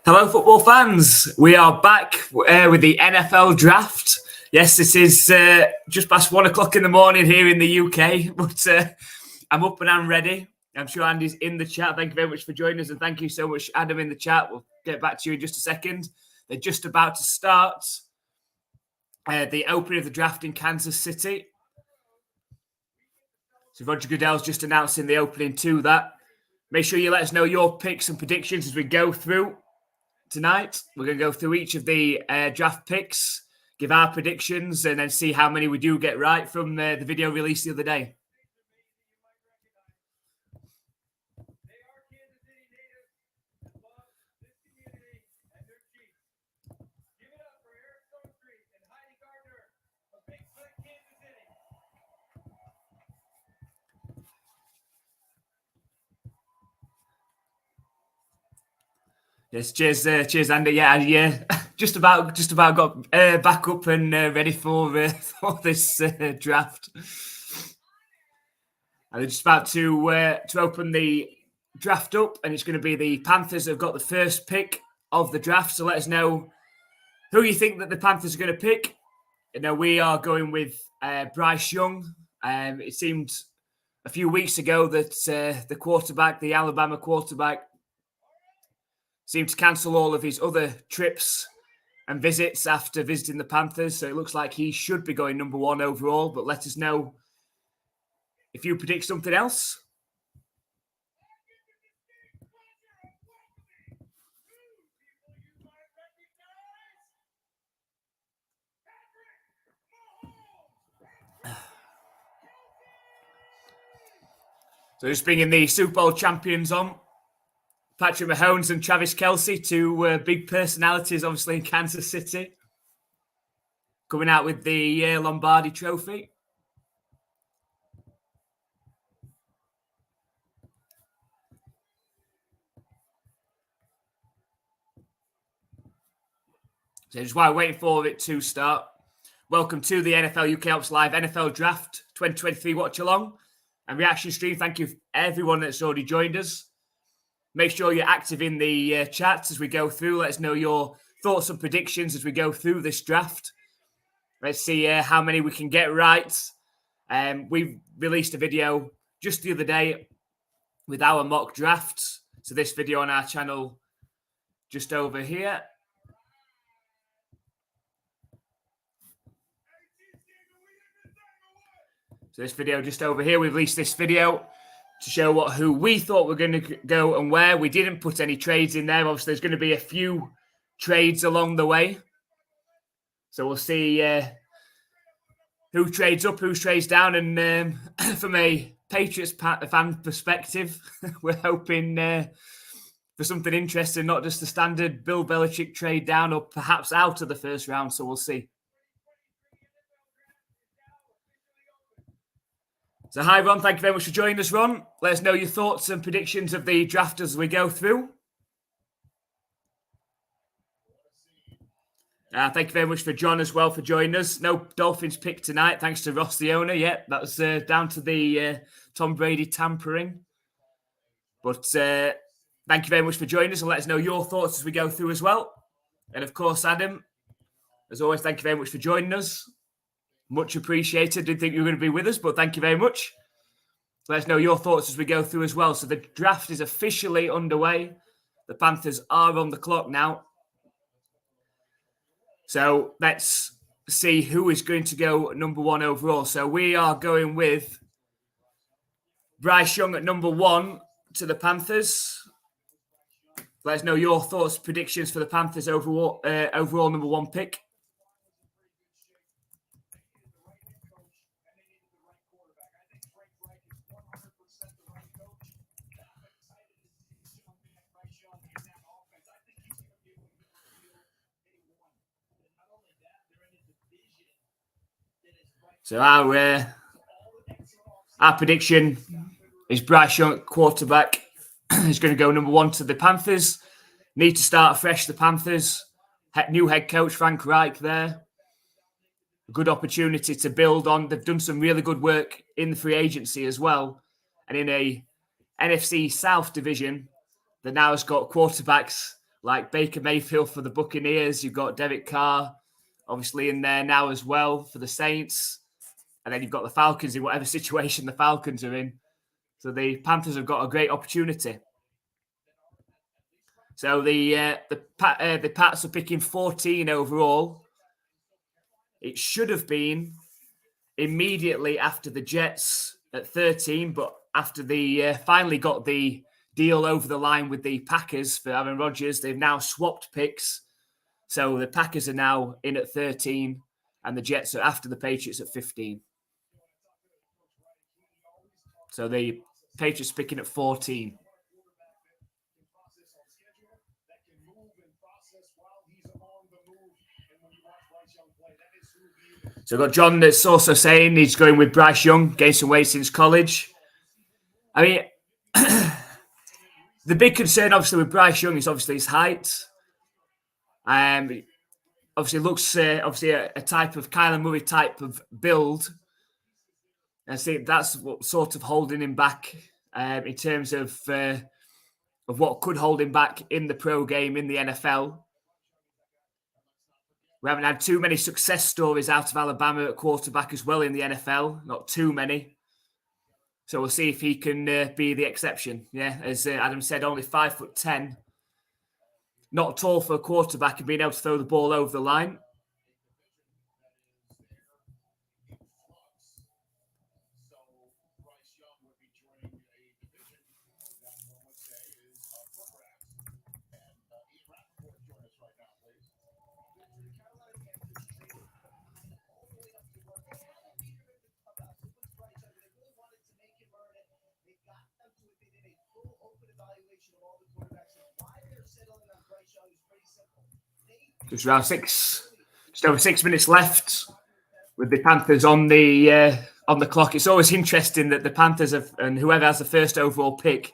Hello, football fans. We are back with the NFL draft. Yes, it is just past 1 o'clock in the morning here in the UK, but I'm up and I'm ready. I'm sure Andy's in the chat. Thank you very much for joining us, and thank you so much, Adam, in the chat. We'll get back to you in just a second. They're just about to start the opening of the draft in Kansas City. So Roger Goodell's just announcing the opening to that. Make sure you let us know your picks and predictions as we go through. Tonight, we're going to go through each of the draft picks, give our predictions, and then see how many we do get right from the video released the other day. Yes, cheers, Andy. Yeah. Just about got back up and ready for this draft. And they're just about to open the draft up, and it's going to be the Panthers that have got the first pick of the draft. So let us know who you think that the Panthers are going to pick. You know, we are going with Bryce Young. It seemed a few weeks ago that the Alabama quarterback, seemed to cancel all of his other trips and visits after visiting the Panthers. So it looks like he should be going number 1 overall. But let us know if you predict something else. So just bringing the Super Bowl champions on. Patrick Mahomes and Travis Kelce, two big personalities, obviously, in Kansas City. Coming out with the Lombardi Trophy. So just while waiting for it to start, welcome to the NFL UK Ops Live NFL Draft 2023 Watchalong and reaction stream. Thank you everyone that's already joined us. Make sure you're active in the chats as we go through. Let us know your thoughts and predictions as we go through this draft. Let's see how many we can get right. We released a video just the other day with our mock drafts. So this video on our channel just over here. So this video just over here, we released this video to show who we thought were going to go and where. We didn't put any trades in there. Obviously, there's going to be a few trades along the way. So we'll see who trades up, who trades down. And from a Patriots fan perspective, we're hoping for something interesting, not just the standard Bill Belichick trade down or perhaps out of the first round. So we'll see. So hi, Ron. Thank you very much for joining us, Ron. Let us know your thoughts and predictions of the draft as we go through. Thank you very much for John as well for joining us. No Dolphins pick tonight, thanks to Ross, the owner. Yeah, that was down to the Tom Brady tampering. But thank you very much for joining us, and let us know your thoughts as we go through as well. And of course, Adam, as always, thank you very much for joining us. Much appreciated. Didn't think you were going to be with us, but thank you very much. Let us know your thoughts as we go through as well. So the draft is officially underway. The Panthers are on the clock now. So let's see who is going to go number 1 overall. So we are going with Bryce Young at number 1 to the Panthers. Let us know your thoughts, predictions for the Panthers overall number 1 pick. So our prediction is Bryce Young, quarterback, is going to go number 1 to the Panthers. Need to start fresh, the Panthers. New head coach, Frank Reich there. A good opportunity to build on. They've done some really good work in the free agency as well. And in a NFC South division that now has got quarterbacks like Baker Mayfield for the Buccaneers. You've got Derek Carr, obviously, in there now as well for the Saints. And then you've got the Falcons in whatever situation the Falcons are in. So the Panthers have got a great opportunity. So the Pats are picking 14 overall. It should have been immediately after the Jets at 13, but after they finally got the deal over the line with the Packers for Aaron Rodgers, they've now swapped picks. So the Packers are now in at 13, and the Jets are after the Patriots at 15. So the Patriots picking at 14. So we've got John that's also saying he's going with Bryce Young, gained some weight since college. I mean, the big concern, obviously, with Bryce Young is obviously his height. Obviously, looks obviously a type of Kyler Murray type of build. I think that's what's sort of holding him back in terms of what could hold him back in the pro game in the NFL. We haven't had too many success stories out of Alabama at quarterback as well in the NFL. Not too many. So we'll see if he can be the exception. Yeah, as Adam said, only 5'10". Not tall for a quarterback and being able to throw the ball over the line. Just around just over 6 minutes left with the Panthers on the clock. It's always interesting that the Panthers have, and whoever has the first overall pick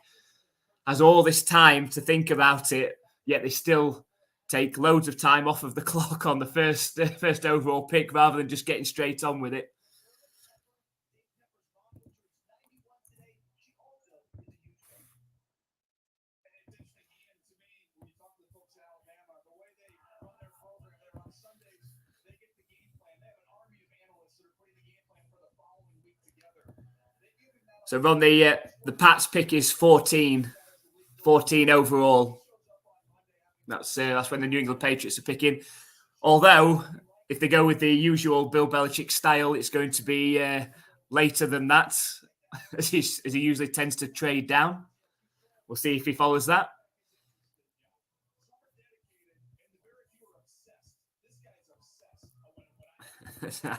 has all this time to think about it, yet they still take loads of time off of the clock on the first overall pick rather than just getting straight on with it. So Ron, the Pats pick is 14 overall. That's when the New England Patriots are picking. Although, if they go with the usual Bill Belichick style, it's going to be later than that, as he usually tends to trade down. We'll see if he follows that.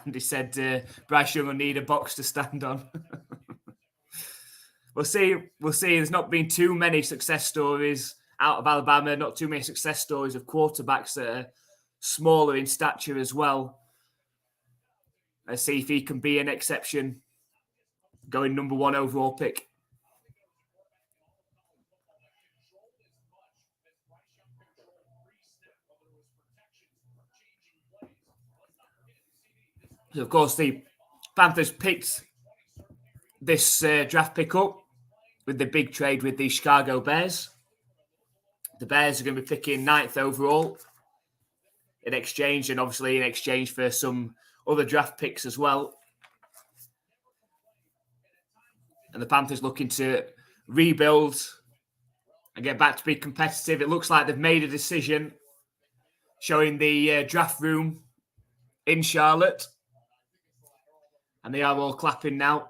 Andy said Bryce Young will need a box to stand on. We'll see. There's not been too many success stories out of Alabama, not too many success stories of quarterbacks that are smaller in stature as well. Let's see if he can be an exception, going number 1 overall pick. So, of course, the Panthers picked this draft pick up with the big trade with the Chicago Bears. The Bears are going to be picking 9th overall in exchange, and obviously in exchange for some other draft picks as well. And the Panthers looking to rebuild and get back to be competitive. It looks like they've made a decision, showing the draft room in Charlotte. And they are all clapping now.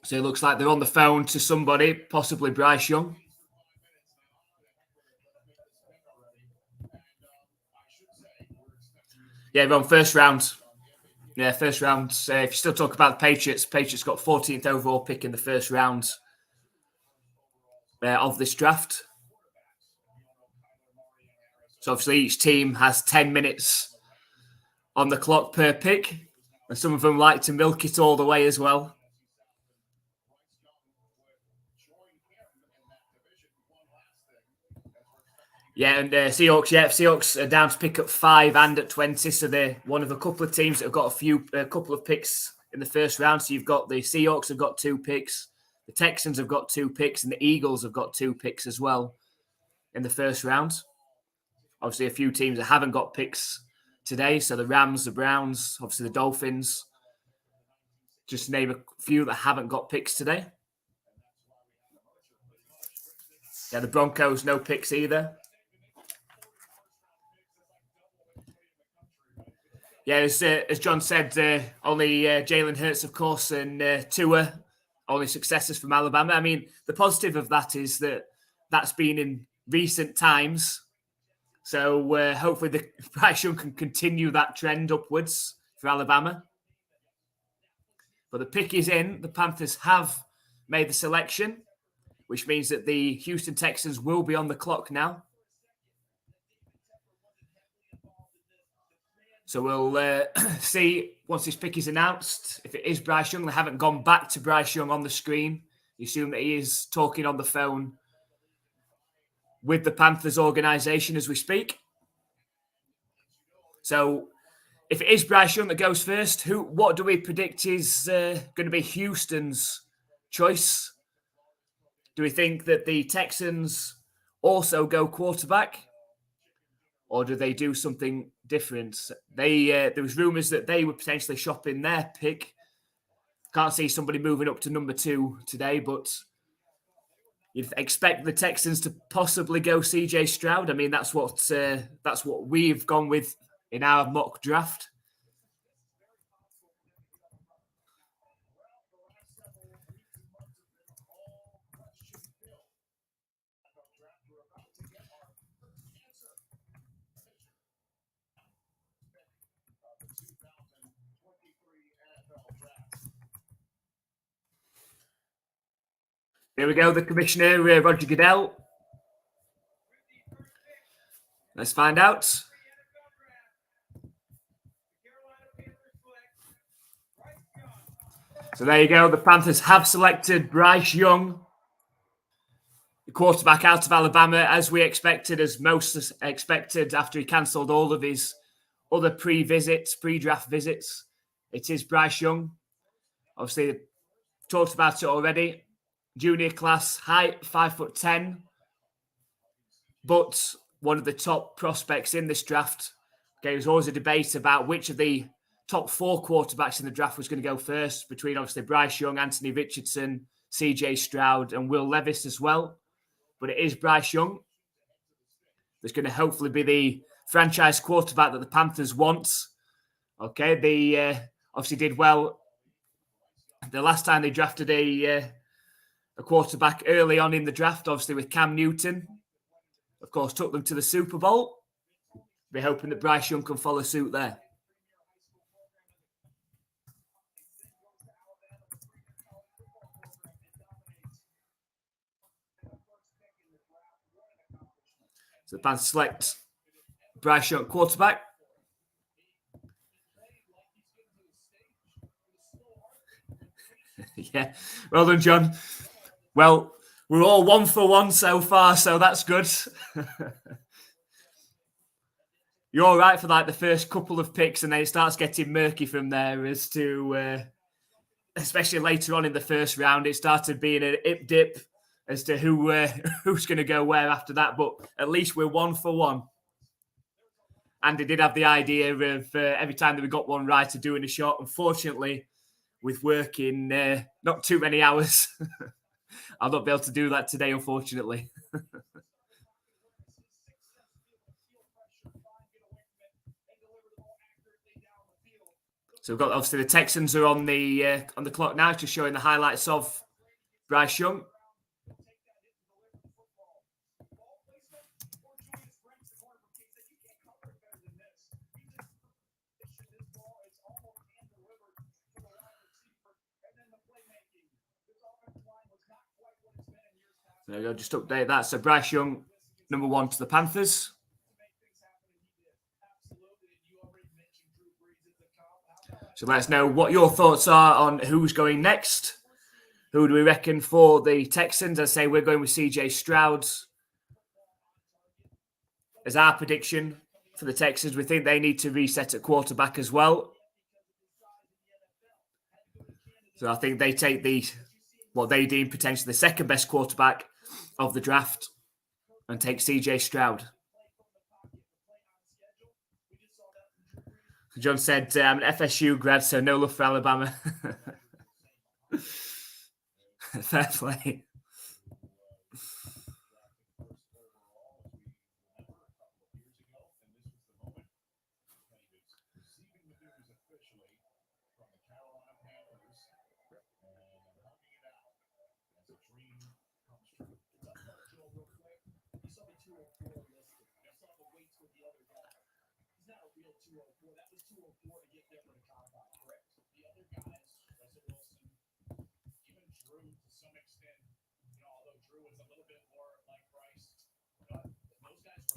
So it looks like they're on the phone to somebody, possibly Bryce Young. Yeah, we're on first round. Yeah, first round. If you still talk about the Patriots got 14th overall pick in the first round of this draft. So obviously each team has 10 minutes on the clock per pick. And some of them like to milk it all the way as well. Yeah, and Seahawks are down to pick up 5 and at 20. So they're one of a couple of teams that have got a couple of picks in the first round. So you've got the Seahawks have got 2 picks. The Texans have got 2 picks, and the Eagles have got 2 picks as well in the first round. Obviously, a few teams that haven't got picks today. So the Rams, the Browns, obviously the Dolphins. Just to name a few that haven't got picks today. Yeah, the Broncos, no picks either. Yeah, as John said, only Jalen Hurts, of course, and Tua, only successes from Alabama. I mean, the positive of that is that that's been in recent times. So hopefully the Bryce Young can continue that trend upwards for Alabama. But the pick is in. The Panthers have made the selection, which means that the Houston Texans will be on the clock now. So we'll see once this pick is announced. If it is Bryce Young, they haven't gone back to Bryce Young on the screen. You assume that he is talking on the phone with the Panthers organization as we speak. So if it is Bryce Young that goes first, what do we predict is going to be Houston's choice? Do we think that the Texans also go quarterback? Or do they do something different? There was rumours that they were potentially shopping their pick. Can't see somebody moving up to number 2 today, but you'd expect the Texans to possibly go CJ Stroud. I mean, that's what we've gone with in our mock draft. Here we go, the commissioner, Roger Goodell. Let's find out. So there you go. The Panthers have selected Bryce Young, the quarterback out of Alabama, as we expected, as most expected after he cancelled all of his other pre-draft visits. It is Bryce Young. Obviously, talked about it already. Junior class, height 5'10", but one of the top prospects in this draft. Okay, there was always a debate about which of the top 4 quarterbacks in the draft was going to go first, between obviously Bryce Young, Anthony Richardson, CJ Stroud, and Will Levis as well. But it is Bryce Young that's going to hopefully be the franchise quarterback that the Panthers want. Okay, they obviously did well the last time they drafted a quarterback early on in the draft, obviously with Cam Newton. Of course, took them to the Super Bowl. We're hoping that Bryce Young can follow suit there. So the Panthers select Bryce Young, quarterback. Yeah, well done, John. Well, we're all 1 for 1 so far, so that's good. You're all right for like the first couple of picks, and then it starts getting murky from there as to, especially later on in the first round, it started being an ip-dip as to who's going to go where after that. But at least we're 1 for 1. Andy did have the idea of every time that we got one right to doing a shot. Unfortunately, with working not too many hours, I'll not be able to do that today, unfortunately. So we've got obviously the Texans are on the clock now, just showing the highlights of Bryce Young. There we go, just update that. So Bryce Young, number 1 to the Panthers. So let us know what your thoughts are on who's going next. Who do we reckon for the Texans? I say we're going with CJ Stroud as our prediction for the Texans. We think they need to reset at quarterback as well. So I think they take what they deem potentially the second best quarterback of the draft. and take CJ Stroud. John said, I'm an FSU grad, so no love for Alabama. Fair play.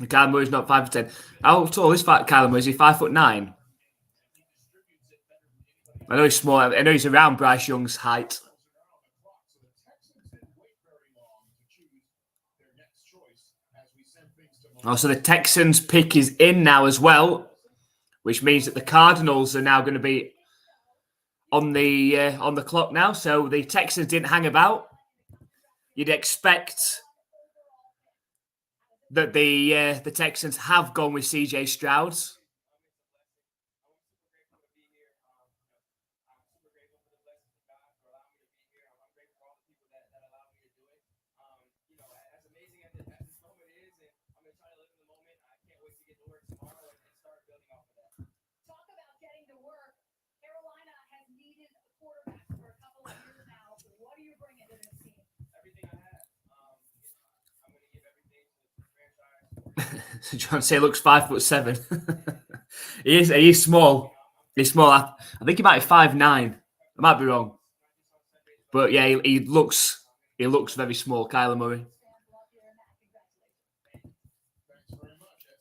Kyler Murray's not 5'10". How tall is Kyler Murray? Is he 5'9"? I know he's small. I know he's around Bryce Young's height. Oh, so the Texans pick is in now as well, which means that the Cardinals are now going to be on the clock now. So the Texans didn't hang about. You'd expect that the Texans have gone with CJ Stroud. John say looks 5'7". He is small. He's small. I think he might be 5'9". I might be wrong. But yeah, he looks very small, Kyler Murray.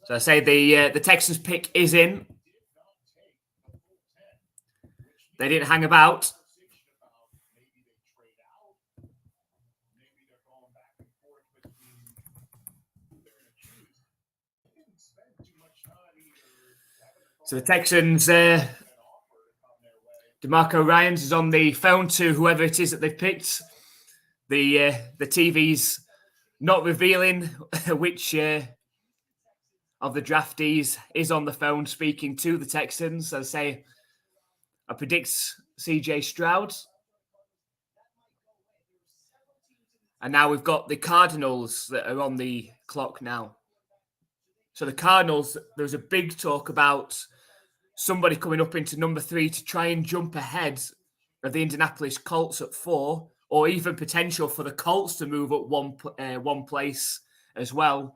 So I say the Texans pick is in. They didn't hang about. So the Texans, DeMarco Ryans is on the phone to whoever it is that they've picked. The TV's not revealing which of the draftees is on the phone speaking to the Texans. I say, I predict CJ Stroud. And now we've got the Cardinals that are on the clock now. So the Cardinals, there was a big talk about somebody coming up into number 3 to try and jump ahead of the Indianapolis Colts at 4, or even potential for the Colts to move up one place as well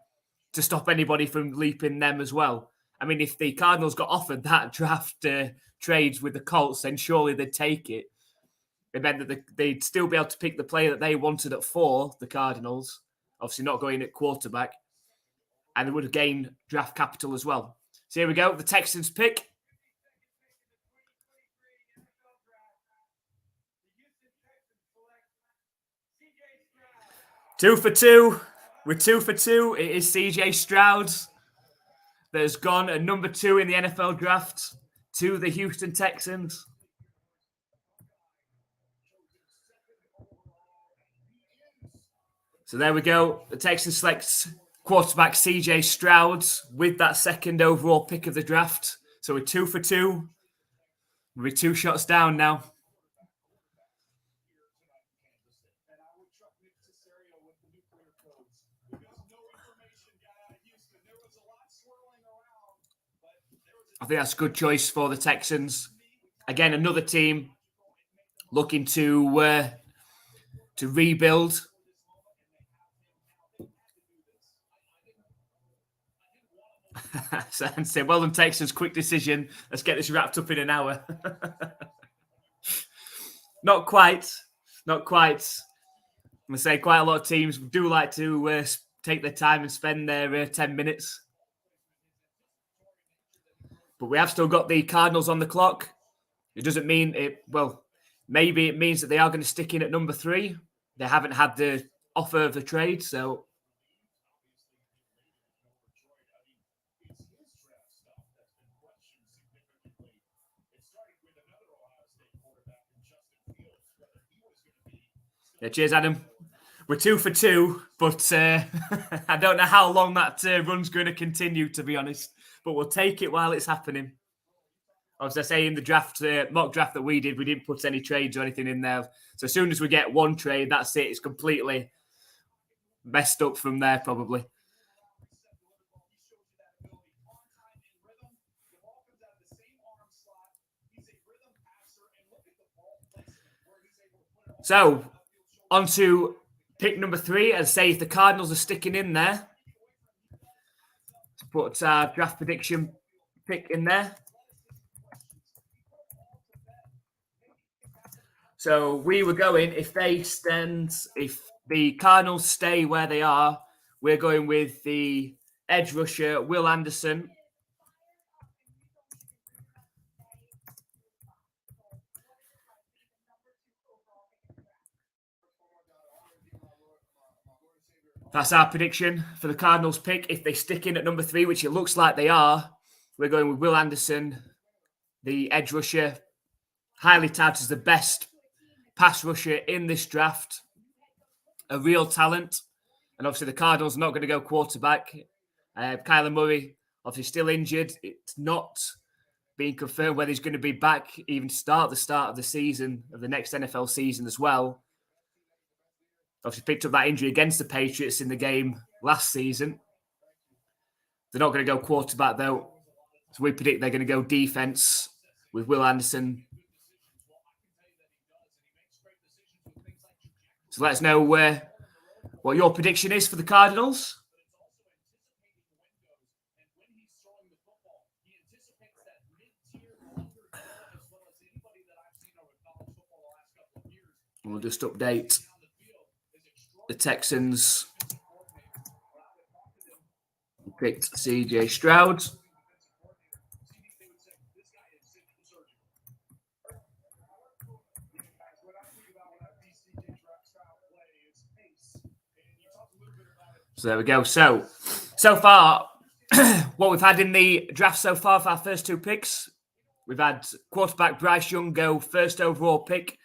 to stop anybody from leaping them as well. I mean, if the Cardinals got offered that draft trades with the Colts, then surely they'd take it. It meant that they'd still be able to pick the player that they wanted at 4, the Cardinals, obviously not going at quarterback, and they would have gained draft capital as well. So here we go, the Texans pick. Two for two. We're 2 for 2. It is CJ Stroud that has gone at number 2 in the NFL draft to the Houston Texans. So there we go. The Texans select quarterback CJ Stroud with that second overall pick of the draft. So we're 2 for 2. We're 2 shots down now. I think that's a good choice for the Texans. Again, another team looking to rebuild. And say, well done, Texans, quick decision. Let's get this wrapped up in an hour. Not quite. I'm going to say quite a lot of teams do like to take their time and spend their 10 minutes. But we have still got the Cardinals on the clock. It doesn't mean it, well, maybe it means that they are going to stick in at number 3. They haven't had the offer of the trade, so. Yeah, cheers, Adam. We're 2 for 2, but I don't know how long that run's going to continue, to be honest. But we'll take it while it's happening. As I say, in the draft, mock draft that we did, we didn't put any trades or anything in there. So as soon as we get one trade, that's it. It's completely messed up from there, probably. So, on to pick number 3, and say if the Cardinals are sticking in there, let's put our draft prediction pick in there. So we were going, if the Cardinals stay where they are, we're going with the edge rusher, Will Anderson. That's our prediction for the Cardinals pick. If they stick in at number 3, which it looks like they are, we're going with Will Anderson, the edge rusher, highly touted as the best pass rusher in this draft. A real talent. And obviously the Cardinals are not going to go quarterback. Kyler Murray, obviously still injured. It's not being confirmed whether he's going to be back even to start of the season, of the next NFL season as well. Obviously picked up that injury against the Patriots in the game last season. They're not going to go quarterback though. So we predict they're going to go defense with Will Anderson. So let us know what your prediction is for the Cardinals. We'll just update the Texans. Picked CJ Stroud. So there we go. So far, what we've had in the draft so far for our first 2 picks, we've had quarterback Bryce Young go first overall pick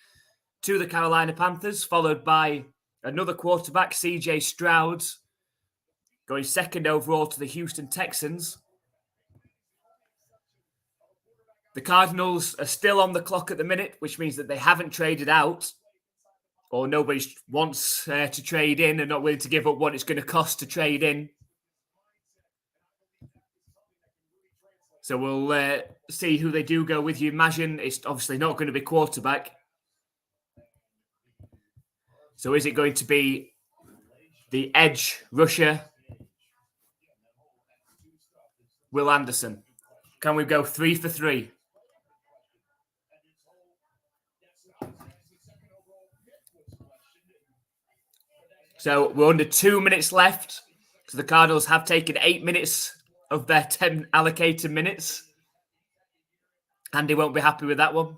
to the Carolina Panthers, followed by another quarterback, CJ Stroud, going second overall to the Houston Texans. The Cardinals are still on the clock at the minute, which means that they haven't traded out, or nobody wants to trade in and not willing to give up what it's going to cost to trade in. So we'll see who they do go with. You imagine it's obviously not going to be quarterback. So is it going to be the edge rusher, Will Anderson? Can we go 3 for 3? So we're under 2 minutes left. So the Cardinals have taken 8 minutes of their 10 allocated minutes. Andy won't be happy with that one.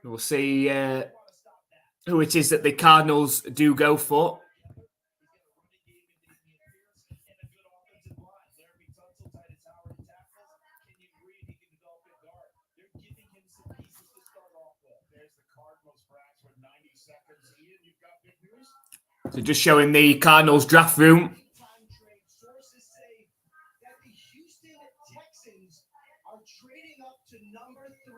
We'll see who it is that the Cardinals do go for. So just showing the Cardinals draft room. Sources say that the Houston Texans are trading up to number 3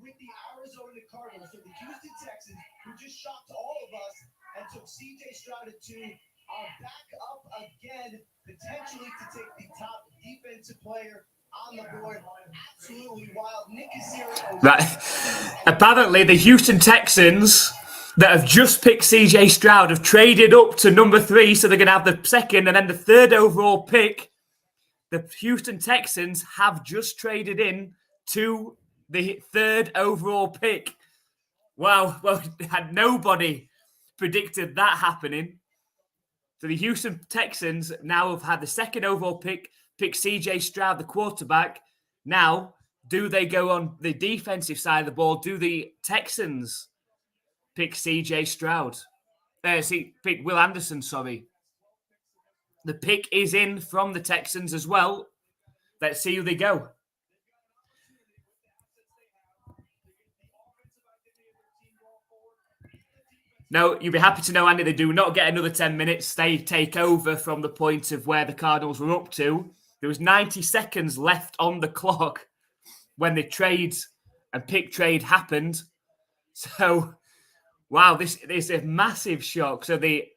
with the Arizona Cardinals. So the Houston Texans, who just shocked all of us and took CJ Stroud at 2, are back up again, potentially to take the top defensive player on the board. Absolutely wild. Nick is here. Right. Apparently, the Houston Texans that have just picked CJ Stroud have traded up to number 3, so they're going to have the second and then the 3rd overall pick. The Houston Texans have just traded in to the 3rd overall pick. Wow, well, had nobody predicted that happening. So the Houston Texans now have had the 2nd overall pick CJ Stroud, the quarterback. Now, do they go on the defensive side of the ball? Do the Texans pick CJ Stroud? Pick Will Anderson, sorry. The pick is in from the Texans as well. Let's see who they go. No, you'll be happy to know, Andy, they do not get another 10 minutes. They take over from the point of where the Cardinals were up to. There was 90 seconds left on the clock when the trade and pick trade happened. So, wow, this is a massive shock. So the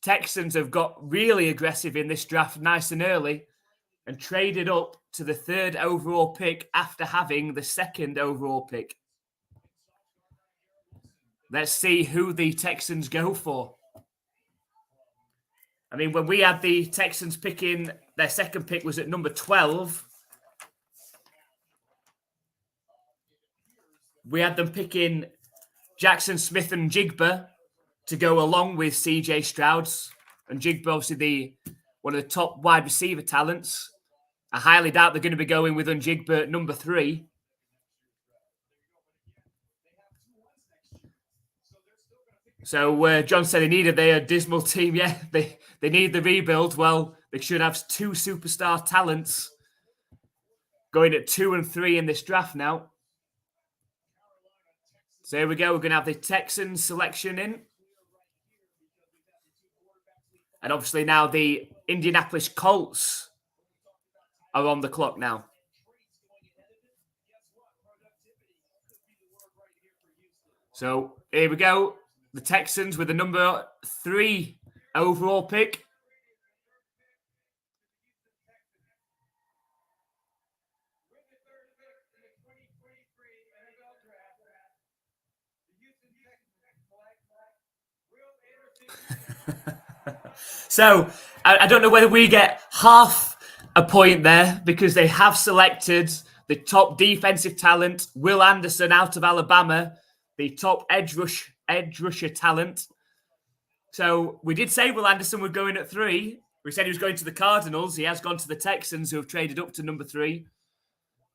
Texans have got really aggressive in this draft nice and early and traded up to the 3rd overall pick after having the 2nd overall pick. Let's see who the Texans go for. I mean, when we had the Texans picking, their 2nd pick was at number 12. We had them picking Jackson Smith and Jigba to go along with CJ Stroud. And Jigba, obviously, one of the top wide receiver talents. I highly doubt they're going to be going with Njigba at number 3. So John said they needed their dismal team. Yeah, they need the rebuild. Well, they should have 2 superstar talents going at 2 and 3 in this draft now. So here we go. We're going to have the Texans selection in. And obviously now the Indianapolis Colts are on the clock now. So here we go. The Texans with the number 3 overall pick. So I don't know whether we get half a point there because they have selected the top defensive talent, Will Anderson out of Alabama, the top edge rusher talent. So we did say Will Anderson would go in at 3. We said he was going to the Cardinals. He has gone to the Texans, who have traded up to number 3.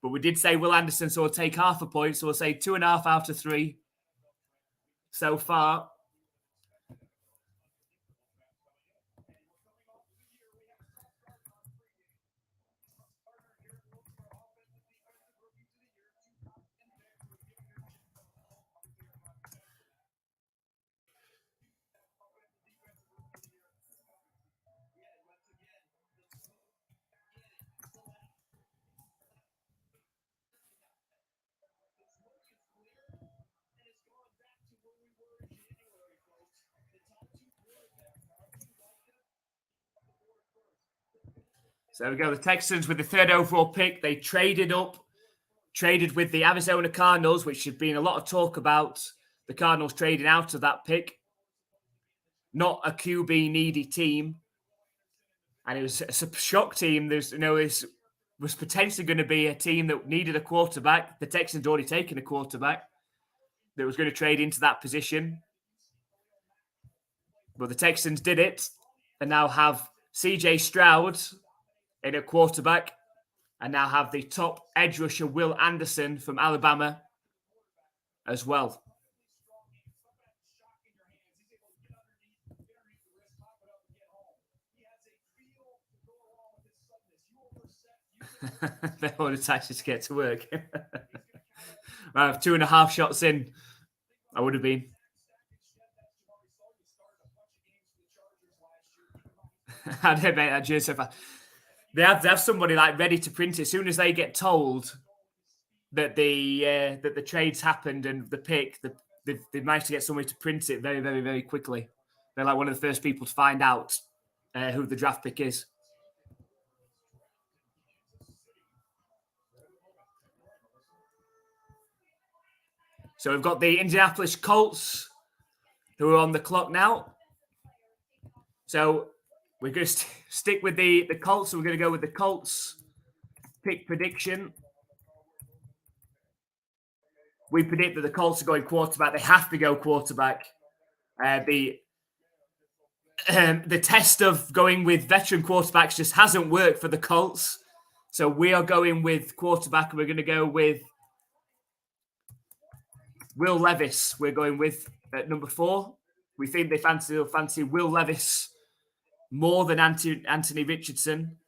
But we did say Will Anderson, so we'll take half a point. So we'll say 2.5 out of 3 so far. So there we go. The Texans with the 3rd overall pick. They traded with the Arizona Cardinals, which had been a lot of talk about the Cardinals trading out of that pick. Not a QB needy team. And it was a shock team. It was potentially going to be a team that needed a quarterback. The Texans had already taken a quarterback that was going to trade into that position. But the Texans did it and now have CJ Stroud in a quarterback and now have the top edge rusher Will Anderson from Alabama as well. They're all attached to get to work. I have 2.5 shots in. I would have been. I don't make that jersey. They have somebody like ready to print it as soon as they get told that the trades happened and the pick. They've managed to get somebody to print it very, very, very quickly. They're like one of the first people to find out who the draft pick is. So we've got the Indianapolis Colts who are on the clock now. So we're going to stick with the Colts. So we're going to go with the Colts pick prediction. We predict that the Colts are going quarterback. They have to go quarterback. The test of going with veteran quarterbacks just hasn't worked for the Colts. So we are going with quarterback, and we're going to go with Will Levis. We're going with at number 4. We think they fancy Will Levis more than Anthony Richardson.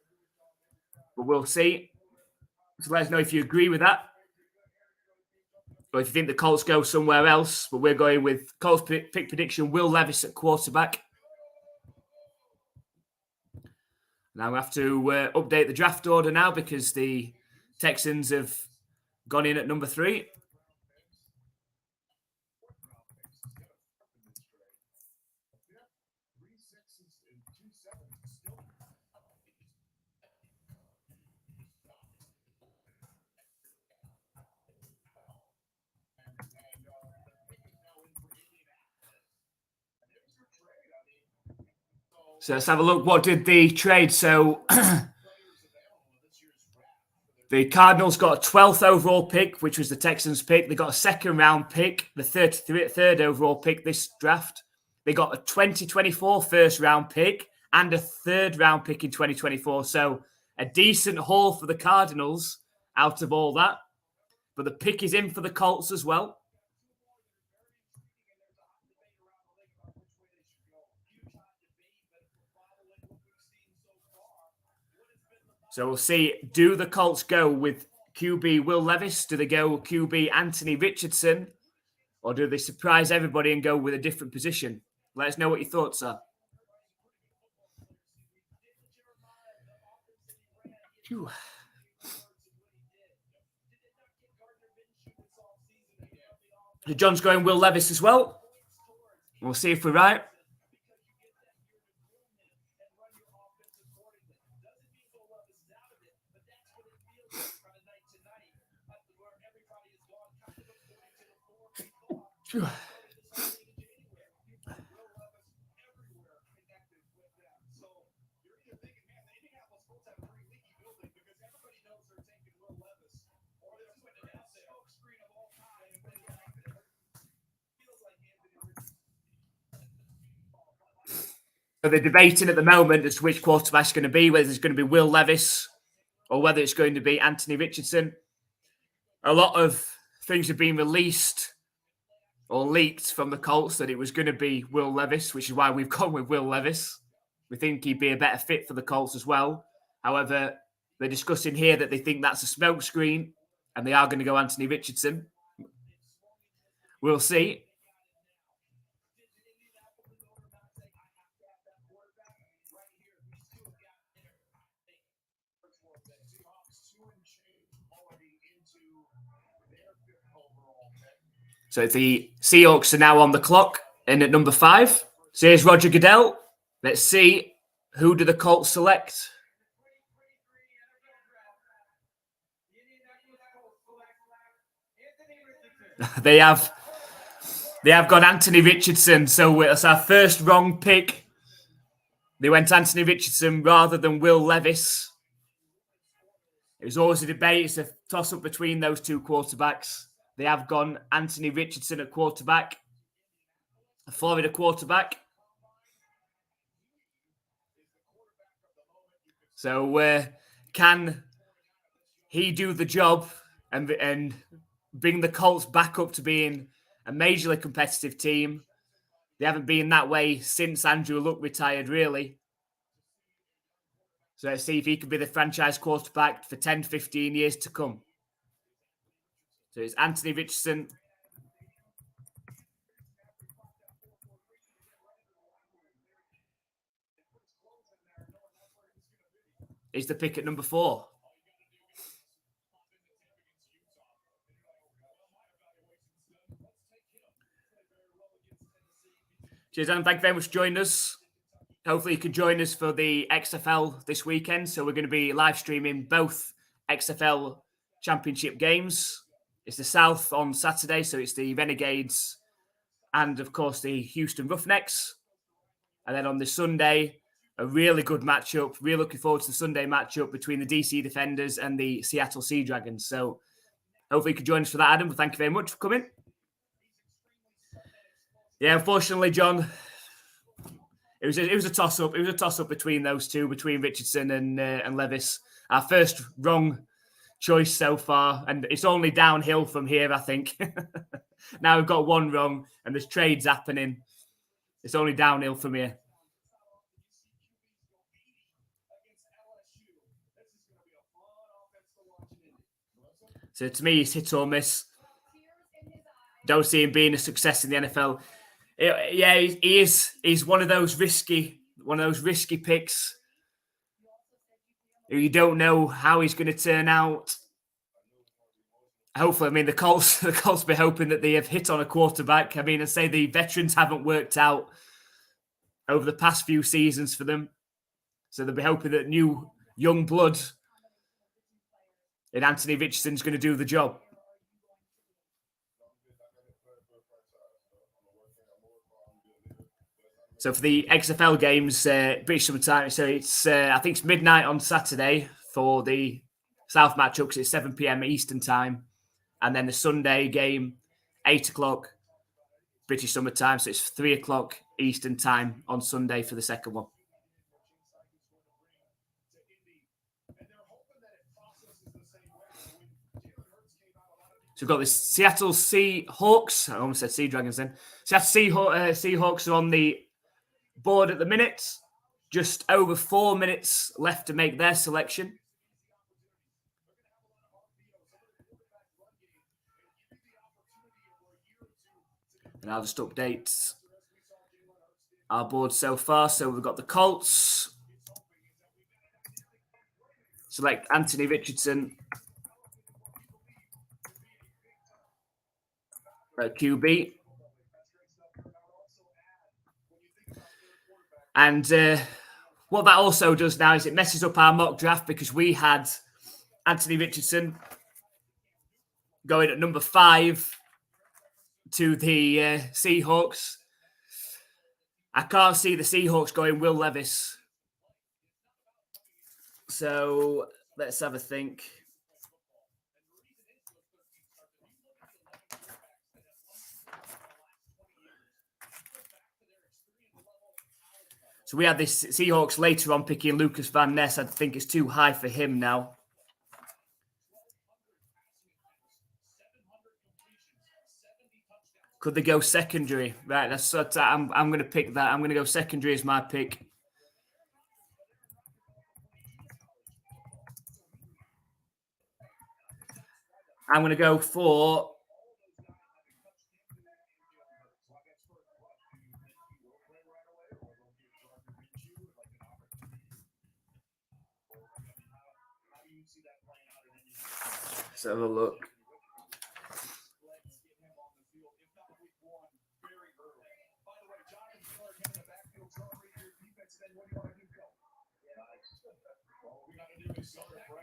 But we'll see. So let us know if you agree with that. But if you think the Colts go somewhere else, but we're going with Colts pick prediction, Will Levis at quarterback. Now we have to update the draft order now because the Texans have gone in at number 3. So let's have a look. What did the trade? So the Cardinals got a 12th overall pick, which was the Texans pick. They got a 2nd round pick, the 33rd overall pick this draft. They got a 2024 first round pick and a 3rd round pick in 2024. So a decent haul for the Cardinals out of all that. But the pick is in for the Colts as well. So we'll see, do the Colts go with QB Will Levis? Do they go QB Anthony Richardson? Or do they surprise everybody and go with a different position? Let us know what your thoughts are. Phew. John's going Will Levis as well. We'll see if we're right. Phew. So they're debating at the moment as to which quarterback's going to be, whether it's going to be Will Levis or whether it's going to be Anthony Richardson. A lot of things have been released or leaked from the Colts that it was going to be Will Levis, which is why we've gone with Will Levis. We think he'd be a better fit for the Colts as well. However, they're discussing here that they think that's a smokescreen and they are going to go Anthony Richardson. We'll see. So the Seahawks are now on the clock and at number 5. So here's Roger Goodell. Let's see, who do the Colts select? They have got Anthony Richardson. So it's our first wrong pick. They went Anthony Richardson rather than Will Levis. It was always a debate. It's a toss-up between those two quarterbacks. They have gone Anthony Richardson at quarterback, a Florida quarterback. So can he do the job and bring the Colts back up to being a majorly competitive team? They haven't been that way since Andrew Luck retired, really. So let's see if he can be the franchise quarterback for 10, 15 years to come. So it's Anthony Richardson. Is the pick at number 4. Cheers, Dan. Thank you very much for joining us. Hopefully you can join us for the XFL this weekend. So we're going to be live streaming both XFL championship games. It's the South on Saturday, so it's the Renegades and, of course, the Houston Roughnecks. And then on the Sunday, a really good matchup. Really looking forward to the Sunday matchup between the DC Defenders and the Seattle Sea Dragons. So hopefully you can join us for that, Adam. But thank you very much for coming. Yeah, unfortunately, John, it was a toss-up. It was a toss-up between those two, between Richardson and Levis. Our first wrong choice so far, and it's only downhill from here, I think. Now we've got one wrong, and there's trades happening. It's only downhill from here. So to me, it's hit or miss. Don't see him being a success in the NFL. Yeah, he is. He's one of those risky picks. You don't know how he's going to turn out. Hopefully, I mean, the Colts be hoping that they have hit on a quarterback. I mean, I say the veterans haven't worked out over the past few seasons for them. So they'll be hoping that new young blood in Anthony Richardson's going to do the job. So for the XFL games, British Summer Time, so it's I think it's midnight on Saturday for the South matchup because it's 7 p.m. Eastern Time. And then the Sunday game, 8 o'clock British Summer Time. So it's 3 o'clock Eastern Time on Sunday for the second one. So we've got the Seattle Seahawks. I almost said Sea Dragons then. Seattle Seahawks are on the board at the minute. Just over 4 minutes left to make their selection. And I'll just update our board so far. So we've got the Colts. Select Anthony Richardson. QB. And what that also does now is it messes up our mock draft because we had Anthony Richardson going at number 5 to the Seahawks. I can't see the Seahawks going Will Levis. So let's have a think. So we had this Seahawks later on picking Lucas Van Ness. I think it's too high for him now. Could they go secondary? Right, I'm going to pick that. I'm going to go secondary as my pick. I'm going to go for let's have a look.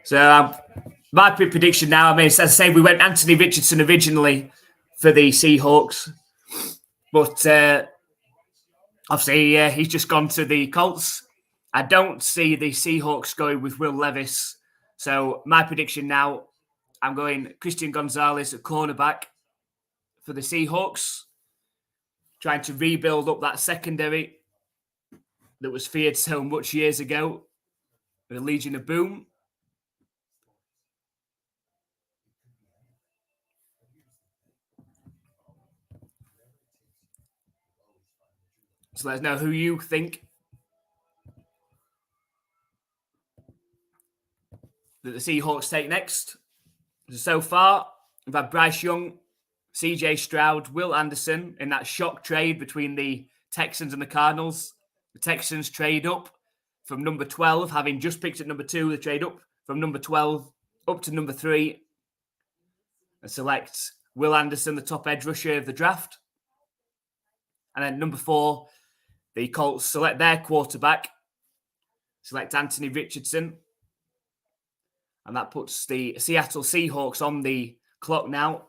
So my prediction now, I mean, as I say, we went Anthony Richardson originally for the Seahawks. But obviously, he's just gone to the Colts. I don't see the Seahawks going with Will Levis. So my prediction now, I'm going Christian Gonzalez at cornerback for the Seahawks, trying to rebuild up that secondary that was feared so much years ago with the Legion of Boom. So let us know who you think that the Seahawks take next. So far, we've had Bryce Young, CJ Stroud, Will Anderson in that shock trade between the Texans and the Cardinals. The Texans trade up from number 12, having just picked at number 2, they trade up from number 12 up to number 3 and select Will Anderson, the top edge rusher of the draft. And then number 4, the Colts select their quarterback, select Anthony Richardson. And that puts the Seattle Seahawks on the clock now.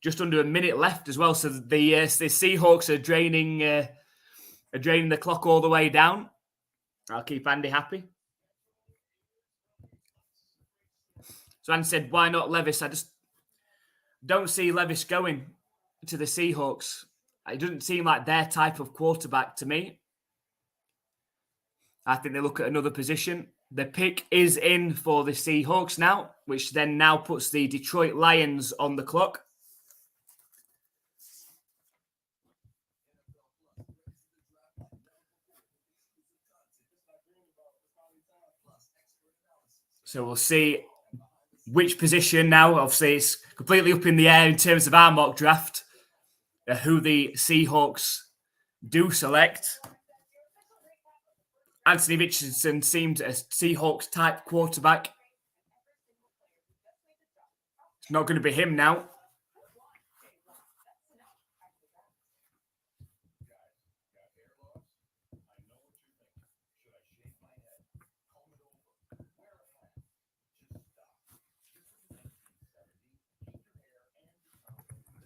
Just under a minute left as well. So the Seahawks are draining the clock all the way down. I'll keep Andy happy. So Andy said, why not Levis? I just don't see Levis going to the Seahawks. It doesn't seem like their type of quarterback to me. I think they look at another position. The pick is in for the Seahawks now, which then now puts the Detroit Lions on the clock. So we'll see which position now. Obviously, it's completely up in the air in terms of our mock draft. who the Seahawks do select. Anthony Richardson seemed a Seahawks-type quarterback. It's not going to be him now.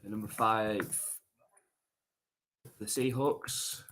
Number 5, the Seahawks.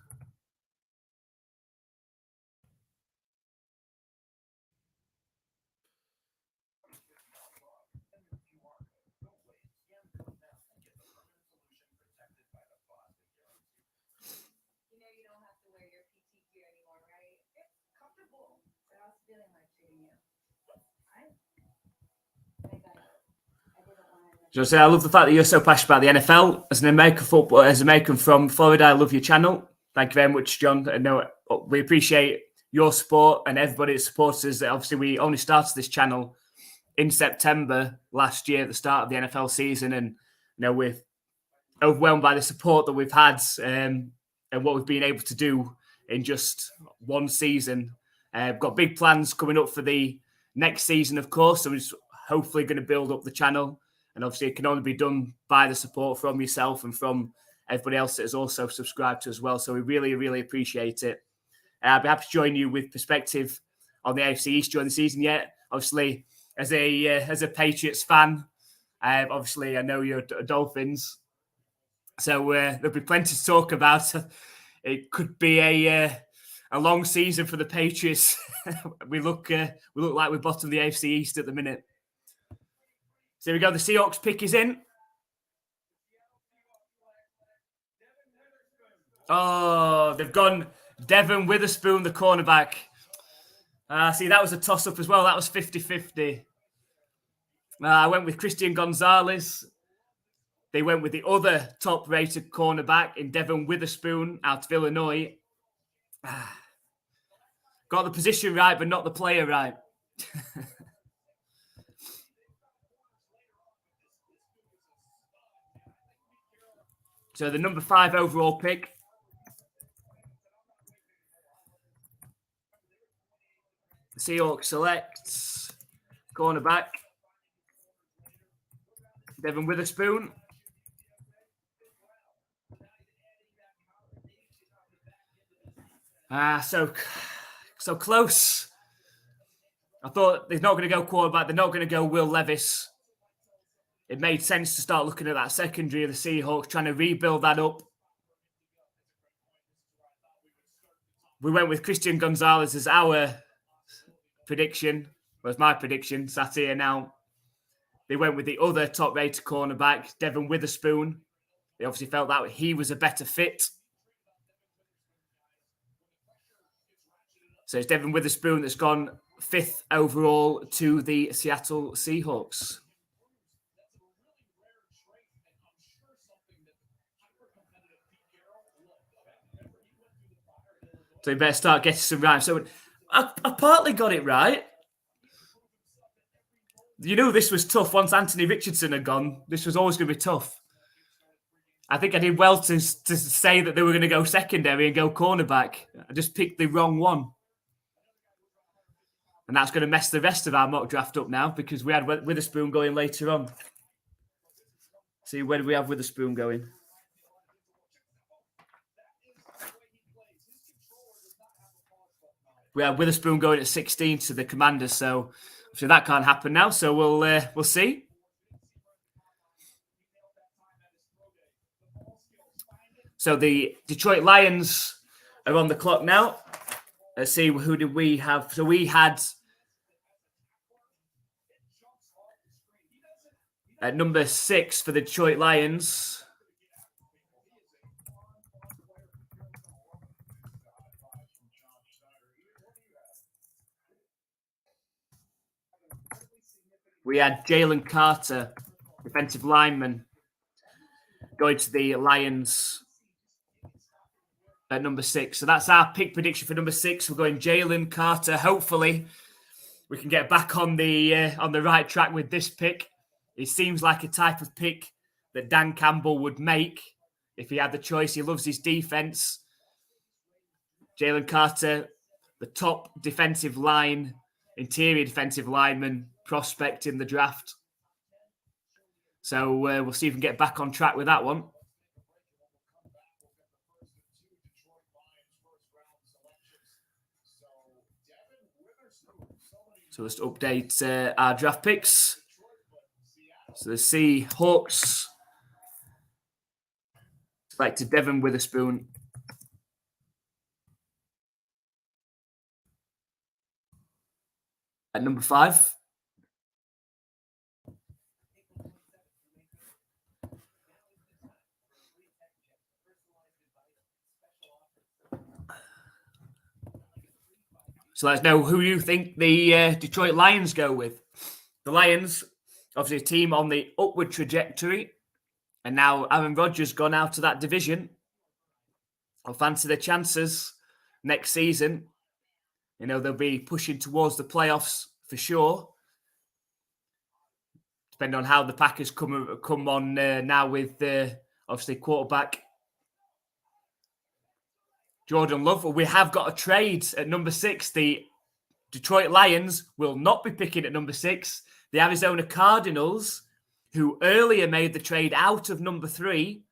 So I love the fact that you're so passionate about the NFL. As an American football, as an American from Florida, I love your channel. Thank you very much, John. I know we appreciate your support and everybody that supports us. Obviously, we only started this channel in September last year, at the start of the NFL season, and we're overwhelmed by the support that we've had and what we've been able to do in just one season. Got big plans coming up for the next season, of course. So we're just hopefully going to build up the channel. And obviously, it can only be done by the support from yourself and from everybody else that has also subscribed to as well. So we really, really appreciate it. I'll be happy to join you with perspective on the AFC East during the season yet. Obviously, as a Patriots fan, obviously I know you're Dolphins. So there'll be plenty to talk about. It could be a long season for the Patriots. we look like we're bottom of the AFC East at the minute. So here we go. The Seahawks pick is in. Oh, they've gone Devon Witherspoon, the cornerback. See, that was a toss-up as well. That was 50-50. I went with Christian Gonzalez. They went with the other top-rated cornerback in Devon Witherspoon out of Illinois. Got the position right, but not the player right. So the number 5 overall pick. The Seahawks selects cornerback Devon Witherspoon. So close. I thought they're not going to go quarterback. They're not going to go Will Levis. It made sense to start looking at that secondary of the Seahawks, trying to rebuild that up. We went with Christian Gonzalez as our prediction. Was my prediction. Sat here now. They went with the other top-rated cornerback, Devon Witherspoon. They obviously felt that he was a better fit. So it's Devon Witherspoon that's gone 5th overall to the Seattle Seahawks. So you better start getting some rhymes. So I partly got it right. You knew this was tough once Anthony Richardson had gone. This was always going to be tough. I think I did well to say that they were going to go secondary and go cornerback. I just picked the wrong one. And that's going to mess the rest of our mock draft up now because we had Witherspoon going later on. See, where do we have Witherspoon going? We have Witherspoon going at 16 to the Commanders, so that can't happen now. So we'll see. So the Detroit Lions are on the clock now. Let's see, who did we have? So we had at number 6 for the Detroit Lions. We had Jalen Carter, defensive lineman, going to the Lions at number 6. So that's our pick prediction for number 6. We're going Jalen Carter. Hopefully, we can get back on the right track with this pick. It seems like a type of pick that Dan Campbell would make. if he had the choice. He loves his defense. Jalen Carter, the top defensive line, interior defensive lineman prospect in the draft. So we'll see if we can get back on track with that one. So let's update our draft picks. So the Seahawks selected Devon Witherspoon. At number 5. So let's know who you think the Detroit Lions go with. The Lions, obviously a team on the upward trajectory. And now Aaron Rodgers gone out of that division. I'll fancy their chances next season. You know, they'll be pushing towards the playoffs for sure. Depending on how the Packers come on now with obviously quarterback Jordan Love. We have got a trade at number 6. The Detroit Lions will not be picking at number 6. The Arizona Cardinals, who earlier made the trade out of number 3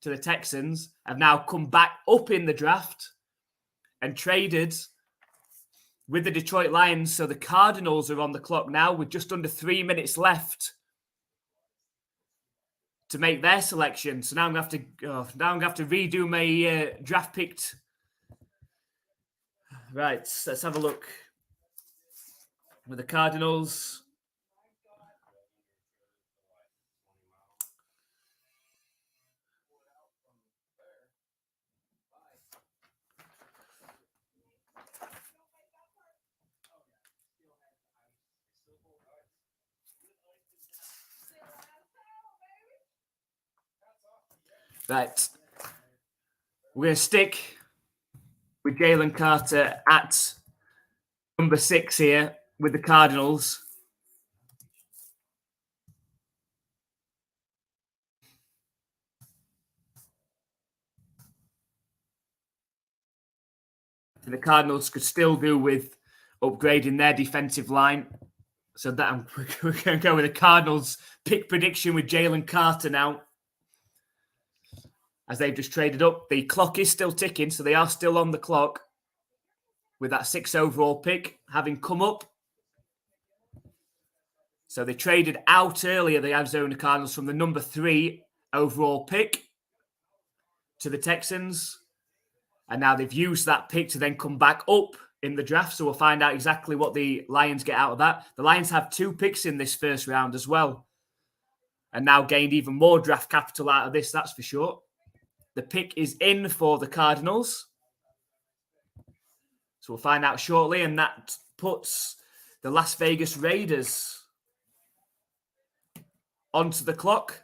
to the Texans, have now come back up in the draft and traded with the Detroit Lions. So the Cardinals are on the clock now with just under 3 minutes left to make their selection. So now I'm going to have to redo my draft picked. Right, let's have a look with the Cardinals. Right, we're going to stick with Jalen Carter at number 6 here with the Cardinals. The Cardinals could still do with upgrading their defensive line. So that we're going to go with the Cardinals pick prediction with Jalen Carter now. As they've just traded up. The clock is still ticking, so they are still on the clock with that 6th overall pick having come up. So they traded out earlier, the Arizona Cardinals, from the number 3 overall pick to the Texans. And now they've used that pick to then come back up in the draft. So we'll find out exactly what the Lions get out of that. The Lions have 2 picks in this first round as well. And now gained even more draft capital out of this, that's for sure. The pick is in for the Cardinals. So we'll find out shortly. And that puts the Las Vegas Raiders onto the clock.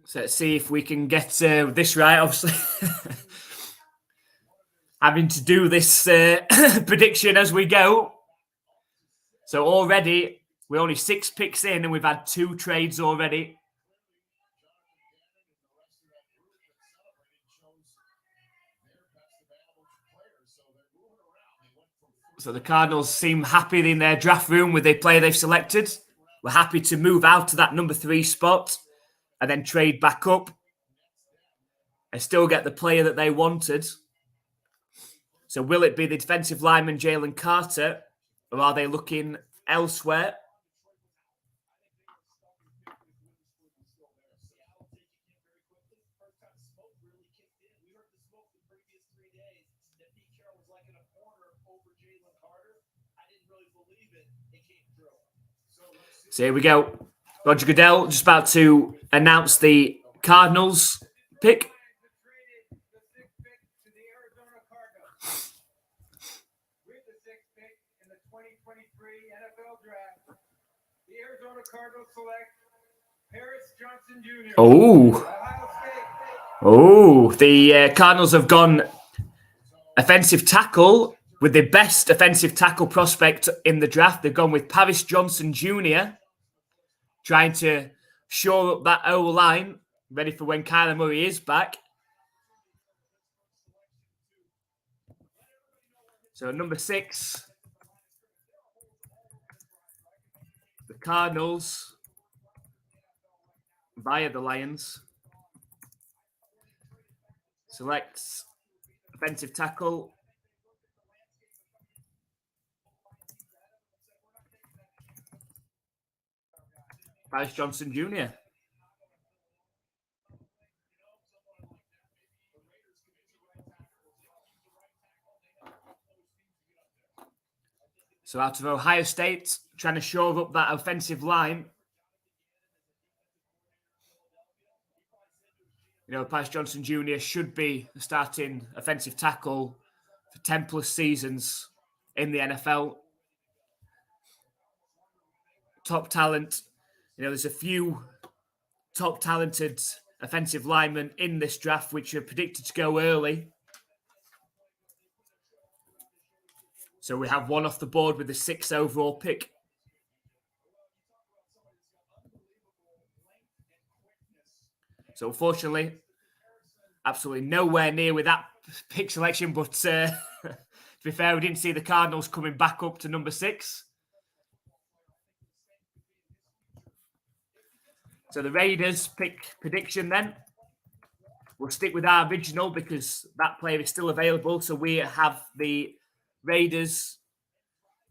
So let's see if we can get this right, obviously. Having to do this prediction as we go. So already, we're only 6 picks in and we've had 2 trades already. So the Cardinals seem happy in their draft room with the player they've selected. We're happy to move out to that number 3 spot and then trade back up and still get the player that they wanted. So will it be the defensive lineman Jalen Carter, or are they looking elsewhere? So here we go. Roger Goodell just about to announce the Cardinals pick. Arizona Cardinals select Paris Johnson Jr. The Cardinals have gone offensive tackle with the best offensive tackle prospect in the draft. They've gone with Paris Johnson Jr., trying to shore up that O-line, ready for when Kyler Murray is back. So number 6, the Cardinals, via the Lions, selects offensive tackle Paris Johnson Jr. So out of Ohio State, trying to shore up that offensive line. You know, Paris Johnson Jr. should be a starting offensive tackle for 10 plus seasons in the NFL. Top talent. You know, there's a few top talented offensive linemen in this draft which are predicted to go early. So we have one off the board with the 6th overall pick. So unfortunately, absolutely nowhere near with that pick selection, but to be fair, we didn't see the Cardinals coming back up to number 6. So the Raiders pick prediction then. We'll stick with our original because that player is still available. So we have the Raiders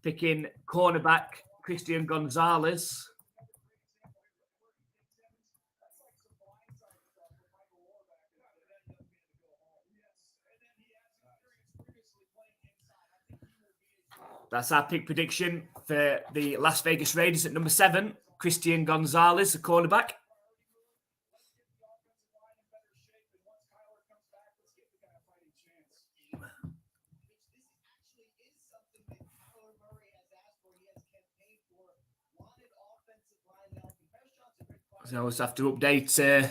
picking cornerback Christian Gonzalez. That's our pick prediction for the Las Vegas Raiders at number 7. Christian Gonzalez, the cornerback. So I also have to update so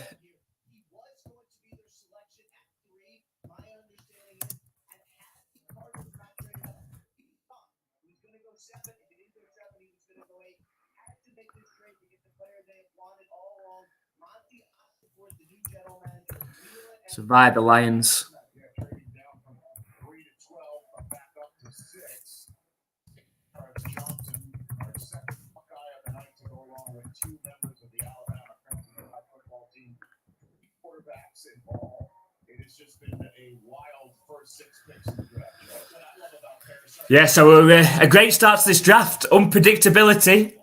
via the Lions. Yeah, so a great start to this draft. Unpredictability.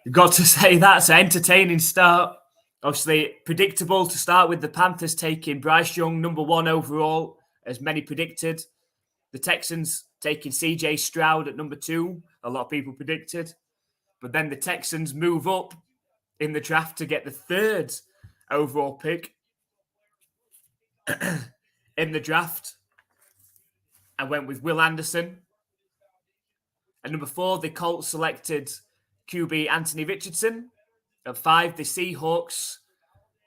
You've got to say that's an entertaining start. Obviously, predictable to start with the Panthers taking Bryce Young, number 1 overall, as many predicted. The Texans taking CJ Stroud at number 2. A lot of people predicted. But then the Texans move up in the draft to get the 3rd overall pick in the draft. I went with Will Anderson. At number 4, the Colts selected QB Anthony Richardson. At 5, the Seahawks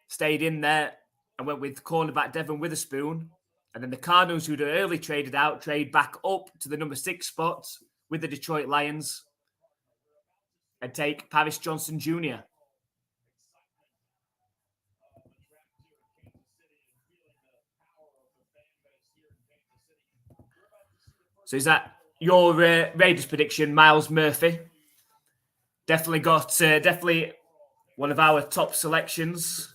stayed in there and went with cornerback Devin Witherspoon. And then the Cardinals, who'd early traded out, trade back up to the number 6 spot with the Detroit Lions and take Paris Johnson Jr. So is that your Raiders prediction, Miles Murphy? Definitely got definitely one of our top selections.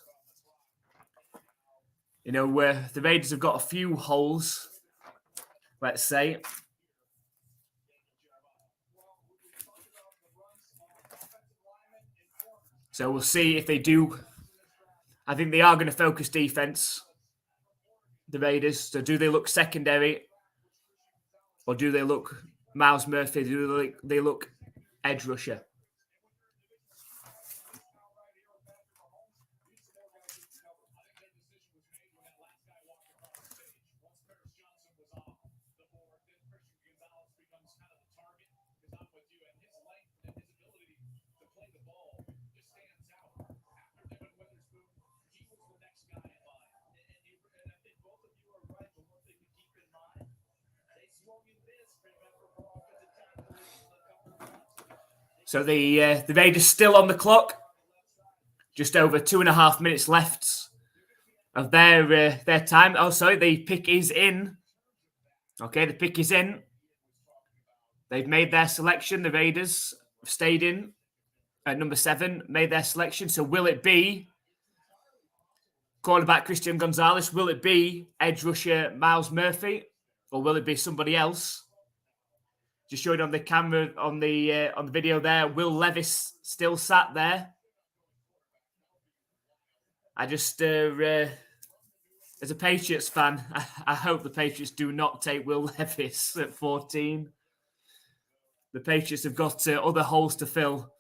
You know, the Raiders have got a few holes, let's say. So we'll see if they do. I think they are going to focus defense, the Raiders. So do they look secondary? Or do they look Miles Murphy? Do they look edge rusher? So the Raiders still on the clock. Just over 2.5 minutes left of their time. Oh, sorry, the pick is in. Okay, the pick is in. They've made their selection. The Raiders stayed in at number 7, made their selection. So will it be quarterback Christian Gonzalez? Will it be edge rusher Miles Murphy? Or will it be somebody else? Just showing on the camera, on the video there, Will Levis still sat there. I just, as a Patriots fan, I hope the Patriots do not take Will Levis at 14. The Patriots have got other holes to fill.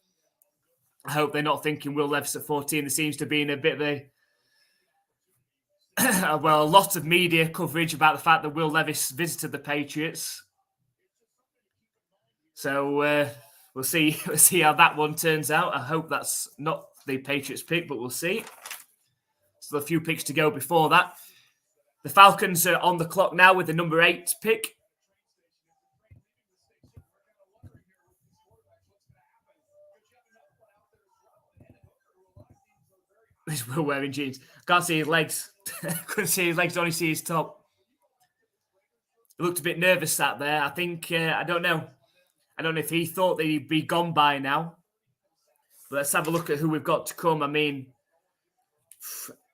I hope they're not thinking Will Levis at 14. There seems to be a bit of a lot of media coverage about the fact that Will Levis visited the Patriots. So we'll see how that one turns out. I hope that's not the Patriots pick, but we'll see. Still a few picks to go before that. The Falcons are on the clock now with the number 8 pick. He's Will wearing jeans. Can't see his legs. Couldn't see his legs, only see his top. He looked a bit nervous sat there. I think, I don't know. I don't know if he thought that he'd be gone by now. But let's have a look at who we've got to come. I mean,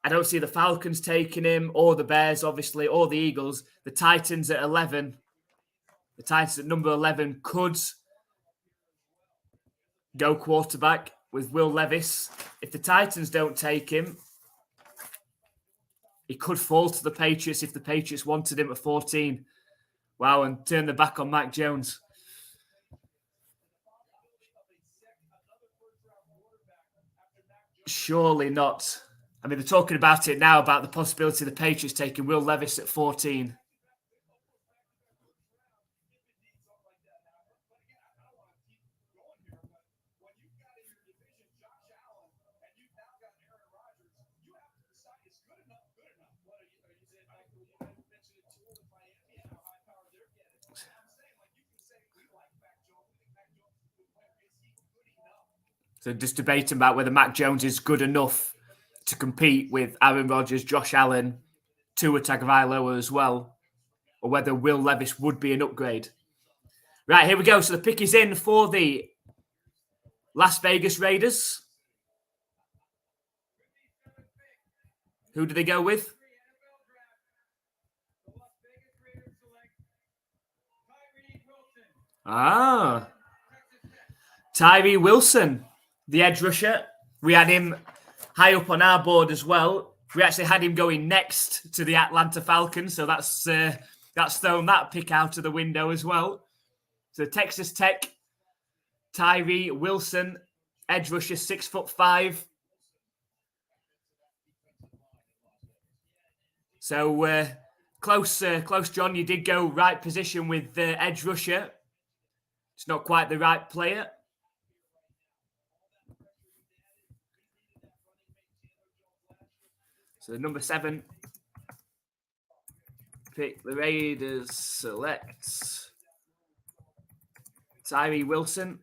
I don't see the Falcons taking him, or the Bears, obviously, or the Eagles. The Titans at 11. The Titans at number 11 could go quarterback with Will Levis. If the Titans don't take him, he could fall to the Patriots if the Patriots wanted him at 14. Wow, and turn their back on Mac Jones. Surely not. I mean, they're talking about it now, about the possibility of the Patriots taking Will Levis at 14. So just debating about whether Mac Jones is good enough to compete with Aaron Rodgers, Josh Allen, Tua Tagovailoa as well, or whether Will Levis would be an upgrade. Right, here we go. So the pick is in for the Las Vegas Raiders. Who do they go with? Tyree Wilson, the edge rusher. We had him high up on our board as well. We actually had him going next to the Atlanta Falcons, so that's thrown that pick out of the window as well. So Texas Tech, Tyree Wilson, edge rusher, 6'5". So close, John. You did go right position with the edge rusher. It's not quite the right player. So the number 7 pick, the Raiders select Tyree Wilson.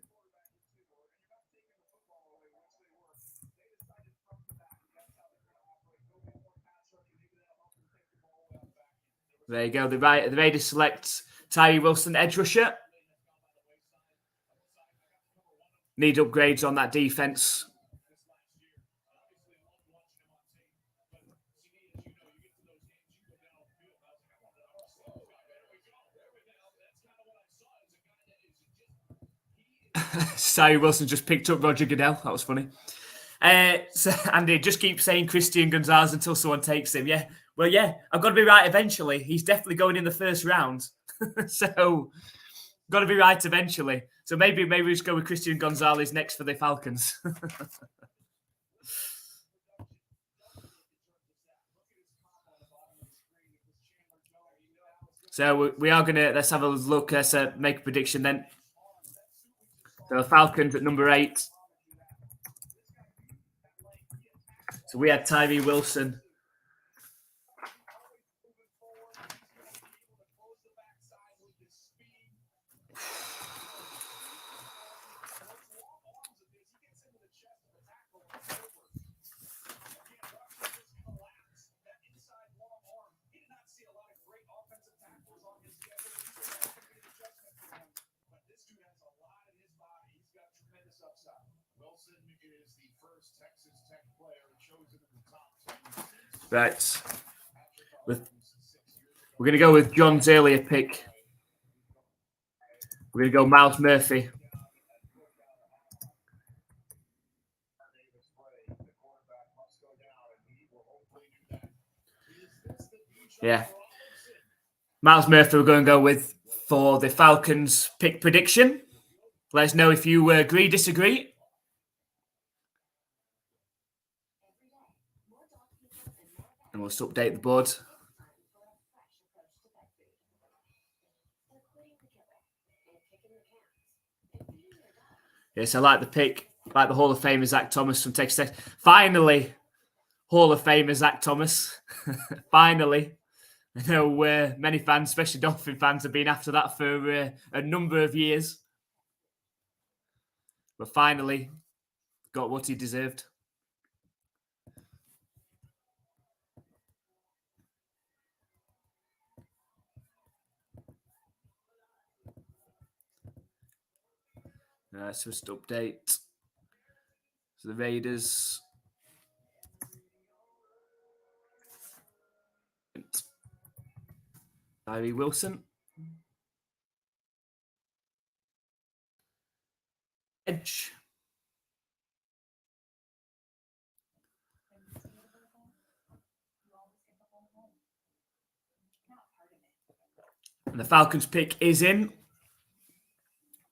There you go. The Raiders select Tyree Wilson, edge rusher. Need upgrades on that defense. Tyree Wilson just picked up Roger Goodell. That was funny. So Andy, just keep saying Christian Gonzalez until someone takes him. Yeah. Well, yeah, I've got to be right eventually. He's definitely going in the first round. So, got to be right eventually. So maybe we just go with Christian Gonzalez next for the Falcons. So we are going to, let's have a look, let's make a prediction then. So the Falcons at number 8. So we had Tyree Wilson. Right. We're going to go with John's earlier pick. We're going to go Miles Murphy. Yeah. Miles Murphy we're going to go with for the Falcons pick prediction. Let us know if you agree, disagree. And we'll just update the board. Yes, I like the pick. I like the Hall of Famer Zach Thomas from Texas Tech. Finally, Hall of Famer Zach Thomas. Finally. I know many fans, especially Dolphin fans, have been after that for a number of years. But finally, got what he deserved. So just update. So the Raiders. Tyree Wilson. Edge. And the Falcons pick is in.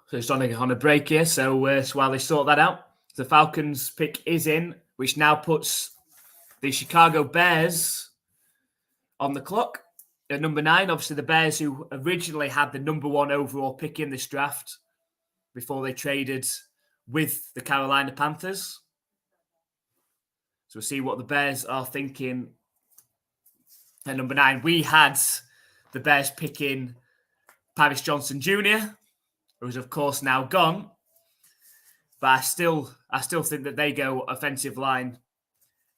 So it's on a break here. So while they sort that out, the Falcons pick is in, which now puts the Chicago Bears on the clock at number 9. Obviously, the Bears who originally had the number 1 overall pick in this draft before they traded with the Carolina Panthers. So we'll see what the Bears are thinking at number 9. We had the Bears picking Paris Johnson Jr., who's of course now gone. But I still think that they go offensive line,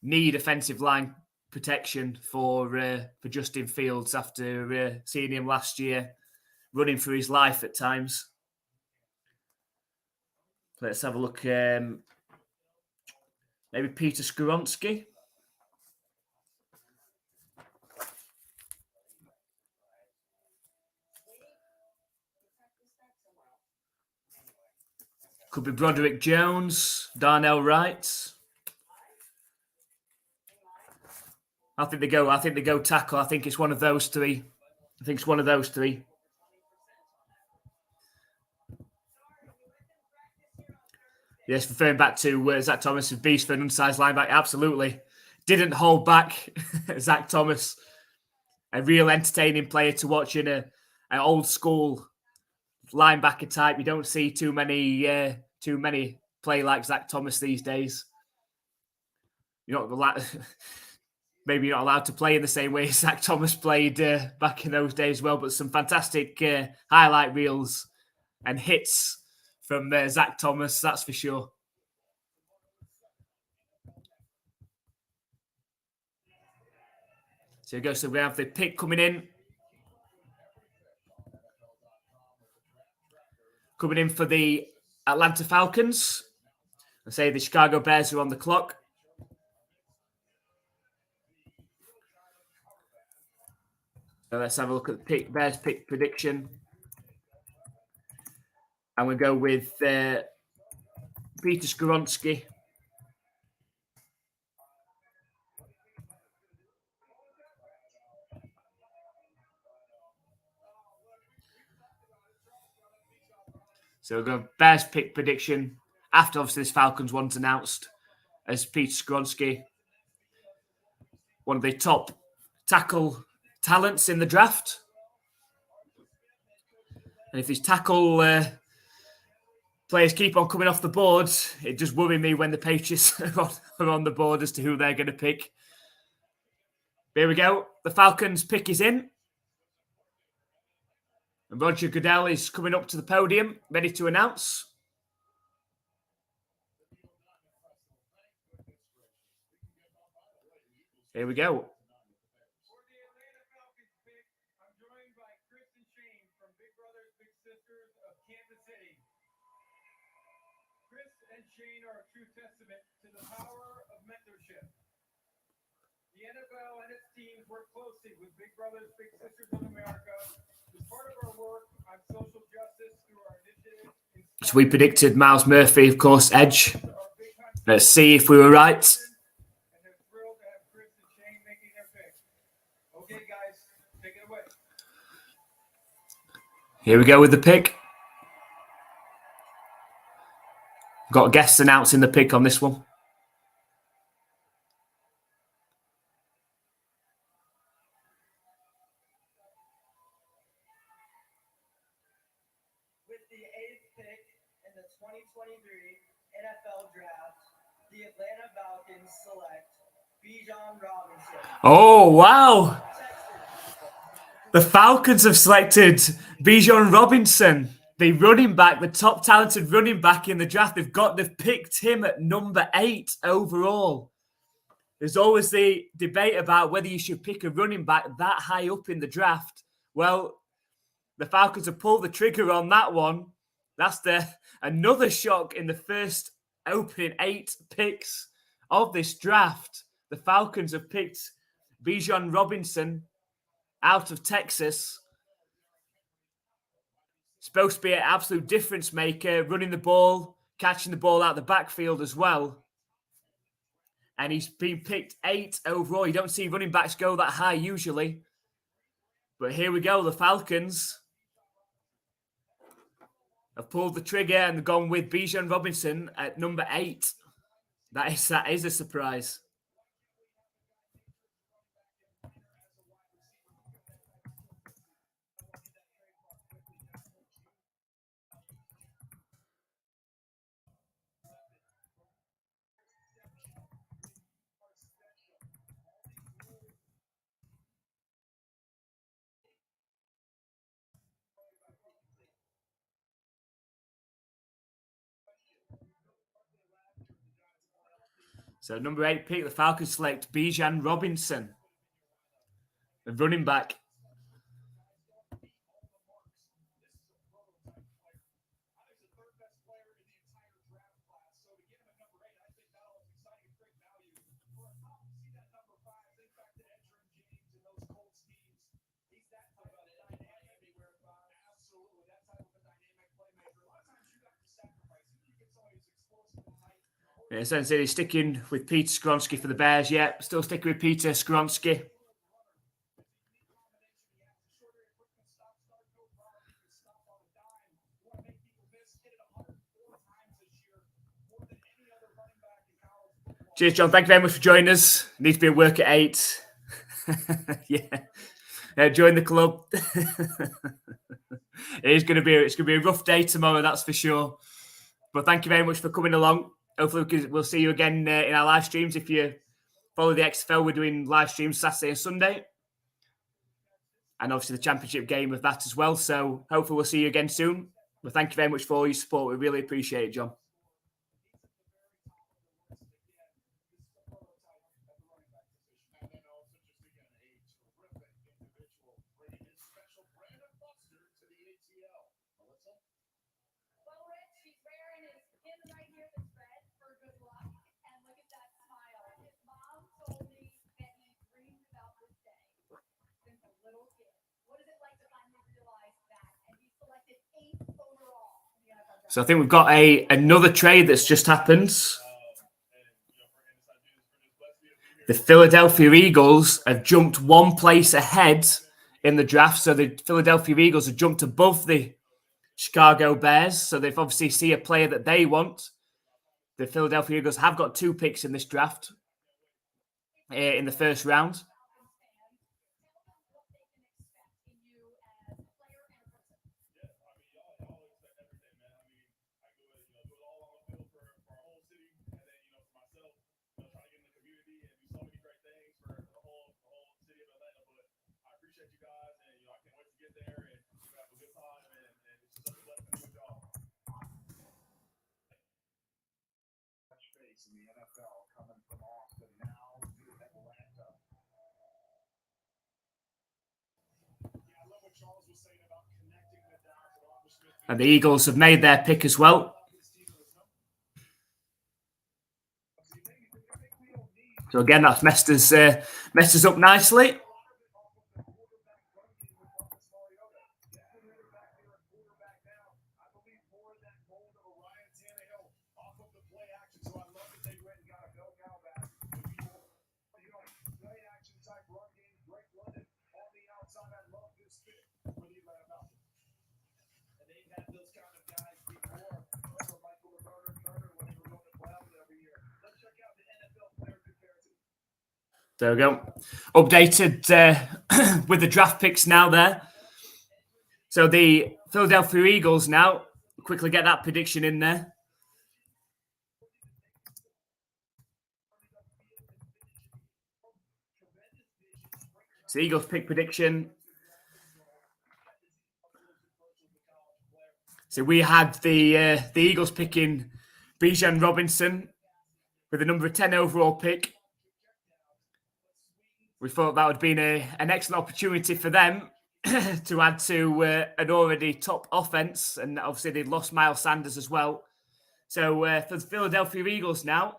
need offensive line protection for Justin Fields after seeing him last year running for his life at times. Let's have a look. Maybe Peter Skoronski. Could be Broderick Jones, Darnell Wright. I think they go tackle. I think it's one of those three. Yes, referring back to Zach Thomas, a beast for an unsized linebacker. Absolutely. Didn't hold back. Zach Thomas, a real entertaining player to watch in an old school linebacker type. You don't see too many play like Zach Thomas these days. Maybe you're not allowed to play in the same way Zach Thomas played back in those days. Well, but some fantastic highlight reels and hits from Zach Thomas, that's for sure. So we have the pick coming in. Coming in for the Atlanta Falcons. I say the Chicago Bears are on the clock. So let's have a look at the Bears pick prediction. And we go with Peter Skoronski. So we'll go Bears pick prediction after obviously this Falcons one's announced as Peter Skoronski, one of the top tackle talents in the draft. And if these tackle players keep on coming off the board, it just worries me when the Patriots are on the board as to who they're going to pick. Here we go. The Falcons pick is in. And Roger Goodell is coming up to the podium, ready to announce. Here we go. chain are a true testament to the power of mentorship. The NFL and its teams work closely with Big Brothers Big Sisters of America as part of our work on social justice through our initiative. So we predicted Miles Murphy, of course, edge. Let's see if we were right. And they're thrilled to have Chris and Shane making their pick. Okay, guys, take it away. Here we go with the pick. Got guests announcing the pick on this one. With the 8th pick in the 2023 NFL Draft, the Atlanta Falcons select Bijan Robinson. Oh, wow. The Falcons have selected Bijan Robinson, the running back, the top talented running back in the draft. They've picked him at number 8 overall. There's always the debate about whether you should pick a running back that high up in the draft. Well, the Falcons have pulled the trigger on that one. That's another shock in the first opening 8 picks of this draft. The Falcons have picked Bijan Robinson out of Texas. Supposed to be an absolute difference maker, running the ball, catching the ball out of the backfield as well. And he's been picked 8 overall. You don't see running backs go that high usually. But here we go. The Falcons have pulled the trigger and gone with Bijan Robinson at number 8. That is a surprise. So number 8 pick, the Falcons select Bijan Robinson, the running back. Essentially, he's sticking with Peter Skronsky for the Bears. Yeah, still sticking with Peter Skronsky. Cheers, John. Thank you very much for joining us. Need to be at work at 8. Yeah. Join the club. It's going to be a rough day tomorrow, that's for sure. But thank you very much for coming along. Hopefully we'll see you again in our live streams. If you follow the XFL, we're doing live streams Saturday and Sunday. And obviously the championship game of that as well. So hopefully we'll see you again soon. But thank you very much for all your support. We really appreciate it, John. So I think we've got another trade that's just happened. The Philadelphia Eagles have jumped one place ahead in the draft. So the Philadelphia Eagles have jumped above the Chicago Bears. So they've obviously see a player that they want. The Philadelphia Eagles have got 2 picks in this draft in the first round. In the NFL coming from Austin now to Atlanta. Yeah, I love what Charles was saying about connecting the dots. And the Eagles have made their pick as well. So again, that's messed us up nicely. There we go. Updated with the draft picks now there. So the Philadelphia Eagles now, quickly get that prediction in there. So Eagles pick prediction. So we had the Eagles picking Bijan Robinson with the number 10 overall pick. We thought that would have been an excellent opportunity for them to add to an already top offense, and obviously they lost Miles Sanders as well. So for the Philadelphia Eagles now,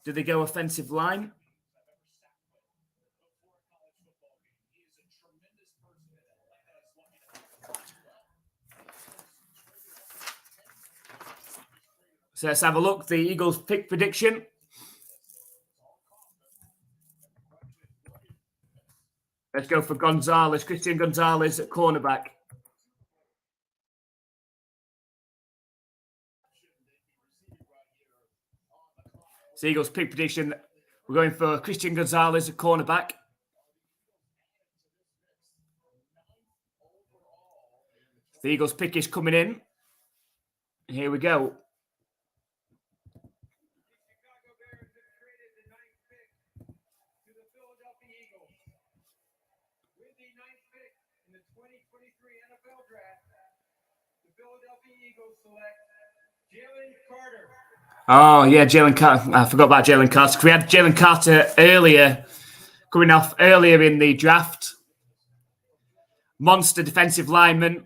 do they go offensive line? So let's have a look. The Eagles pick prediction. Let's go for Gonzalez, Christian Gonzalez at cornerback. So Eagles pick prediction. We're going for Christian Gonzalez at cornerback. The Eagles pick is coming in. Here we go. Oh, yeah, Jalen Carter. I forgot about Jalen Carter. We had Jalen Carter coming off earlier in the draft. Monster defensive lineman.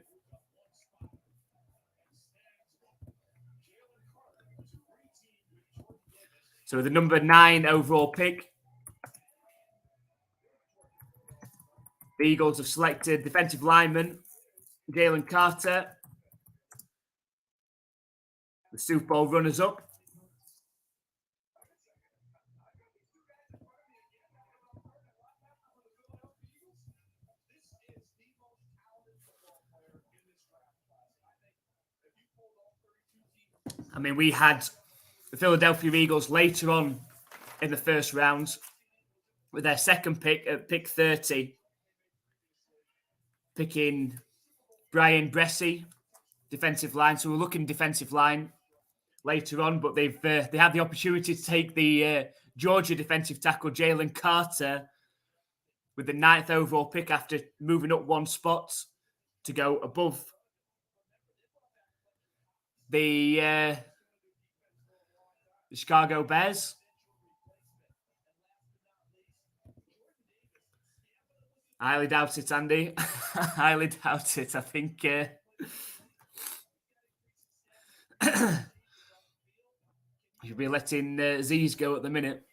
So with the number 9 overall pick, the Eagles have selected defensive lineman Jalen Carter, the Super Bowl runners-up. I mean, we had the Philadelphia Eagles later on in the first round with their second pick at pick 30, picking Brian Bressie, defensive line. So we're looking defensive line later on, but they had the opportunity to take the Georgia defensive tackle Jalen Carter with the 9th overall pick after moving up one spot to go above the Chicago Bears. I highly doubt it, Andy. I highly doubt it. I think you'll be letting Z's go at the minute.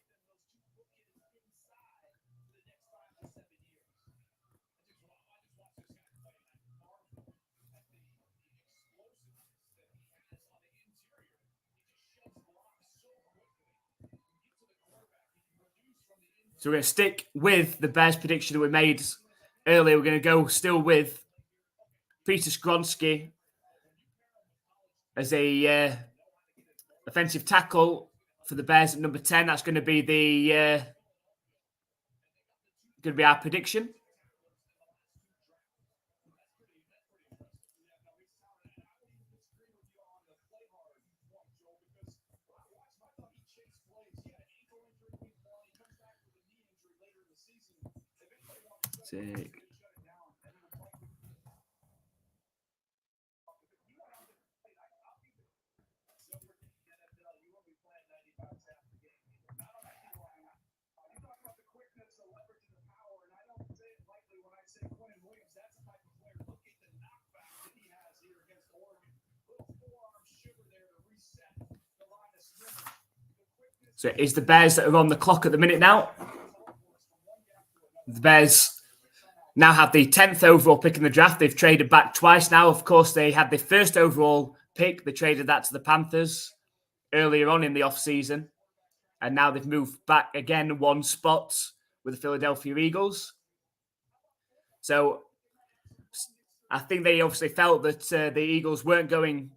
So we're going to stick with the Bears prediction that we made earlier. We're going to go still with Peter Skronsky as a offensive tackle for the Bears at number 10. That's going to be our prediction. Sick. So it is the Bears that are on the clock at the minute now. The Bears now have the 10th overall pick in the draft. They've traded back twice now. Of course, they had the first overall pick. They traded that to the Panthers earlier on in the offseason. And now they've moved back again one spot with the Philadelphia Eagles. So I think they obviously felt that the Eagles weren't going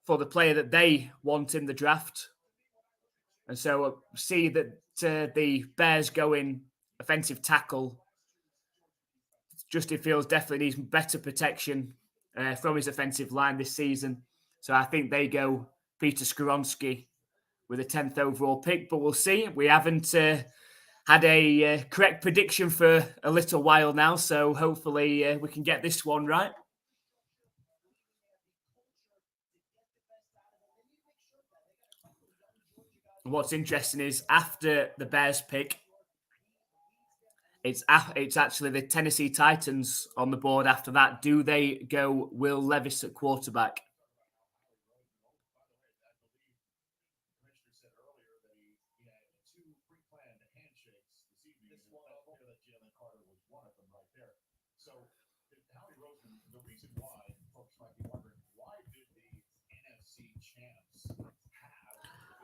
for the player that they want in the draft. And so see that the Bears go in offensive tackle. Justin Fields definitely needs better protection from his offensive line this season. So I think they go Peter Skoronski with a 10th overall pick. But we'll see. We haven't had a correct prediction for a little while now. So hopefully we can get this one right. And what's interesting is after the Bears pick, it's actually the Tennessee Titans on the board after that. Do they go Will Levis at quarterback?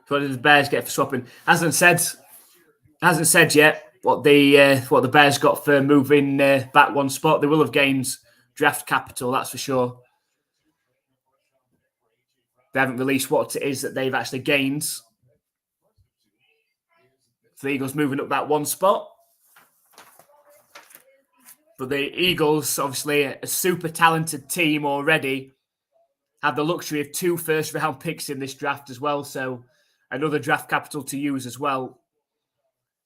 So what did the Bears get for swapping? Hasn't said yet what the Bears got for moving back one spot. They will have gained draft capital, that's for sure. They haven't released what it is that they've actually gained. So the Eagles moving up that one spot. But the Eagles, obviously a super talented team already, have the luxury of 2 first-round picks in this draft as well. So another draft capital to use as well.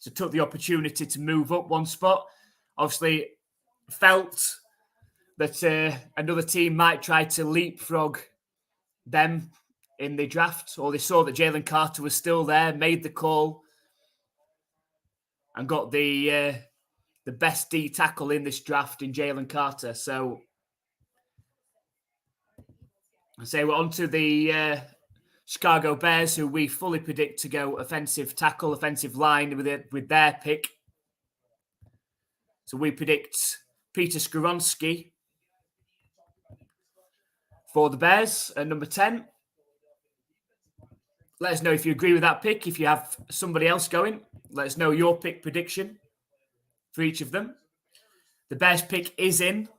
So took the opportunity to move up one spot. Obviously felt that another team might try to leapfrog them in the draft, or they saw that Jalen Carter was still there, made the call, and got the best D tackle in this draft in Jalen Carter. So I say we're on to the Chicago Bears, who we fully predict to go offensive tackle, offensive line with their pick. So we predict Peter Skoronski for the Bears at number 10. Let us know if you agree with that pick. If you have somebody else going, let us know your pick prediction for each of them. The Bears pick is in,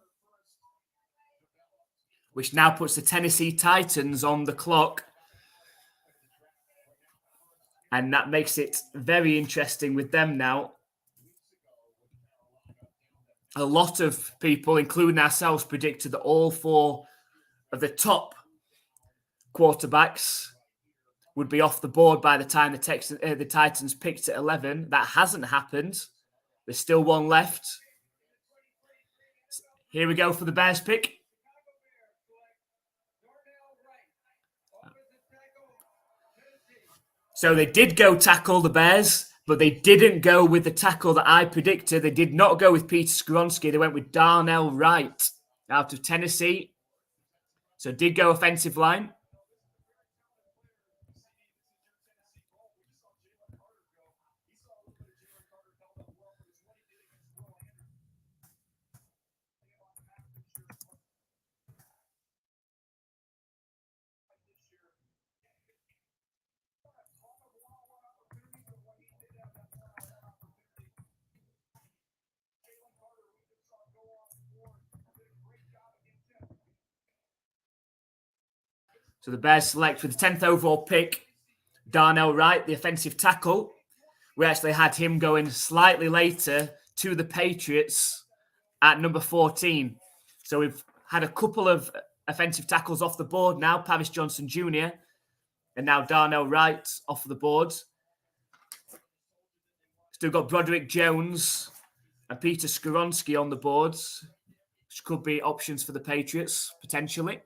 which now puts the Tennessee Titans on the clock. And that makes it very interesting with them now. A lot of people, including ourselves, predicted that all 4 of the top quarterbacks would be off the board by the time the Titans picked at 11. That hasn't happened. There's still one left. Here we go for the Bears pick. So they did go tackle, the Bears, but they didn't go with the tackle that I predicted. They did not go with Peter Skoronski. They went with Darnell Wright out of Tennessee. So did go offensive line. So the Bears select with the 10th overall pick, Darnell Wright, the offensive tackle. We actually had him going slightly later to the Patriots at number 14. So we've had a couple of offensive tackles off the board now. Paris Johnson Jr. and now Darnell Wright off the board. Still got Broderick Jones and Peter Skoronski on the boards, which could be options for the Patriots, potentially.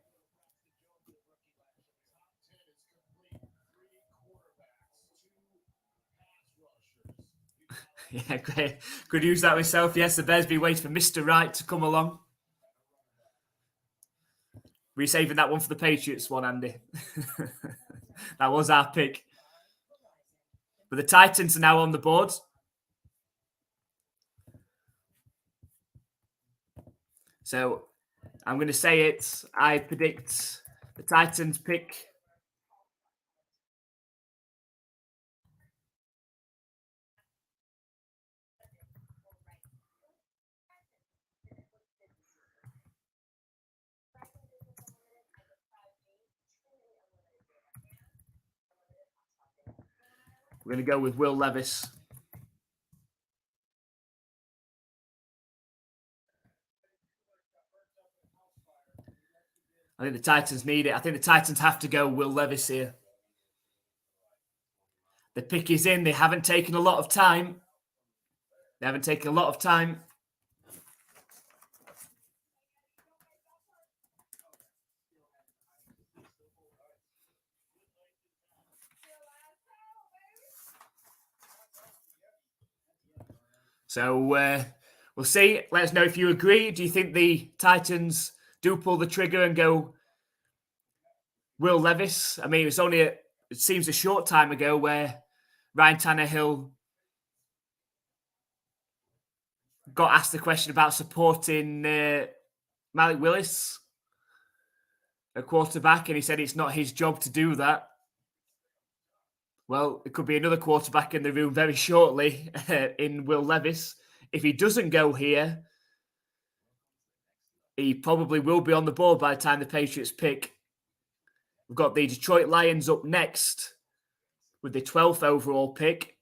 Yeah, great. Could use that myself. Yes, the Bears be waiting for Mr. Wright to come along. We're saving that one for the Patriots one, Andy. That was our pick. But the Titans are now on the board. So I'm going to say it. I predict the Titans pick. We're going to go with Will Levis. I think the Titans need it. I think the Titans have to go Will Levis here. The pick is in. They haven't taken a lot of time. So we'll see. Let us know if you agree. Do you think the Titans do pull the trigger and go Will Levis? I mean, it was only it seems a short time ago where Ryan Tannehill got asked the question about supporting Malik Willis, a quarterback, and he said it's not his job to do that. Well, it could be another quarterback in the room very shortly in Will Levis. If he doesn't go here, he probably will be on the board by the time the Patriots pick. We've got the Detroit Lions up next with the 12th overall pick,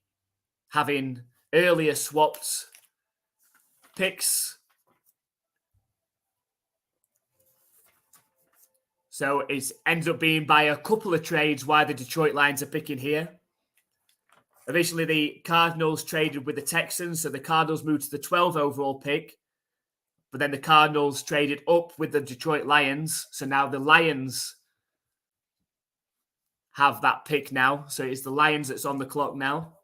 having earlier swapped picks. So it ends up being by a couple of trades why the Detroit Lions are picking here. Originally, the Cardinals traded with the Texans, so the Cardinals moved to the 12th overall pick. But then the Cardinals traded up with the Detroit Lions, so now the Lions have that pick now. So it's the Lions that's on the clock now.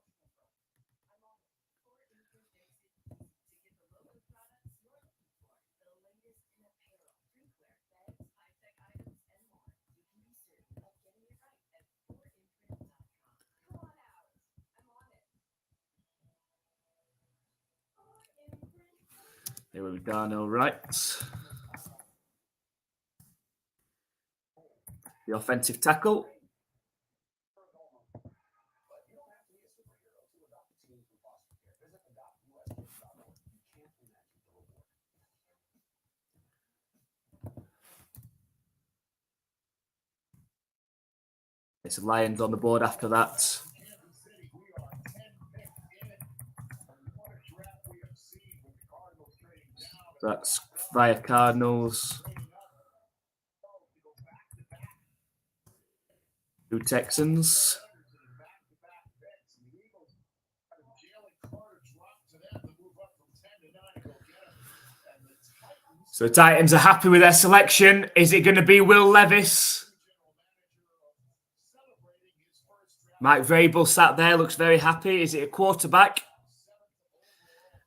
Here we go, all right. The offensive tackle. It's the Lions on the board after that. That's via Cardinals. To Texans. So the Titans are happy with their selection. Is it going to be Will Levis? Mike Vrabel sat there, looks very happy. Is it a quarterback?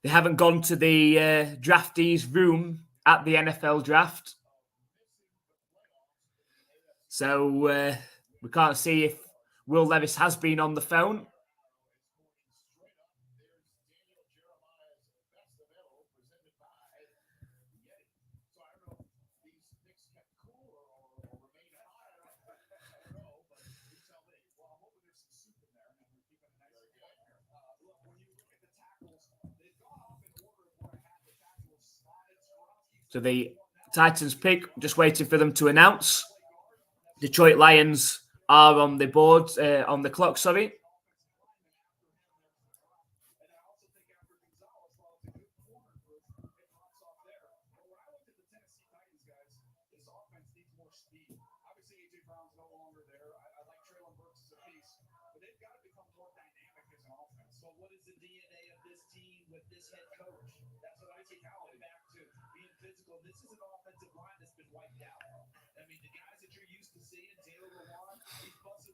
They haven't gone to the draftees' room at the NFL draft. So we can't see if Will Levis has been on the phone. So the Titans pick, just waiting for them to announce. Detroit Lions are on the board, on the clock, sorry.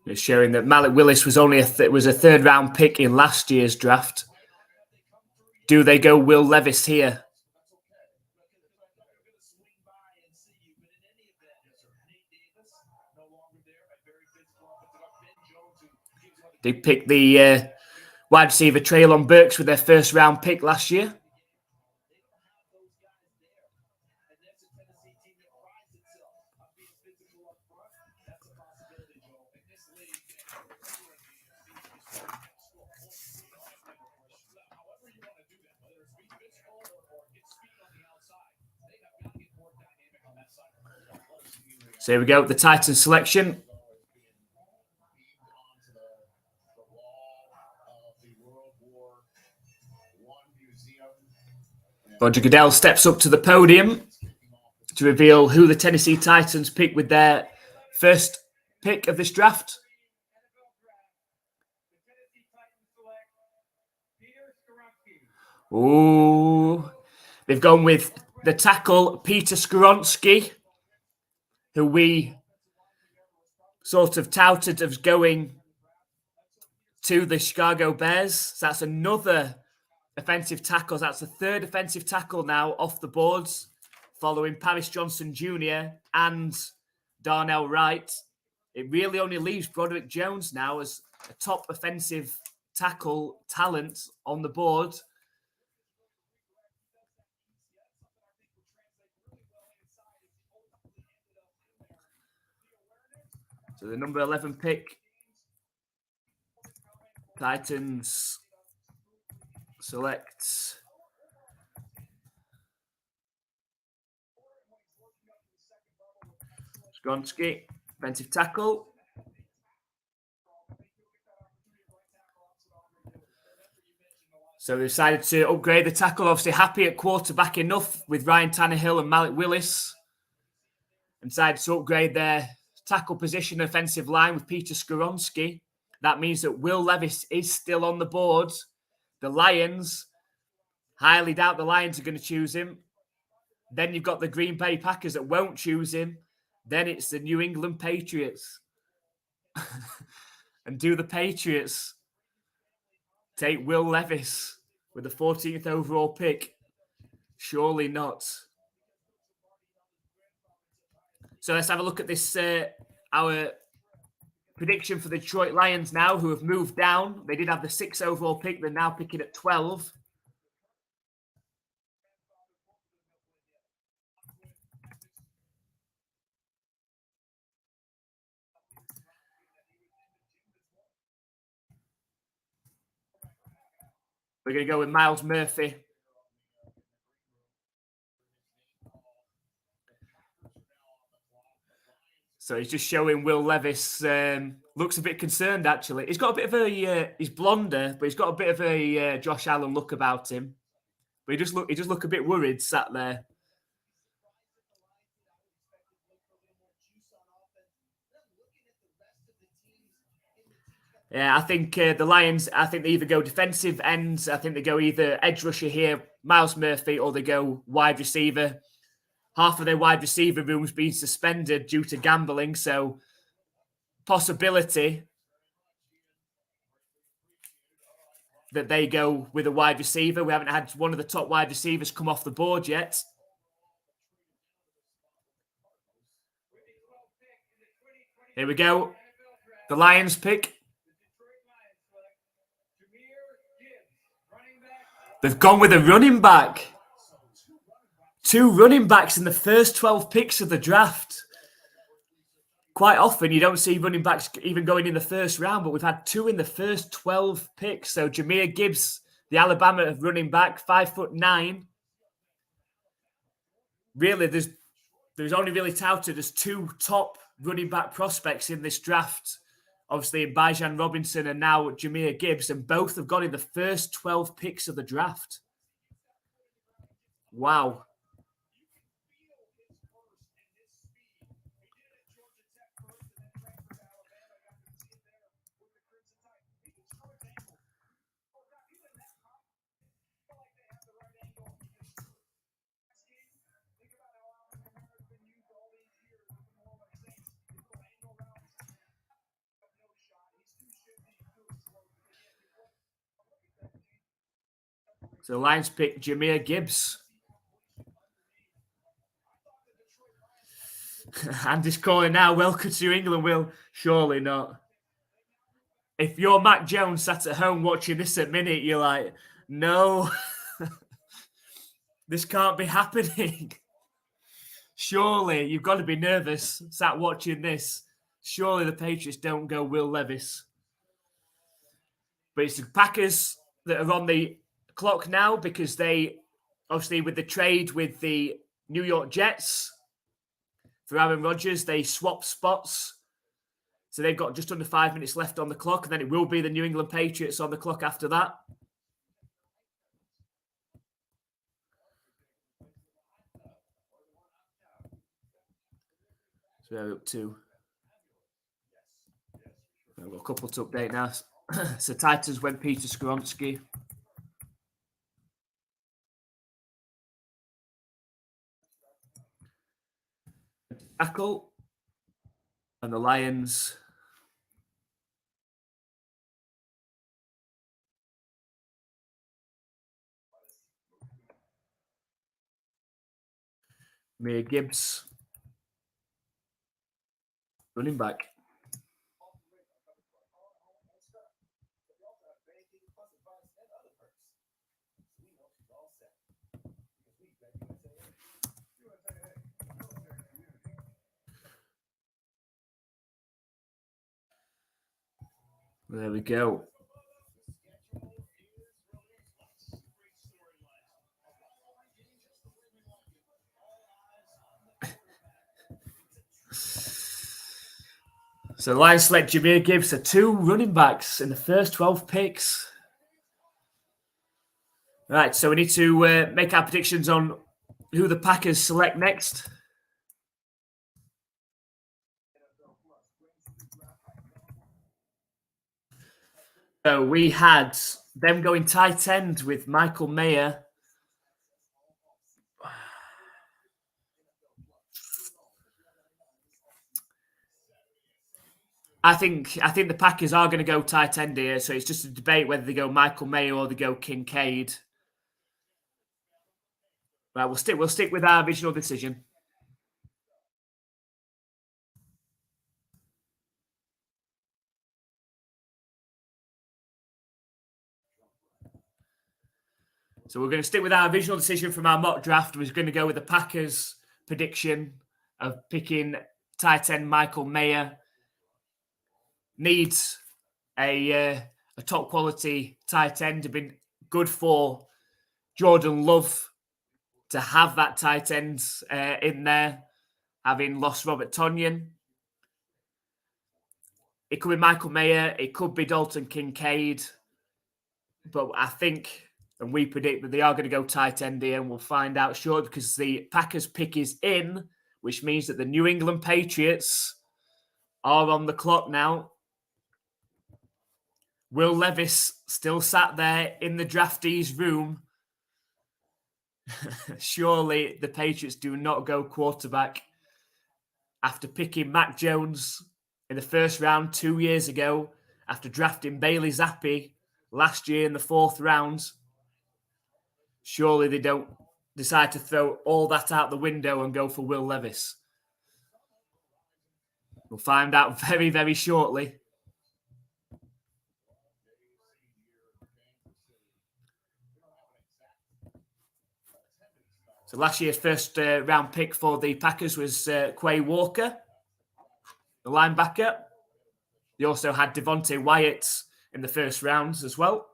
It's showing that Malik Willis was only a third round pick in last year's draft. Do they go Will Levis here? They pick the wide receiver Treylon Burks with their first round pick last year. So here we go, the Titans selection. Roger Goodell steps up to the podium to reveal who the Tennessee Titans pick with their first pick of this draft. Ooh, they've gone with the tackle Peter Skoronski, who we sort of touted as going to the Chicago Bears. So that's another offensive tackle. That's the third offensive tackle now off the boards, following Paris Johnson Jr. and Darnell Wright. It really only leaves Broderick Jones now as a top offensive tackle talent on the board. So the number 11 pick, Titans select Skoronski, offensive tackle. So they decided to upgrade the tackle. Obviously happy at quarterback enough with Ryan Tannehill and Malik Willis. And decided to upgrade their tackle position offensive line with Peter Skoronski. That means that Will Levis is still on the board. The Lions, highly doubt the Lions are going to choose him. Then you've got the Green Bay Packers that won't choose him. Then it's the New England Patriots. And do the Patriots take Will Levis with the 14th overall pick? Surely not. So let's have a look at this, our prediction for the Detroit Lions now, who have moved down. They did have the 6th overall pick. They're now picking at 12. We're going to go with Miles Murphy. So he's just showing Will Levis. Looks a bit concerned, actually. He's got a bit of a... he's blonder, but he's got a bit of a Josh Allen look about him. But he just look a bit worried, sat there. Yeah, I think the Lions, I think they either go defensive ends. I think they go either edge rusher here, Miles Murphy, or they go wide receiver. Half of their wide receiver room's been suspended due to gambling, so possibility that they go with a wide receiver. We haven't had one of the top wide receivers come off the board yet. Here we go. The Lions pick. They've gone with a running back. 2 running backs in the first 12 picks of the draft. Quite often, you don't see running backs even going in the first round, but we've had 2 in the first 12 picks. So Jahmyr Gibbs, the Alabama running back, 5'9". Really, there's only really touted as 2 top running back prospects in this draft. Obviously, Bijan Robinson and now Jahmyr Gibbs, and both have gone in the first 12 picks of the draft. Wow. So the Lions pick Jahmyr Gibbs. Andy's calling now. Welcome to England, Will. Surely not. if you're Mac Jones sat at home watching this at minute, you're like, no, this can't be happening. Surely you've got to be nervous sat watching this. Surely the Patriots don't go Will Levis. But it's the Packers that are on the clock now because they, obviously, with the trade with the New York Jets for Aaron Rodgers, they swapped spots. So they've got just under 5 minutes left on the clock, and then it will be the New England Patriots on the clock after that. So we're up to... I've got a couple to update now. So Titans went Peter Skoronski. Tackle. And the Lions... Mia Gibbs. Running back. There we go. So Lions select Jahmyr Gibbs to 2 running backs in the first 12 picks. Right, so we need to make our predictions on who the Packers select next. So we had them going tight end with Michael Mayer. I think the Packers are going to go tight end here, so it's just a debate whether they go Michael Mayer or they go Kincaid. Right, we'll stick with our original decision. So we're going to stick with our original decision from our mock draft. We're going to go with the Packers' prediction of picking tight end Michael Mayer. Needs a top quality tight end. Have been good for Jordan Love to have that tight end in there, having lost Robert Tonyan. It could be Michael Mayer. It could be Dalton Kincaid. But I think, and we predict that they are going to go tight end here, and we'll find out shortly because the Packers pick is in, which means that the New England Patriots are on the clock now. Will Levis still sat there in the draftees' room. Surely the Patriots do not go quarterback after picking Mac Jones in the first round 2 years ago, after drafting Bailey Zappi last year in the 4th round. Surely they don't decide to throw all that out the window and go for Will Levis. We'll find out very, very shortly. So last year's first round pick for the Packers was Quay Walker, the linebacker. They also had Devontae Wyatt in the first rounds as well.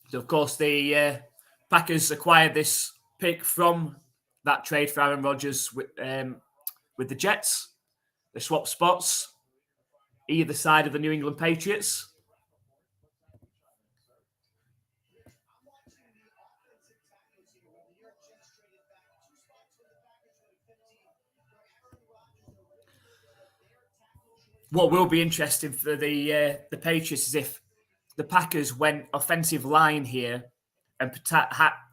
So, of course, the Packers acquired this pick from that trade for Aaron Rodgers with the Jets. They swapped spots either side of the New England Patriots. What will be interesting for the Patriots is if the Packers went offensive line here and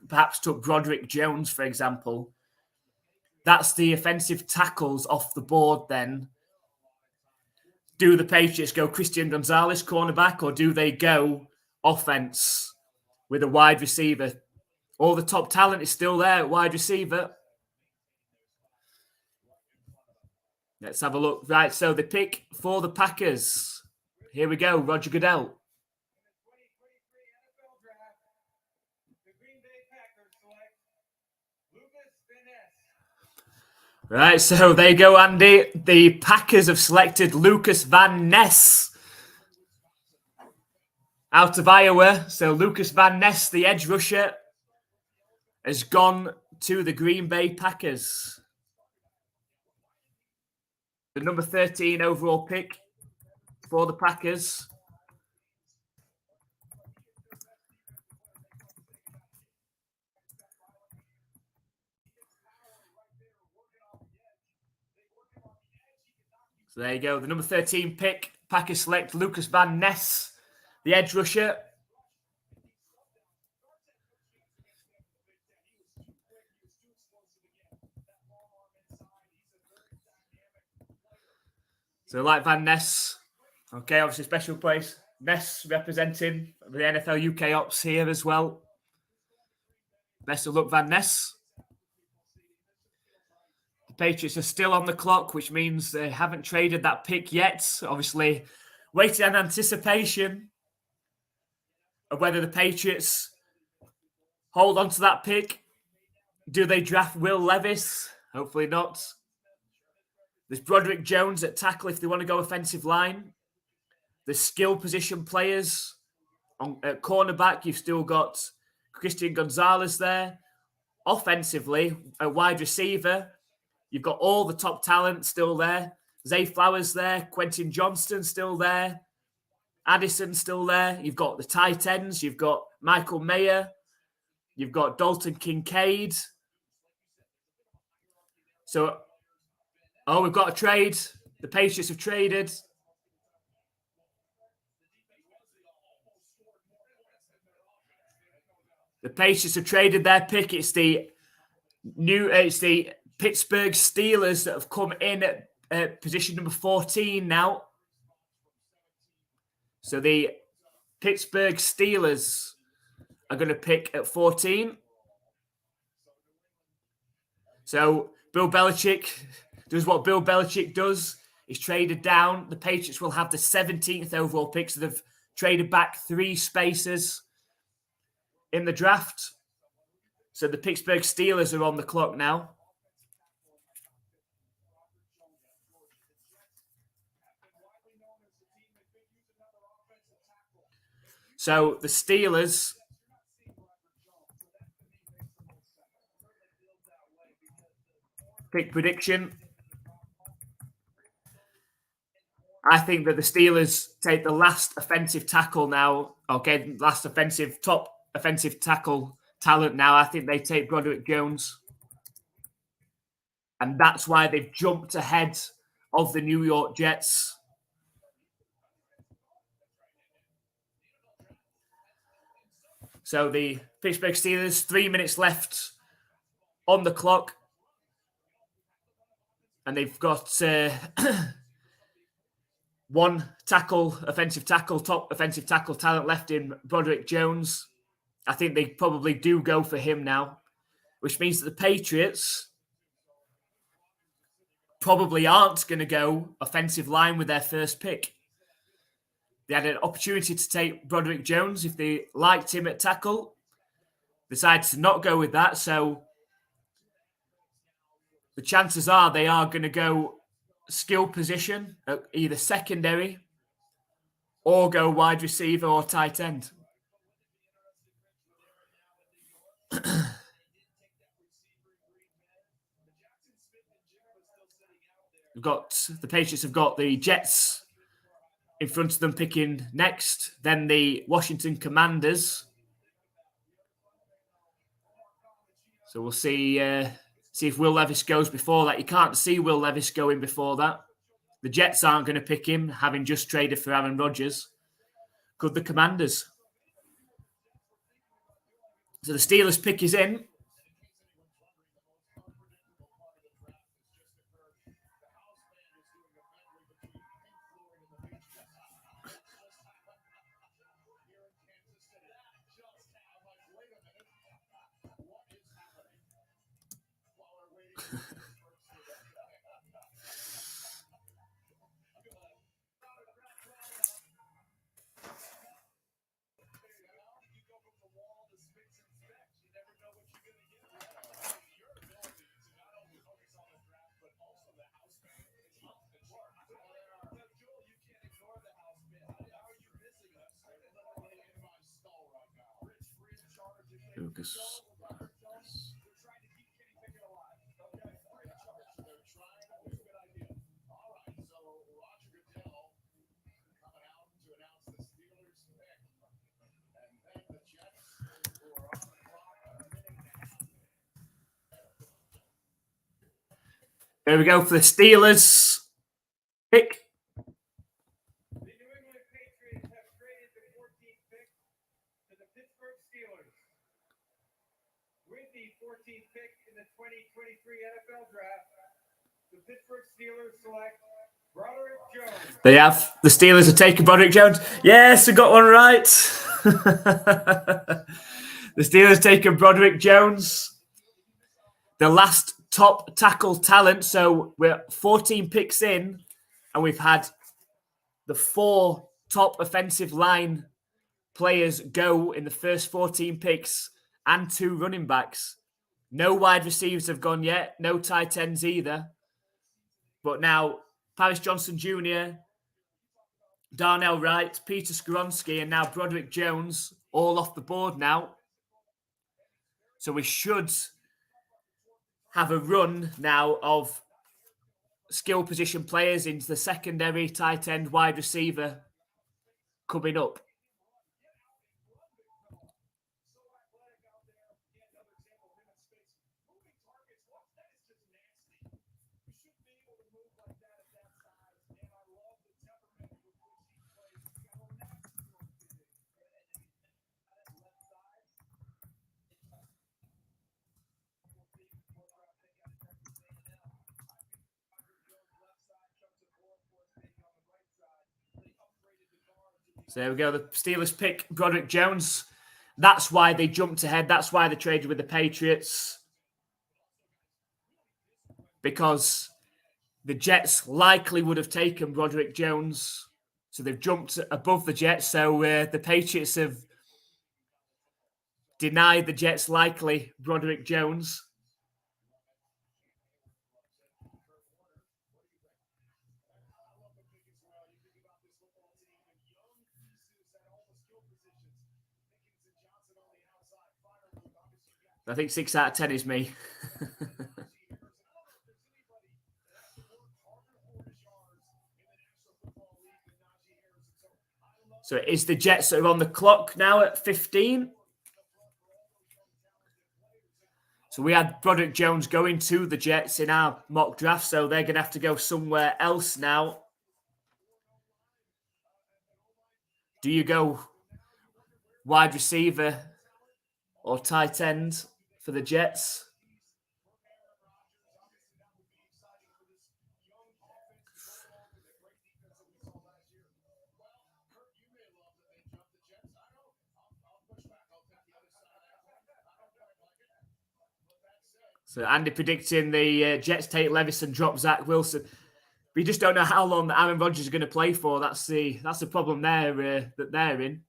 perhaps took Broderick Jones, for example. That's the offensive tackles off the board then. do the Patriots go Christian Gonzalez cornerback, or do they go offense with a wide receiver? All the top talent is still there at wide receiver. Let's have a look. Right, so the pick for the Packers. Here we go, Roger Goodell. Right, so there you go, Andy. The Packers have selected Lucas Van Ness out of Iowa. So Lucas Van Ness, the edge rusher, has gone to the Green Bay Packers. The number 13 overall pick for the Packers. So there you go. The number 13 pick. Packers select Lucas Van Ness, the edge rusher. So like Van Ness. Okay, obviously special place. Ness representing the NFL UK Ops here as well. Best of luck, Van Ness. The Patriots are still on the clock, which means they haven't traded that pick yet. Obviously, waiting in anticipation of whether the Patriots hold on to that pick. Do they draft Will Levis? Hopefully not. There's Broderick Jones at tackle if they want to go offensive line. The skill position players. At cornerback, you've still got Christian Gonzalez there. Offensively, a wide receiver, you've got all the top talent still there. Zay Flowers there. Quentin Johnston still there. Addison still there. You've got the tight ends. You've got Michael Mayer. You've got Dalton Kincaid. So, we've got a trade. The Patriots have traded. The Patriots have traded their pick. It's the Pittsburgh Steelers that have come in at position number 14 now. So the Pittsburgh Steelers are going to pick at 14. So Bill Belichick does what Bill Belichick does. He's traded down. The Patriots will have the 17th overall pick. So they've traded back 3 spaces in the draft. So the Pittsburgh Steelers are on the clock now. So the Steelers pick prediction. I think that the Steelers take the last offensive tackle now. Okay, last top offensive tackle talent now. I think they take Broderick Jones. And that's why they've jumped ahead of the New York Jets. So the Pittsburgh Steelers, 3 minutes left on the clock. And they've got one offensive tackle, top offensive tackle talent left in Broderick Jones. I think they probably do go for him now, which means that the Patriots probably aren't going to go offensive line with their first pick. They had an opportunity to take Broderick Jones if they liked him at tackle. Decided to not go with that, so the chances are they are going to go skill position at either secondary or go wide receiver or tight end. The Patriots have got the Jets in front of them picking next, then the Washington Commanders. So we'll see if Will Levis goes before that. You can't see Will Levis going before that. The Jets aren't going to pick him, having just traded for Aaron Rodgers. Could the Commanders? So the Steelers pick is in. Lucas. There we go for the Steelers pick. The New England Patriots have traded the 14th pick to the Pittsburgh Steelers. With the 14th pick in the 2023 NFL Draft, the Pittsburgh Steelers select Broderick Jones. They have. The Steelers are taking Broderick Jones. Yes, we got one right. The Steelers taking Broderick Jones. The last top tackle talent. So we're 14 picks in, and we've had the 4 top offensive line players go in the first 14 picks and 2 running backs. No wide receivers have gone yet. No tight ends either. But now Paris Johnson Jr., Darnell Wright, Peter Skoronski, and now Broderick Jones all off the board now. So we should have a run now of skill position players into the secondary, tight end, wide receiver coming up. So there we go. The Steelers pick Broderick Jones. That's why they jumped ahead. That's why they traded with the Patriots. Because the Jets likely would have taken Broderick Jones. So they've jumped above the Jets. So the Patriots have denied the Jets likely Broderick Jones. I think 6 out of 10 is me. So it is the Jets that are on the clock now at 15. So we had Broderick Jones going to the Jets in our mock draft, so they're going to have to go somewhere else now. Do you go wide receiver or tight end for the Jets? So Andy predicting the Jets take Levis and drop Zach Wilson. We just don't know how long Aaron Rodgers is going to play for. That's the problem there that they're in.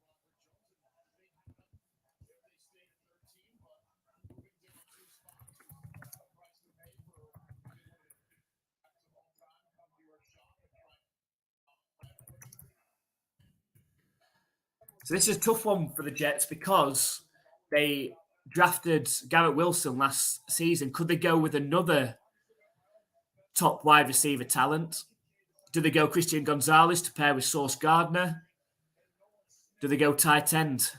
So this is a tough one for the Jets because they drafted Garrett Wilson last season. Could they go with another top wide receiver talent? Do they go Christian Gonzalez to pair with Sauce Gardner? Do they go tight end?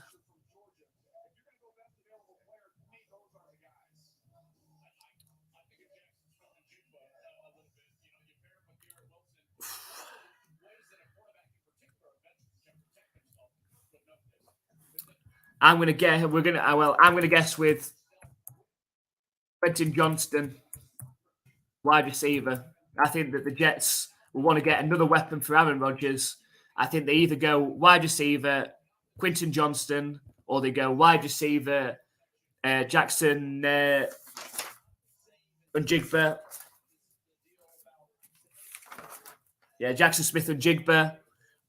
I'm going to guess with Quentin Johnston, wide receiver. I think that the Jets will want to get another weapon for Aaron Rodgers. I think they either go wide receiver, Quentin Johnston, or they go wide receiver, Jackson Jigba. Yeah, Jackson Smith and Jigba.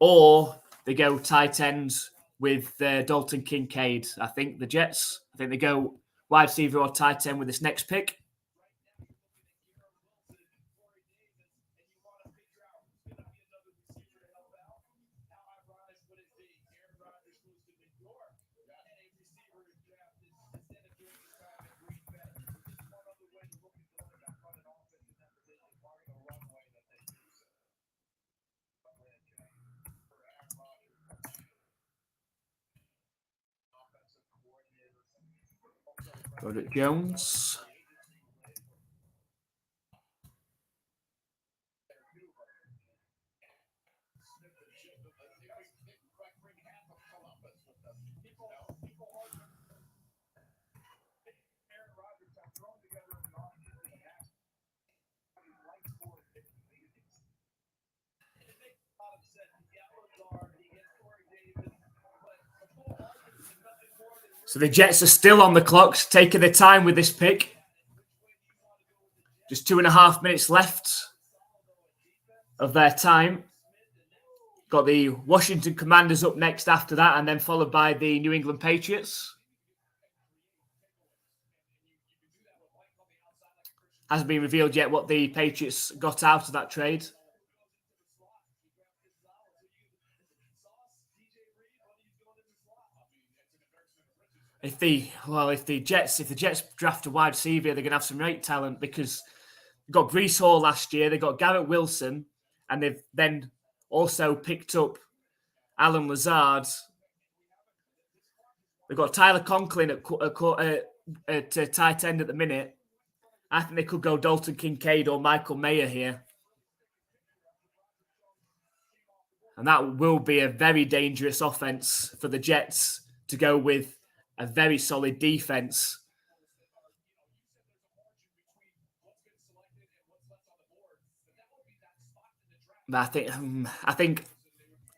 Or they go tight ends with Dalton Kincaid. I think the Jets. I think they go wide receiver or tight end with this next pick. Roderick Jones. So the Jets are still on the clock, taking their time with this pick. Just 2.5 minutes left of their time. Got the Washington Commanders up next after that, and then followed by the New England Patriots. Hasn't been revealed yet what the Patriots got out of that trade. If the Jets draft a wide receiver, they're going to have some great talent because they got Breece Hall last year, they got Garrett Wilson, and they've then also picked up Alan Lazard. They've got Tyler Conklin at tight end at the minute. I think they could go Dalton Kincaid or Michael Mayer here. And that will be a very dangerous offense for the Jets to go with a very solid defense. But I think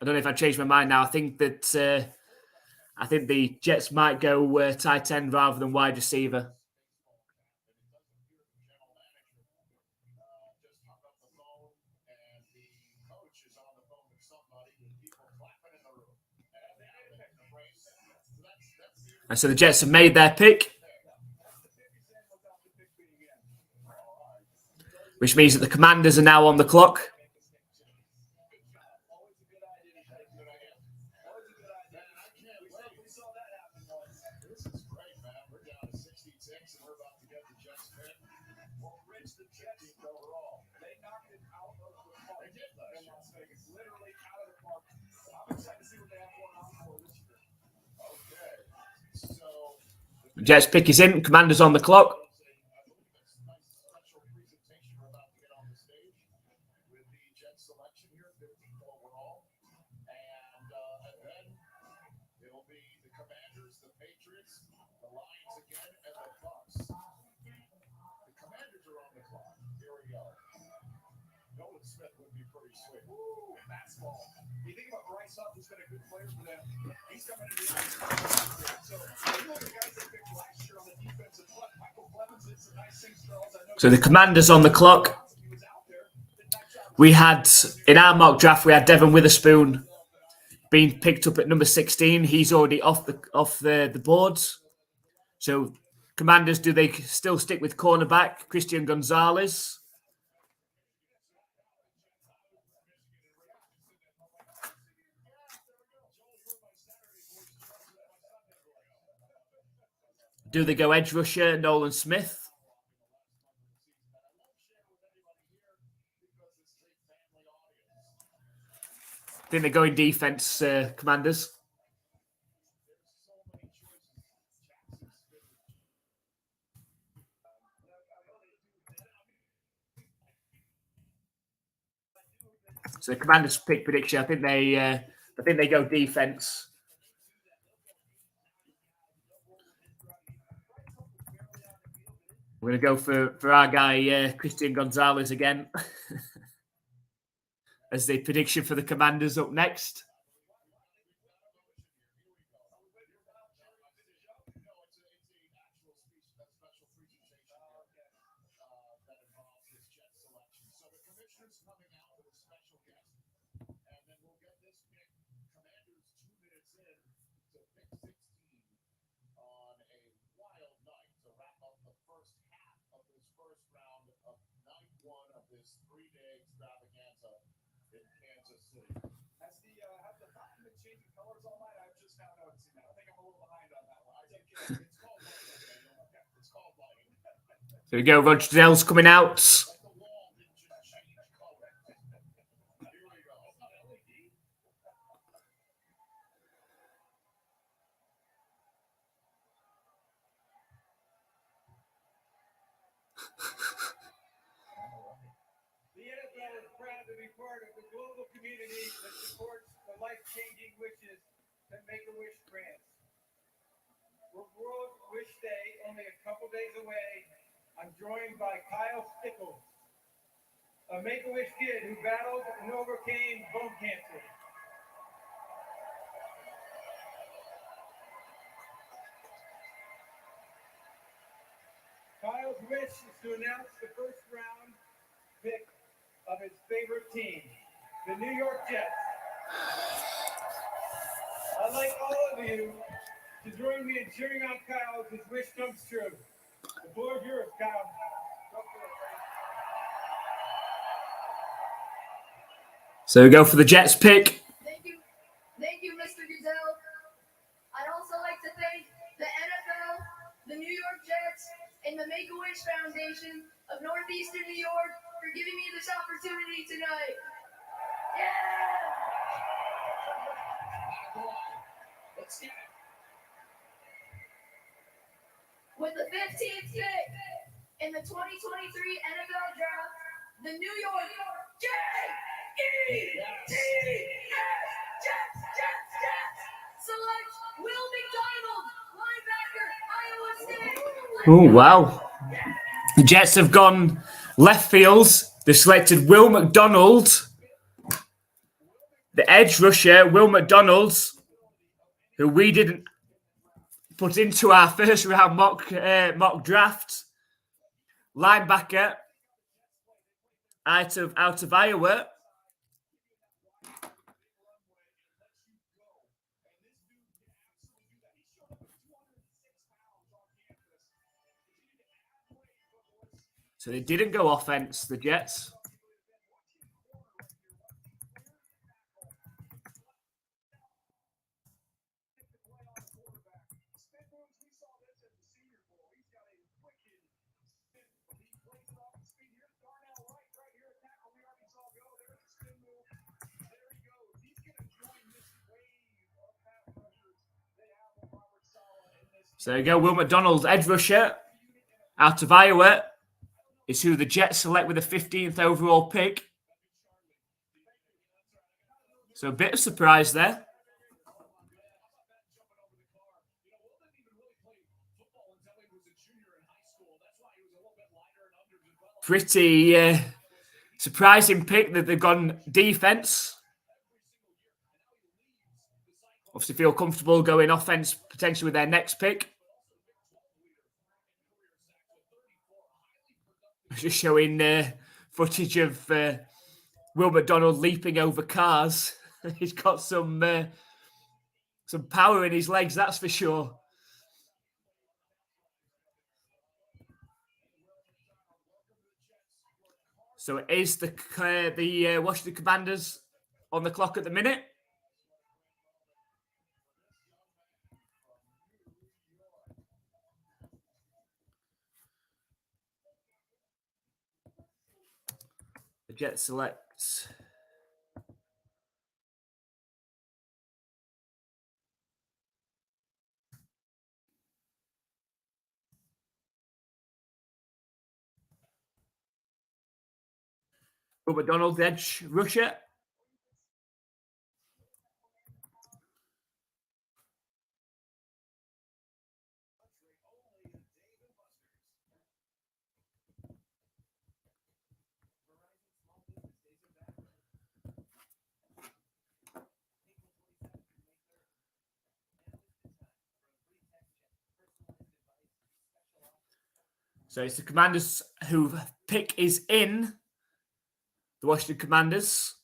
I don't know if I changed my mind now. I think the Jets might go tight end rather than wide receiver. And so the Jets have made their pick, which means that the Commanders are now on the clock. Jets pick is in. Commanders on the clock. So the Commanders on the clock. We had, in our mock draft, we had Devon Witherspoon being picked up at number 16. He's already off the boards. So Commanders, do they still stick with cornerback Christian Gonzalez? Do they go edge rusher Nolan Smith? I think they're going defense, Commanders. So the Commanders pick prediction. I think they go defense. We're going to go for our guy, Christian Gonzalez again. As the prediction for the Commanders up next. Pictures coming out with a special guest. And then we'll get this pick. Commanders 2 minutes in to pick 16 on a wild night to wrap up the first half of this first round of night 1 of this 3-day extravaganza in Kansas City. Has the Falcon been changing colors all night? I'm just now noticing that. I think I'm a little behind on that one. It's called lighting, Daniel. Okay, it's called lighting. There we go. Roger Goodell's coming out. Like the wall didn't just change color. Here we go. It's not LED. The NFL is proud to be part of the global community that supports the life-changing wishes that Make-A-Wish grants. With World Wish Day only a couple days away, I'm joined by Kyle Stickles, a Make-A-Wish kid who battled and overcame bone cancer. Kyle's wish is to announce the first round pick of his favorite team, the New York Jets. I'd like all of you to join me in cheering on Kyle as his wish comes true. The floor is yours, Kyle. Go for it, buddy. So we go for the Jets pick. Thank you, Mr. Goodell. I'd also like to thank the NFL, the New York Jets, and the Make-A-Wish Foundation of Northeastern New York for giving me this opportunity tonight. Yeah! Let's get it. With the 15th pick in the 2023 NFL Draft, the New York Jets select Will McDonald, linebacker, Iowa State. Oh, wow. The Jets have gone left fields. They selected Will McDonald, the edge rusher, Will McDonald, who we didn't put into our first round mock draft. Linebacker out of Iowa. So they didn't go offense, the Jets. So there you go. Will McDonald, edge rusher out of Iowa, is who the Jets select with the 15th overall pick. So a bit of surprise there. Pretty surprising pick that they've gone defense. Obviously feel comfortable going offense potentially with their next pick. Just showing footage of Will McDonald leaping over cars. He's got some power in his legs, that's for sure. So it is the Washington Commanders on the clock at the minute. The Jets select Will McDonald, edge rusher. So it's the Commanders who pick is in. the Washington Commanders.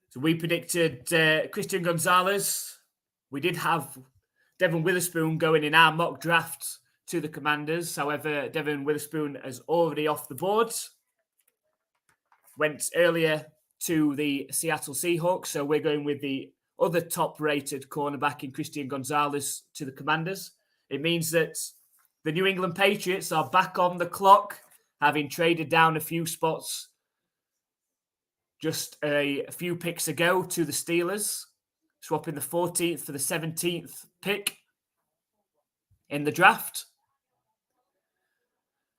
So we predicted Christian Gonzalez. We did have Devon Witherspoon going in our mock draft to the Commanders. However, Devon Witherspoon is already off the board. Went earlier to the Seattle Seahawks. So we're going with the other top-rated cornerback in Christian Gonzalez to the Commanders. It means that the New England Patriots are back on the clock, having traded down a few spots just a few picks ago to the Steelers, swapping the 14th for the 17th pick in the draft.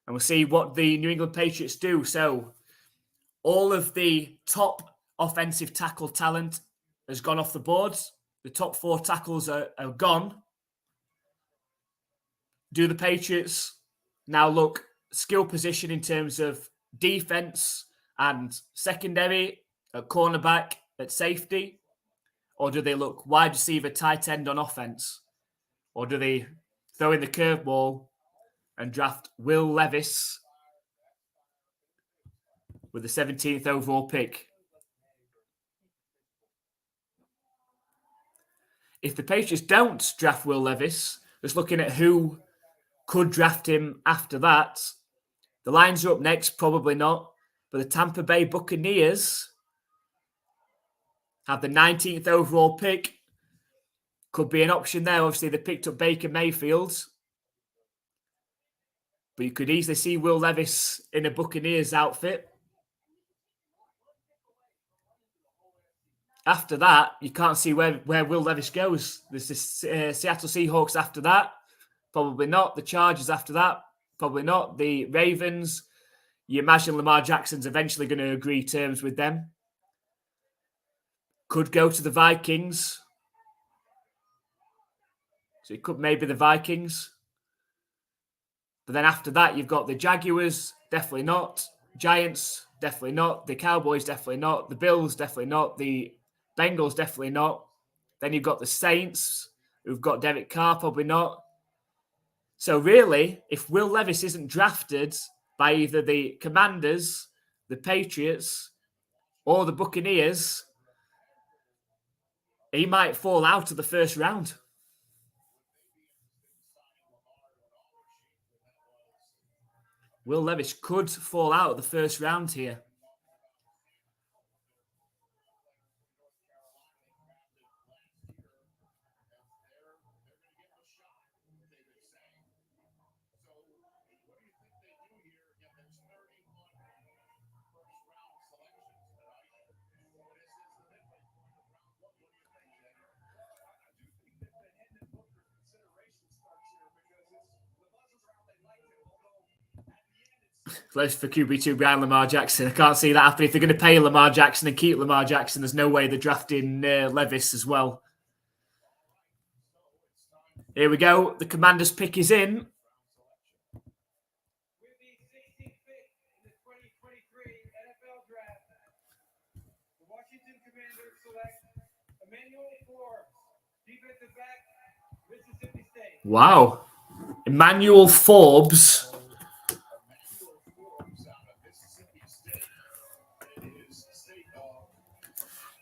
And we'll see what the New England Patriots do. So all of the top offensive tackle talent has gone off the board. The top 4 tackles are gone. Do the Patriots now look skill position in terms of defense and secondary, at cornerback, at safety? Or do they look wide receiver, tight end on offense? Or do they throw in the curveball and draft Will Levis with the 17th overall pick? If the Patriots don't draft Will Levis, just looking at who could draft him after that, the Lions are up next, probably not. But the Tampa Bay Buccaneers have the 19th overall pick. Could be an option there. Obviously, they picked up Baker Mayfield. But you could easily see Will Levis in a Buccaneers outfit. After that, you can't see where Will Levis goes. There's the Seattle Seahawks after that. Probably not. The Chargers after that. Probably not. The Ravens. You imagine Lamar Jackson's eventually going to agree terms with them. Could go to the Vikings. So it could maybe the Vikings. But then after that, you've got the Jaguars. Definitely not. Giants. Definitely not. The Cowboys. Definitely not. The Bills. Definitely not. The Bengals. Definitely not. Then you've got the Saints, who've got Derek Carr. Probably not. So really, if Will Levis isn't drafted by either the Commanders, the Patriots, or the Buccaneers, he might fall out of the first round. Will Levis could fall out of the first round here. Close for QB2 behind Lamar Jackson. I can't see that happening. If they're going to pay Lamar Jackson and keep Lamar Jackson, there's no way they're drafting Levis as well. Here we go. The Commanders pick is in. With the 16th pick in the 2023 NFL Draft, the Washington Commanders select Emmanuel Forbes, defensive back, Mississippi State. Wow. Emmanuel Forbes.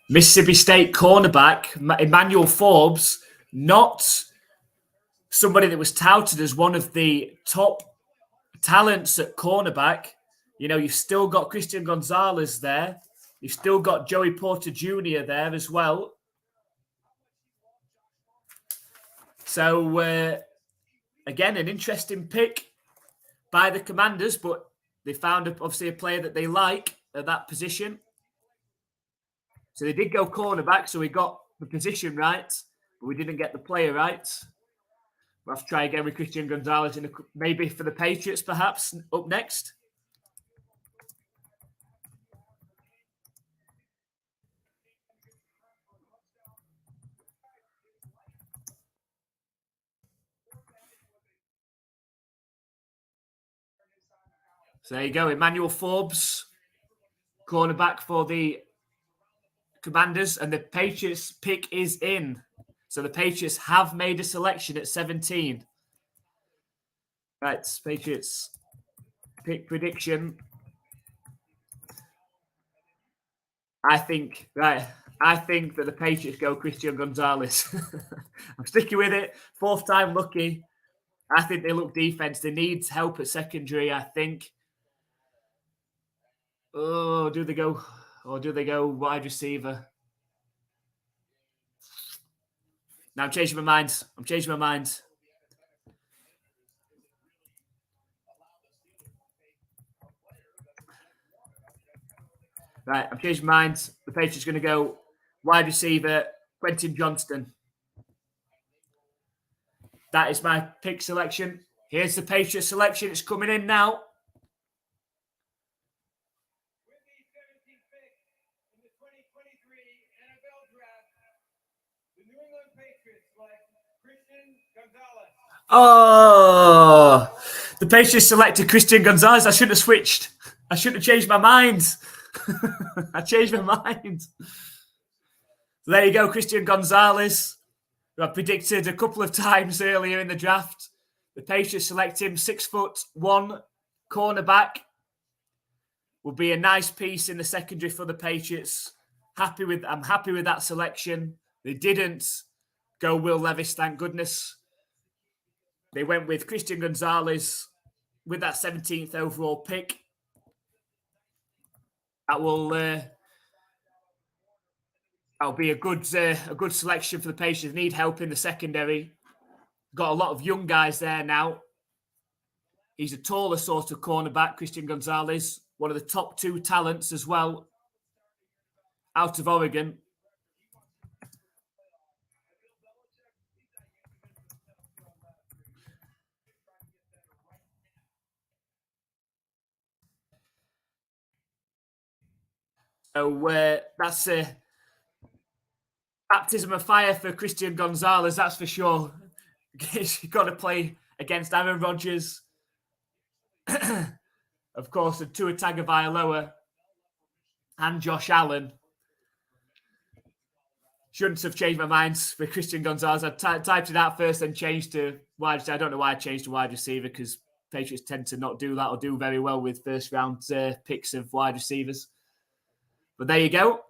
Mississippi State cornerback, Emmanuel Forbes, not somebody that was touted as one of the top talents at cornerback. You know, you've still got Christian Gonzalez there. You've still got Joey Porter Jr. there as well. So, again, an interesting pick by the Commanders, but they found, obviously, a player that they like at that position. So they did go cornerback, so we got the position right, but we didn't get the player right. We'll have to try again with Christian Gonzalez, maybe for the Patriots, perhaps, up next. So there you go, Emmanuel Forbes, cornerback for the Commanders, and the Patriots pick is in. So the Patriots have made a selection at 17. Right, Patriots pick prediction. I think that the Patriots go Christian Gonzalez. I'm sticking with it. Fourth time lucky. I think they look defense. They need help at secondary, I think. Oh, do they go wide receiver? Now I'm changing my mind. Right, I'm changing my mind. The Patriots are going to go wide receiver, Quentin Johnston. That is my pick selection. Here's the Patriots selection. It's coming in now. With the 17th pick in the 2023 NFL Draft, the New England Patriots select Christian Gonzalez. Oh, the Patriots selected Christian Gonzalez. I shouldn't have switched. I shouldn't have changed my mind. I changed my mind. So there you go, Christian Gonzalez, who I predicted a couple of times earlier in the draft. The Patriots select him, 6'1" cornerback. Will be a nice piece in the secondary for the Patriots. I'm happy with that selection. They didn't go Will Levis, thank goodness. They went with Christian Gonzalez with that 17th overall pick. That'll be a good selection for the Patriots. Need help in the secondary. Got a lot of young guys there now. He's a taller sort of cornerback, Christian Gonzalez, one of the top 2 talents as well, out of Oregon. So that's a baptism of fire for Christian Gonzalez, that's for sure. He's got to play against Aaron Rodgers, of course, and Tua Tagovailoa and Josh Allen. Shouldn't have changed my mind for Christian Gonzalez. I typed it out first, then changed to wide receiver. I don't know why I changed to wide receiver because Patriots tend to not do that or do very well with first round picks of wide receivers. But there you go.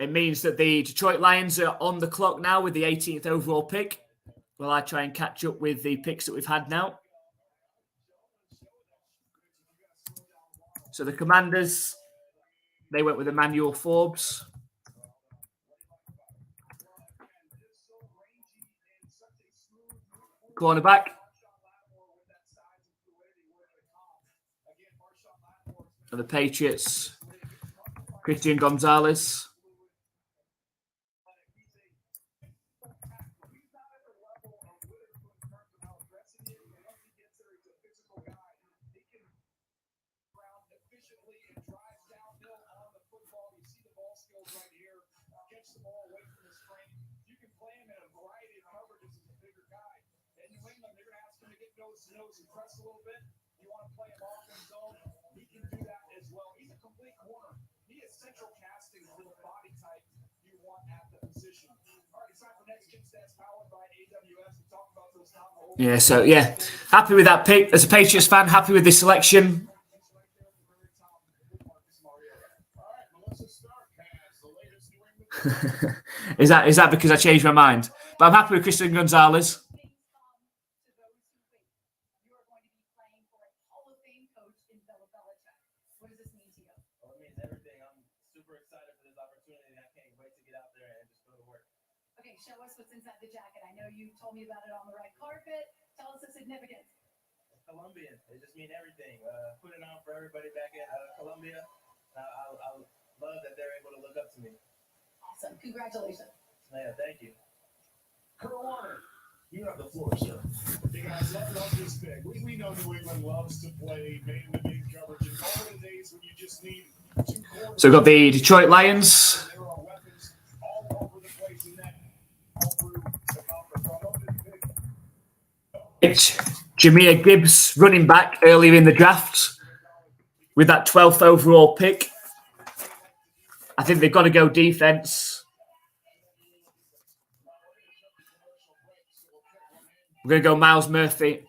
It means that the Detroit Lions are on the clock now with the 18th overall pick. Well, I try and catch up with the picks that we've had now. So the Commanders, they went with Emmanuel Forbes. Cornerback. And the Patriots, Christian Gonzalez. Nose and press a little bit. You want to play him off in zone, he can do that as well. He's a complete corner. He is central casting for the body type you want at the position. All right, it's time for Next Gen Stats powered by AWS. We talked about those top. Happy with that pick. As a Patriots fan, happy with this selection. Is that because I changed my mind? But I'm happy with Christian Gonzalez. Show us what's inside the jacket. I know you told me about it on the red carpet. Tell us the significance. Colombian. It just means everything. Put it on for everybody back in Colombia. I love that they're able to look up to me. Awesome. Congratulations. Yeah, thank you. Kurt Warner, you have the floor, sir. Hey guys, love this pick. We know New England loves to play man-to-man coverage. And all the days when you just need 2 corners. So we've got the Detroit Lions. There are weapons all over the place in that. It's Jahmyr Gibbs, running back, earlier in the draft with that 12th overall pick. I think they've got to go defense. We're going to go Miles Murphy.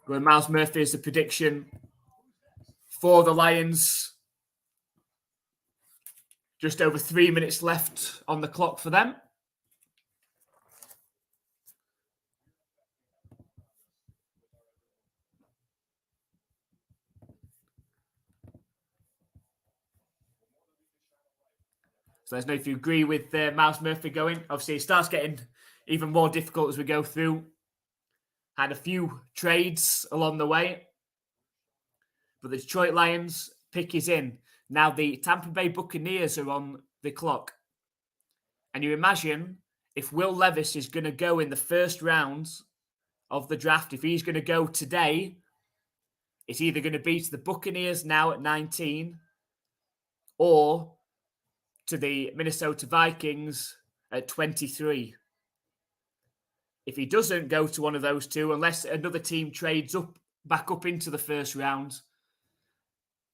Going Miles Murphy is the prediction for the Lions. Just over 3 minutes left on the clock for them. So let us know if you agree with Miles Murphy going. Obviously, it starts getting even more difficult as we go through. Had a few trades along the way. But the Detroit Lions pick is in. Now the Tampa Bay Buccaneers are on the clock. And you imagine if Will Levis is going to go in the first round of the draft, if he's going to go today, it's either going to be to the Buccaneers now at 19 or to the Minnesota Vikings at 23. If he doesn't go to one of those two, unless another team trades back up into the first round,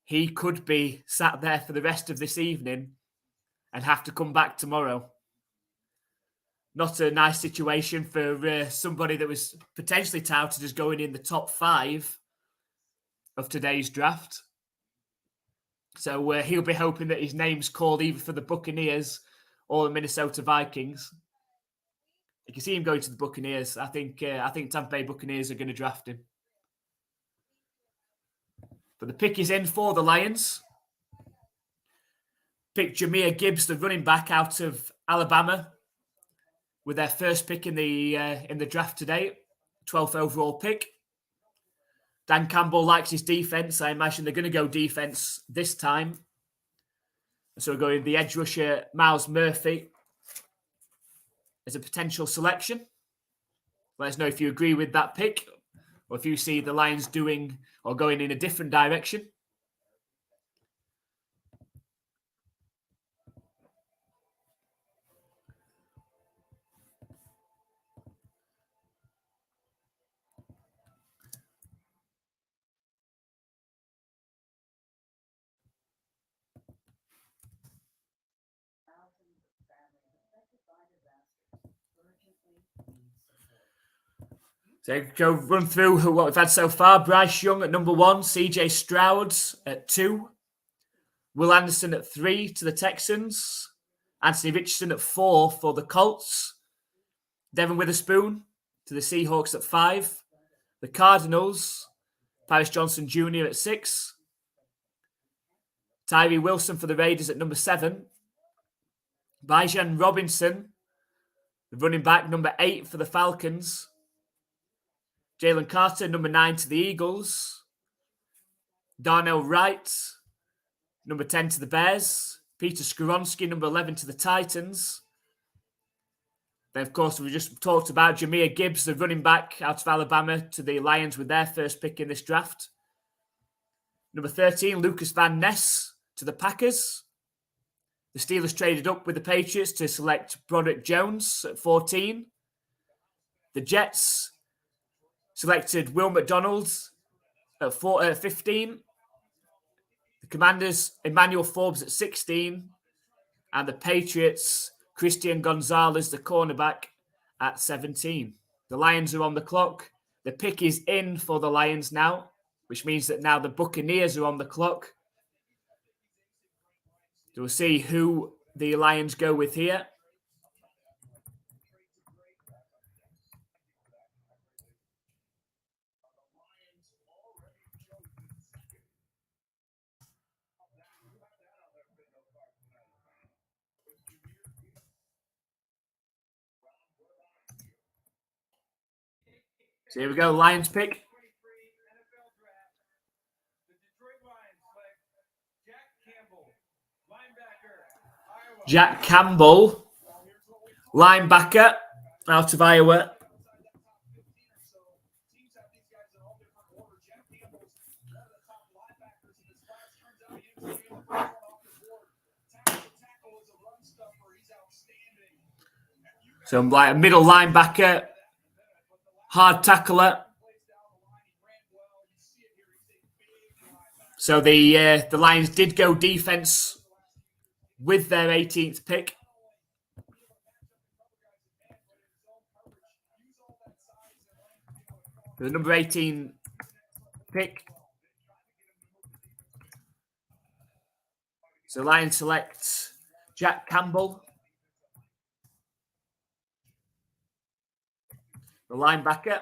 he could be sat there for the rest of this evening and have to come back tomorrow. Not a nice situation for somebody that was potentially touted as going in the top 5 of today's draft. So he'll be hoping that his name's called either for the Buccaneers or the Minnesota Vikings. You can see him going to the Buccaneers. I think Tampa Bay Buccaneers are going to draft him. But the pick is in for the Lions. Pick Jahmyr Gibbs, the running back out of Alabama, with their first pick in the draft today, 12th overall pick. Dan Campbell likes his defense. I imagine they're going to go defense this time. So we're going the edge rusher, Miles Murphy, as a potential selection. Let us know if you agree with that pick or if you see the Lions doing or going in a different direction. So go run through what we've had so far. Bryce Young at number 1, CJ Stroud at 2, Will Anderson at 3 to the Texans, Anthony Richardson at 4 for the Colts, Devin Witherspoon to the Seahawks at 5, the Cardinals, Paris Johnson Jr. at 6, Tyree Wilson for the Raiders at number 7, Bijan Robinson, the running back, number 8 for the Falcons, Jalen Carter, number 9 to the Eagles, Darnell Wright, number 10 to the Bears, Peter Skoronski, number 11 to the Titans. Then, of course, we just talked about Jahmyr Gibbs, the running back out of Alabama, to the Lions with their first pick in this draft. Number 13, Lucas Van Ness to the Packers. The Steelers traded up with the Patriots to select Broderick Jones at 14. The Jets selected Will McDonald at 15. The Commanders, Emmanuel Forbes at 16. And the Patriots, Christian Gonzalez, the cornerback, at 17. The Lions are on the clock. The pick is in for the Lions now, which means that now the Buccaneers are on the clock. So we'll see who the Lions go with here. So here we go, Lions pick. Jack Campbell, linebacker out of Iowa. So like a middle linebacker, hard tackler. So the Lions did go defense with their 18th pick. The number 18 pick. So Lions selects Jack Campbell, the linebacker.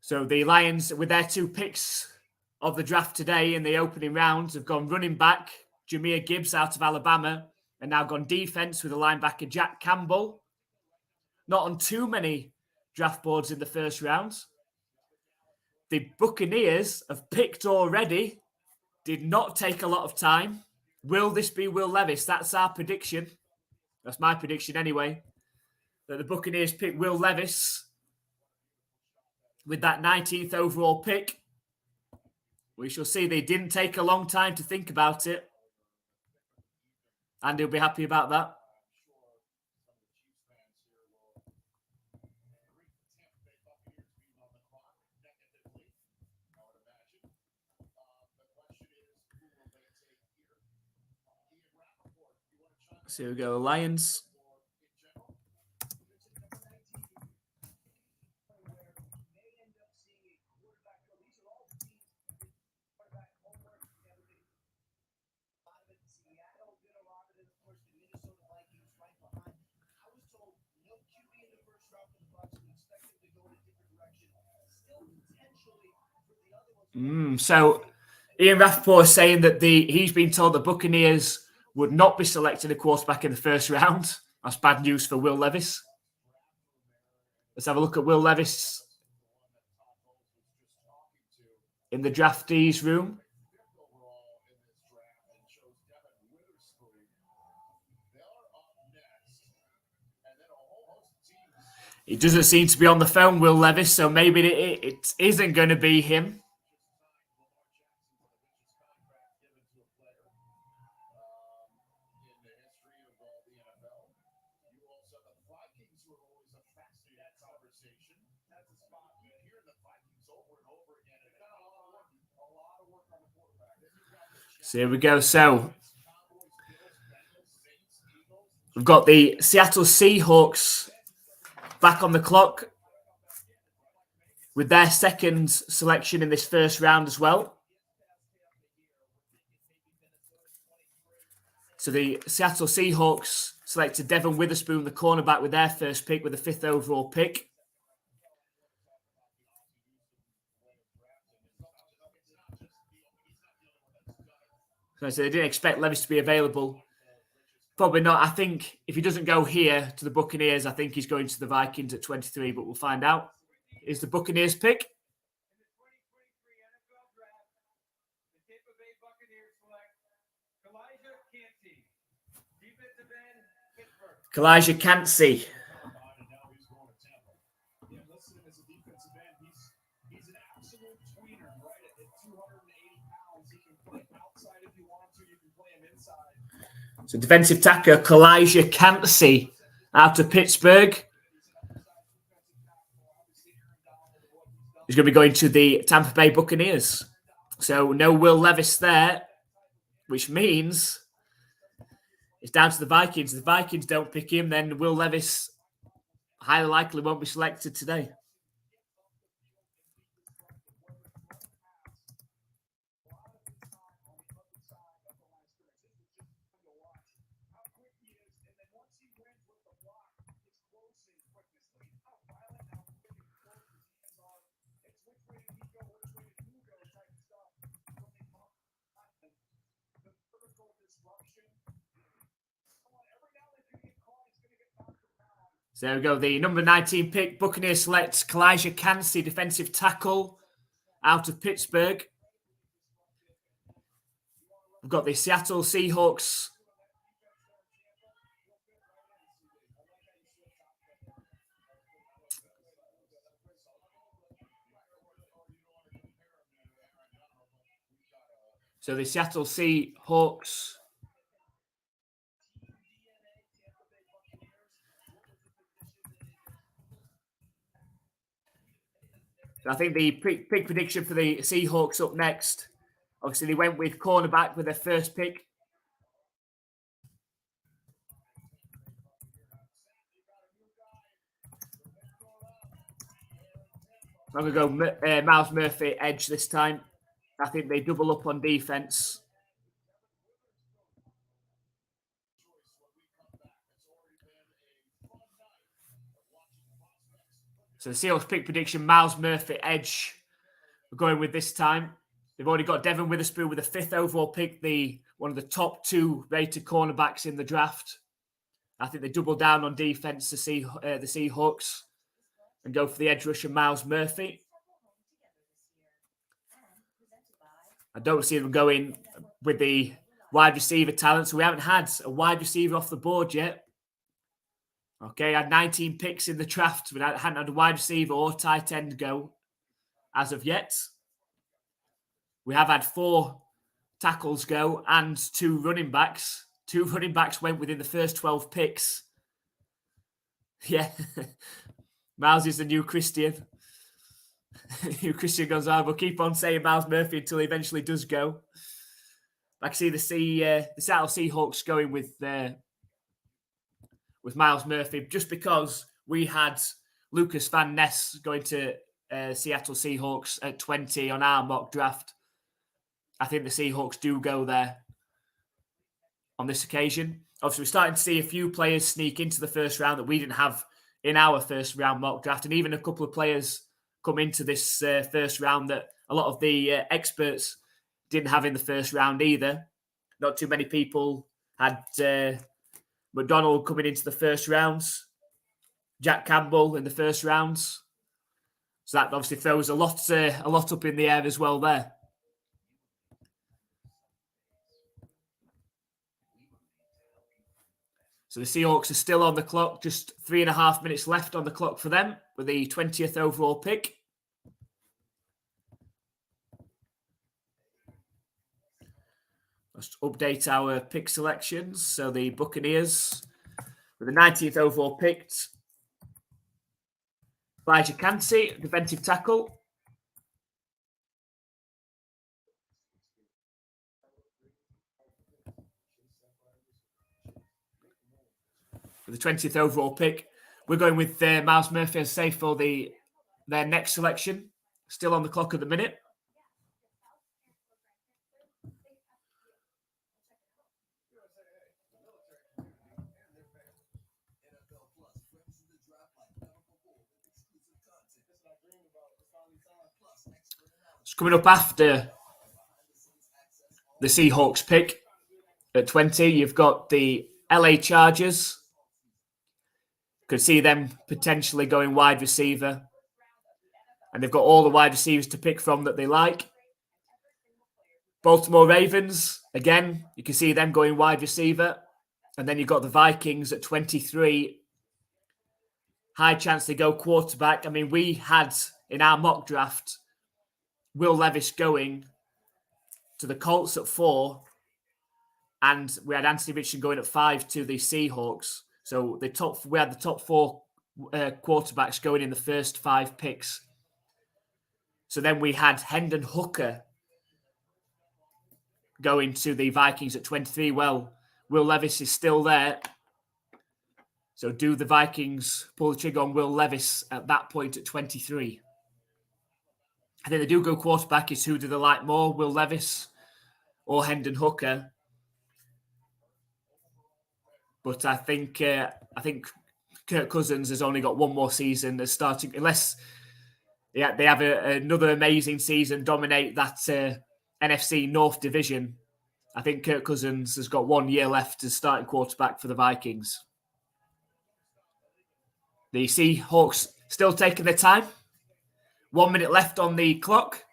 So the Lions, with their 2 picks of the draft today in the opening rounds, have gone running back, Jahmyr Gibbs out of Alabama, and now gone defense with the linebacker Jack Campbell. Not on too many draft boards in the first round. The Buccaneers have picked already. Did not take a lot of time. Will this be Will Levis? That's our prediction. That's my prediction anyway. That the Buccaneers pick Will Levis with that 19th overall pick. We shall see. They didn't take a long time to think about it. And he'll be happy about that. So here we go, Lions. So Ian Rappaport is saying that he's been told the Buccaneers would not be selecting a quarterback in the first round. That's bad news for Will Levis. Let's have a look at Will Levis in the draftees room. He doesn't seem to be on the phone, Will Levis, so maybe it isn't going to be him. So here we go. So we've got the Seattle Seahawks back on the clock with their second selection in this first round as well. So the Seattle Seahawks selected Devon Witherspoon, the cornerback, with their first pick, with the 5th overall pick. So they didn't expect Levis to be available. Probably not. I think if he doesn't go here to the Buccaneers, I think he's going to the Vikings at 23, but we'll find out. Is the Buccaneers pick? Kalijah Kancey. So defensive tackle Kalijah Kancey out of Pittsburgh. He's going to be going to the Tampa Bay Buccaneers. So no Will Levis there, which means it's down to the Vikings. If the Vikings don't pick him, then Will Levis highly likely won't be selected today. So there we go. The number 19 pick, Buccaneers selects Kalijah Kancey, defensive tackle out of Pittsburgh. We've got the Seattle Seahawks. So the Seattle Seahawks. I think the big prediction for the Seahawks up next. Obviously, they went with cornerback with their first pick. I'm going to go Miles Murphy edge this time. I think they double up on defense. So the Seahawks pick prediction, Miles Murphy edge. We're going with this time. They've already got Devin Witherspoon with the 5th overall pick, one of the top 2 rated cornerbacks in the draft. I think they double down on defense to see the Seahawks and go for the edge rusher, Miles Murphy. I don't see them going with the wide receiver talent. So we haven't had a wide receiver off the board yet. Okay, I had 19 picks in the draft, but I hadn't had a wide receiver or tight end go as of yet. We have had 4 tackles go and 2 running backs. 2 running backs went within the first 12 picks. Yeah. Miles is the new Christian. New Christian Gonzalez. We'll keep on saying Miles Murphy until he eventually does go. I can see the Seattle Seahawks going with Miles Murphy just because we had Lucas Van Ness going to Seattle Seahawks at 20 on our mock draft. I think the Seahawks do go there on this occasion. Obviously, we're starting to see a few players sneak into the first round that we didn't have in our first round mock draft, and even a couple of players come into this first round that a lot of the experts didn't have in the first round either. Not too many people had McDonald coming into the first rounds, Jack Campbell in the first rounds. So that obviously throws a lot up in the air as well there. So the Seahawks are still on the clock, just 3.5 minutes left on the clock for them with the 20th overall pick. Let's update our pick selections. So the Buccaneers with the 19th overall picked, Elijah Cansey, defensive tackle. With the 20th overall pick, we're going with Miles Murphy as safe for their next selection. Still on the clock at the minute. It's coming up after the Seahawks pick at 20. You've got the LA Chargers. Could see them potentially going wide receiver. And they've got all the wide receivers to pick from that they like. Baltimore Ravens, again, you can see them going wide receiver. And then you've got the Vikings at 23. High chance they go quarterback. I mean, we had in our mock draft Will Levis going to the Colts at 4. And we had Anthony Richardson going at 5 to the Seahawks. So we had the top 4 quarterbacks going in the first 5 picks. So then we had Hendon Hooker going to the Vikings at 23. Well, Will Levis is still there. So do the Vikings pull the trigger on Will Levis at that point at 23? I think they do go quarterback. Is who do they like more, Will Levis or Hendon Hooker? But I think Kirk Cousins has only got one more season as starting, unless they have another amazing season, dominate that NFC North division. I think Kirk Cousins has got 1 year left as starting quarterback for the Vikings. The Seahawks still taking their time. 1 minute left on the clock.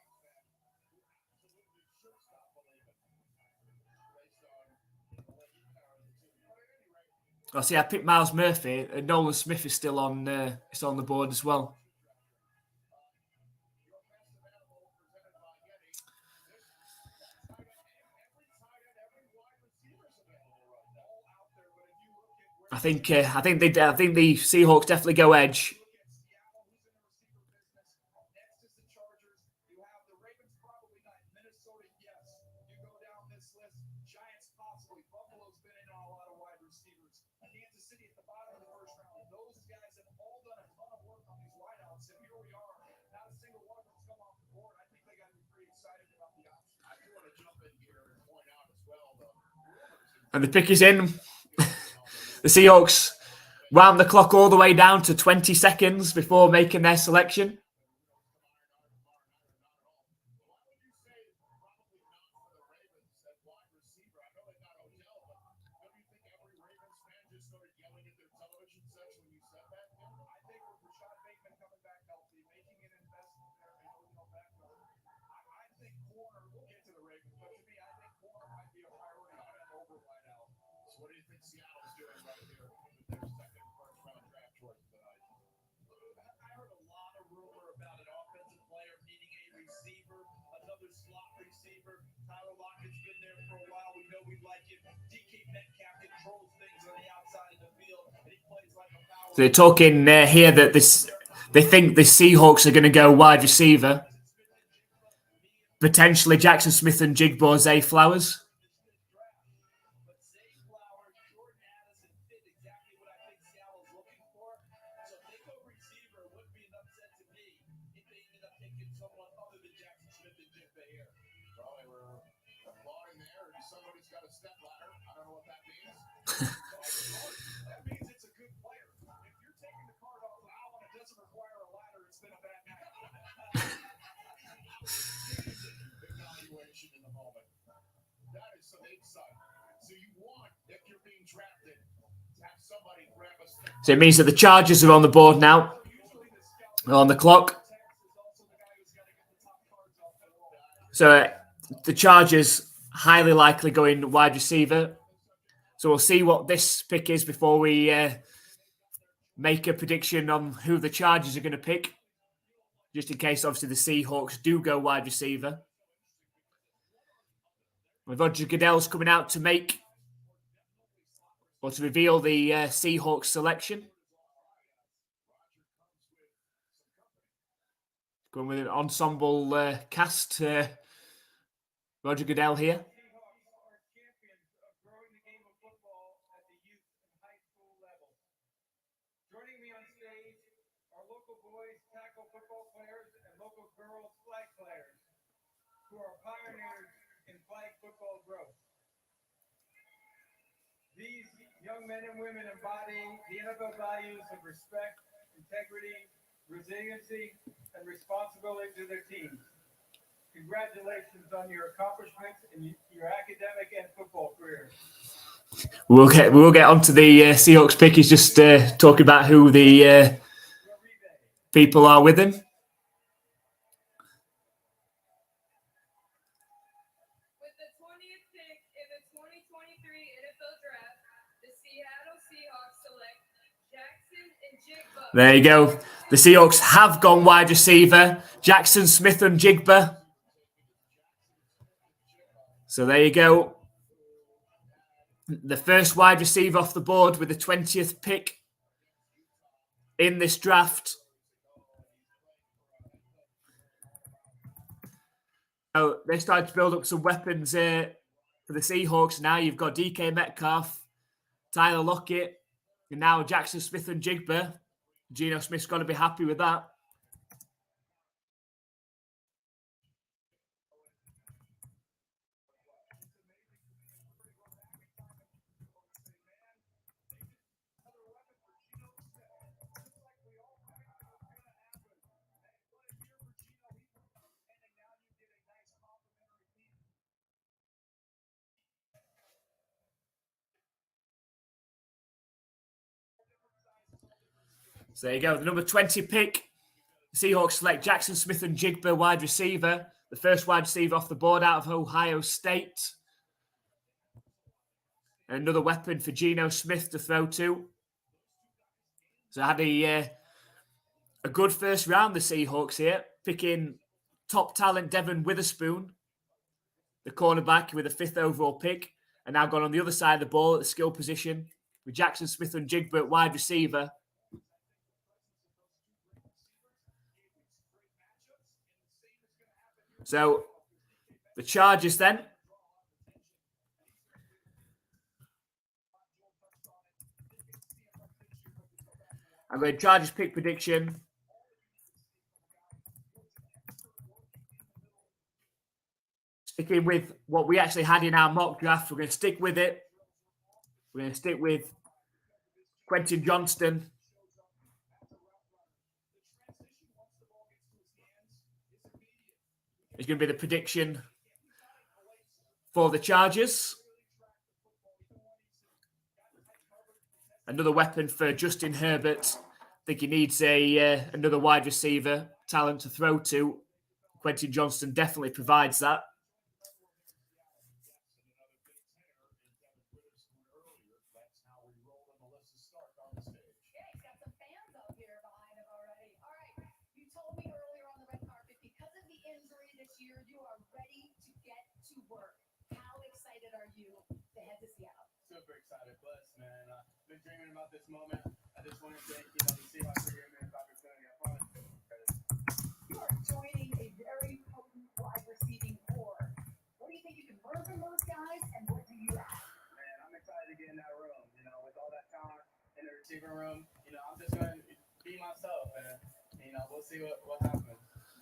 I see. I picked Miles Murphy. And Nolan Smith is still on the board as well. I think the Seahawks definitely go edge. And the pick is in. The Seahawks wound the clock all the way down to 20 seconds before making their selection. So they're talking here that they think the Seahawks are going to go wide receiver. Potentially Jackson Smith and Jigba, Zay Flowers. So it means that the Chargers are on the board now, on the clock. So the Chargers highly likely going wide receiver. So we'll see what this pick is before we make a prediction on who the Chargers are going to pick. Just in case, obviously, the Seahawks do go wide receiver. With Roger Goodell's coming out to make or to reveal the Seahawks selection. Going with an ensemble cast. Roger Goodell here. Joining me on stage are local boys tackle football players and local girls flag players who are pioneers in flag football growth. These young men and women embody the NFL values of respect, integrity, resiliency, and responsibility to their teams. Congratulations on your accomplishments in your academic and football careers. We'll get onto the Seahawks pick. He's just talking about who the people are with him. With the 20th pick in the 2023 NFL Draft, the Seattle Seahawks select Jackson and Jigba. There you go. The Seahawks have gone wide receiver. Jackson Smith and Jigba. So there you go. The first wide receiver off the board with the 20th pick in this draft. So they started to build up some weapons for the Seahawks. Now you've got DK Metcalf, Tyler Lockett, and now Jackson Smith and Jigba. Geno Smith's got to be happy with that. So there you go. The number 20 pick. Seahawks select Jackson Smith and Jigba, wide receiver. The first wide receiver off the board out of Ohio State. And another weapon for Geno Smith to throw to. So I had a good first round, the Seahawks here, picking top talent Devin Witherspoon, the cornerback with a 5th overall pick, and now gone on the other side of the ball at the skill position with Jackson Smith and Jigba at wide receiver. So the Chargers then. I'm going to Chargers pick prediction. Sticking with what we actually had in our mock draft, we're going to stick with it. We're going to stick with Quentin Johnston. It's going to be the prediction for the Chargers. Another weapon for Justin Herbert. I think he needs another wide receiver talent to throw to. Quentin Johnston definitely provides that. Super excited, blessed, man. Been dreaming about this moment. I just want to thank the Seahawks for giving me this opportunity. I promise. You are joining a very potent wide receiving core. What do you think you can learn from those guys, and what do you add? Man, I'm excited to get in that room. With all that talent in the receiving room, I'm just going to be myself, and we'll see what happens.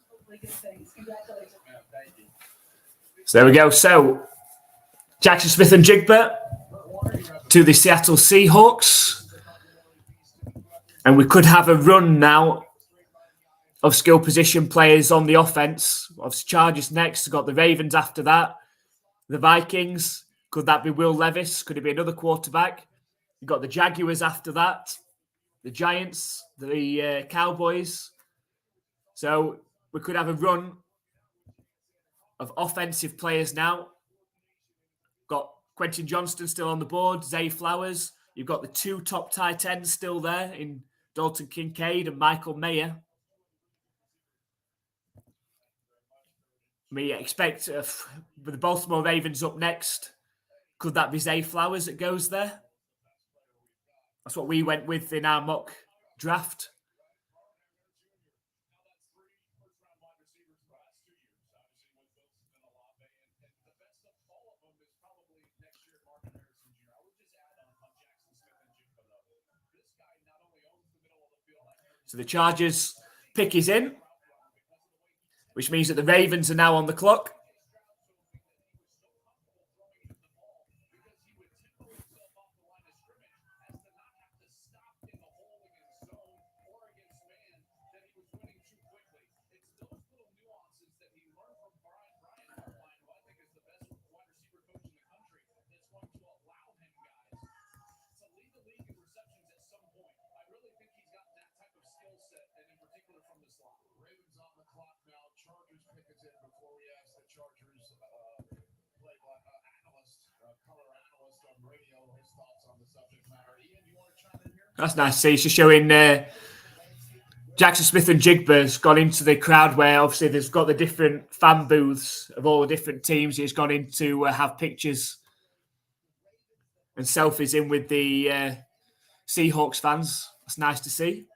Hopefully, good things. Congratulations. Man, thank you. So there we go. So Jackson Smith and Jigba to the Seattle Seahawks. And we could have a run now of skill position players on the offense. Obviously, Chargers next. We've got the Ravens after that. The Vikings. Could that be Will Levis? Could it be another quarterback? You've got the Jaguars after that. The Giants. The Cowboys. So we could have a run of offensive players now. Got Quentin Johnston still on the board. Zay Flowers. You've got the two top tight ends still there in Dalton Kincaid and Michael Mayer. We expect with the Baltimore Ravens up next. Could that be Zay Flowers that goes there? That's what we went with in our mock draft. So the Chargers pick is in, which means that the Ravens are now on the clock. That's nice to see. She's showing Jackson Smith and Jigba's gone into the crowd where obviously there's got the different fan booths of all the different teams. He's gone in to have pictures and selfies in with the Seahawks fans. That's nice to see.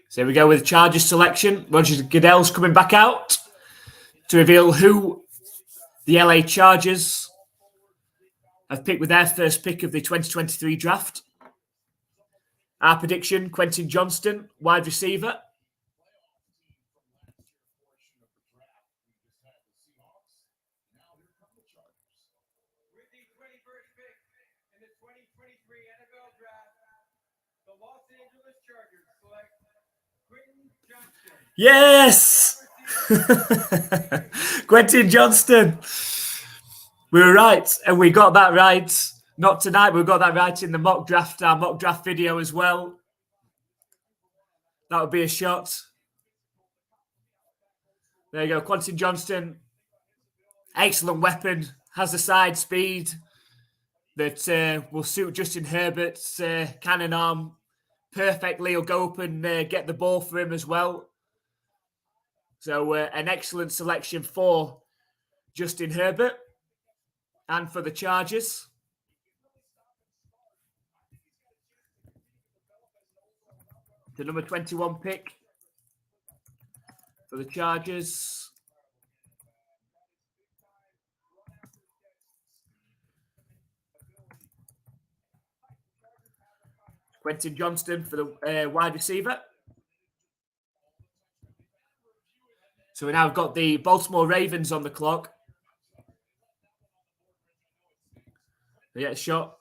So here we go with Chargers selection. Roger Goodell's coming back out to reveal who the LA Chargers have picked with their first pick of the 2023 draft. Our prediction, Quentin Johnston, wide receiver. With the 21st pick in the 2023 NFL Draft, the Los Angeles Chargers select Quentin Johnston. Yes! Quentin Johnston. We were right, and we got that right. Not tonight, but we got that right in the mock draft, our mock draft video as well. That would be a shot. There you go, Quentin Johnston. Excellent weapon, has the side speed that will suit Justin Herbert's cannon arm perfectly. He'll go up and get the ball for him as well. So an excellent selection for Justin Herbert and for the Chargers. The number 21 pick for the Chargers. Quentin Johnston for the wide receiver. So we now have got the Baltimore Ravens on the clock. They get a shot.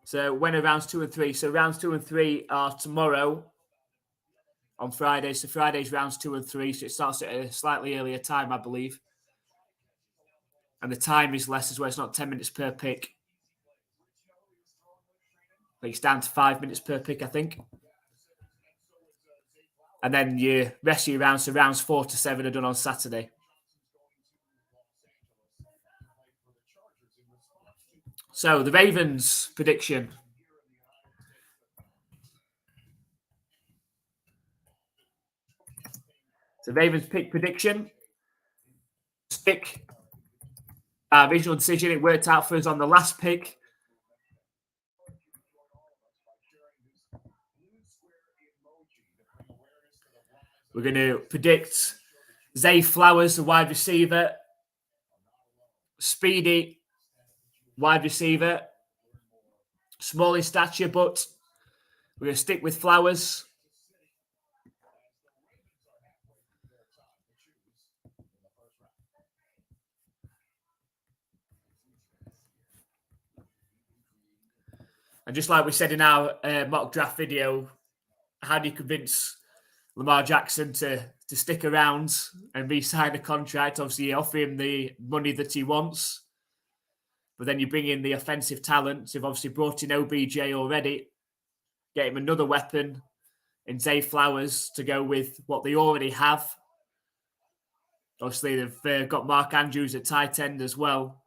So when are rounds 2 and 3? So rounds 2 and 3 are tomorrow on Friday. So Friday's rounds 2 and 3. So it starts at a slightly earlier time, I believe. And the time is less as well. It's not 10 minutes per pick. I think it's down to 5 minutes per pick, I think. And then your rest of your rounds, so rounds 4 to 7 are done on Saturday. So the Ravens prediction. So Ravens pick prediction. Pick. Visual decision. It worked out for us on the last pick. We're going to predict Zay Flowers, the wide receiver. Speedy, wide receiver. Small in stature, but we're going to stick with Flowers. And just like we said in our mock draft video, how do you convince Lamar Jackson to stick around and re-sign a contract? Obviously, you offer him the money that he wants, but then you bring in the offensive talent. You've obviously brought in OBJ already. Get him another weapon in Zay Flowers to go with what they already have. Obviously, they've got Mark Andrews at tight end as well.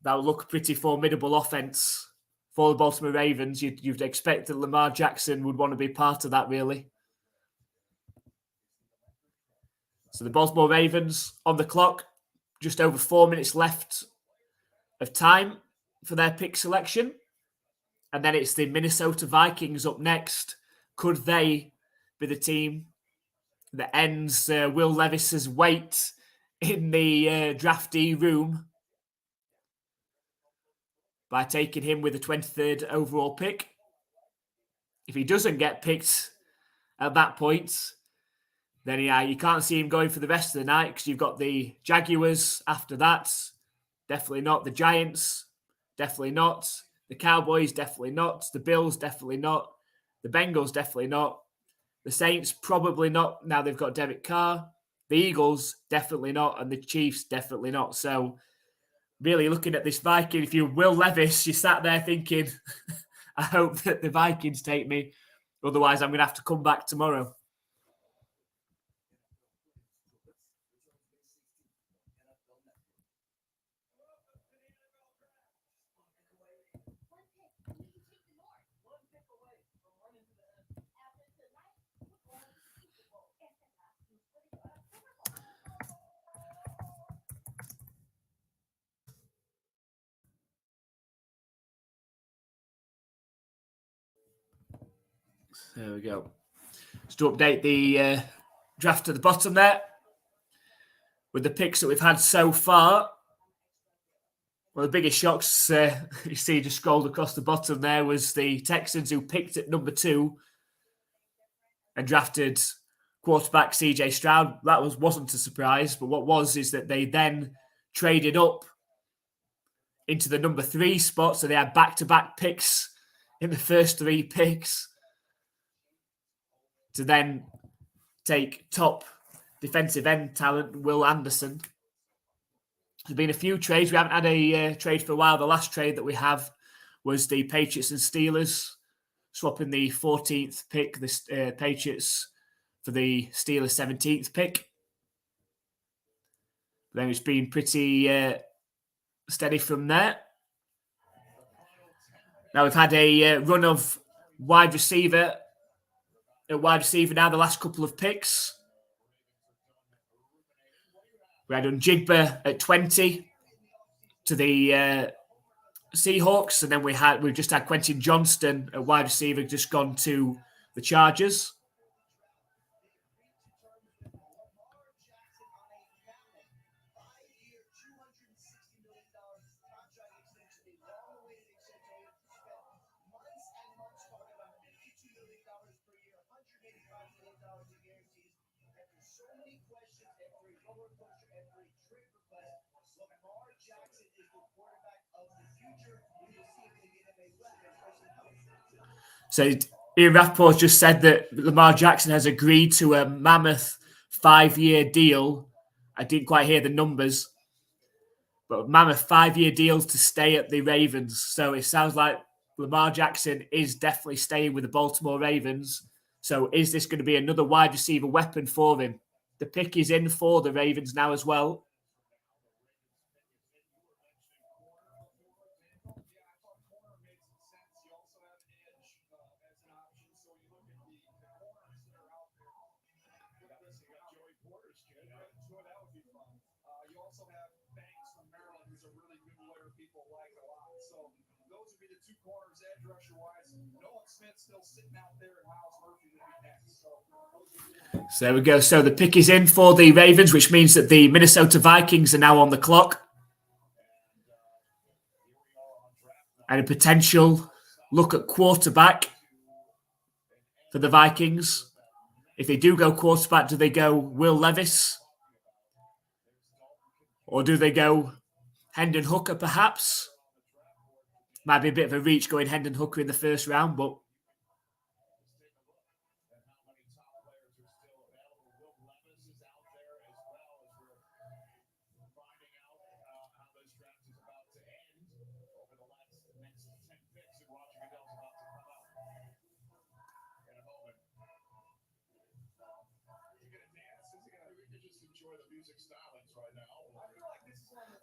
That will look a pretty formidable offense for the Baltimore Ravens. You'd expect that Lamar Jackson would want to be part of that, really. So the Baltimore Ravens on the clock, just over 4 minutes left of time for their pick selection. And then it's the Minnesota Vikings up next. Could they be the team that ends Will Levis's wait in the draftee room by taking him with the 23rd overall pick? If he doesn't get picked at that point, then you can't see him going for the rest of the night because you've got the Jaguars after that. Definitely not. The Giants, definitely not. The Cowboys, definitely not. The Bills, definitely not. The Bengals, definitely not. The Saints, probably not. Now they've got Derek Carr. The Eagles, definitely not. And the Chiefs, definitely not. So really looking at this Viking, if you're Will Levis, you sat there thinking, I hope that the Vikings take me. Otherwise, I'm going to have to come back tomorrow. There we go. Just to update the draft at the bottom there. With the picks that we've had so far. One of the biggest shocks you see just scrolled across the bottom there was the Texans who picked at number 2 and drafted quarterback CJ Stroud. That wasn't a surprise, but what was is that they then traded up into the number 3 spot. So they had back-to-back picks in the first 3 picks to then take top defensive end talent, Will Anderson. There's been a few trades. We haven't had a trade for a while. The last trade that we have was the Patriots and Steelers swapping the 14th pick, the Patriots, for the Steelers' 17th pick. Then it's been pretty steady from there. Now we've had a run of wide receiver now the last couple of picks. We had Njigba at 20 to the Seahawks, and then we've just had Quentin Johnston, a wide receiver, just gone to the Chargers. So Ian Rappaport just said that Lamar Jackson has agreed to a mammoth 5-year deal. I didn't quite hear the numbers, but mammoth 5-year deals to stay at the Ravens. So it sounds like Lamar Jackson is definitely staying with the Baltimore Ravens. So is this going to be another wide receiver weapon for him? The pick is in for the Ravens now as well. So there we go. So the pick is in for the Ravens, which means that the Minnesota Vikings are now on the clock. And a potential look at quarterback for the Vikings. If they do go quarterback, do they go Will Levis? Or do they go Hendon Hooker, perhaps? Might be a bit of a reach going Hendon Hooker in the first round, but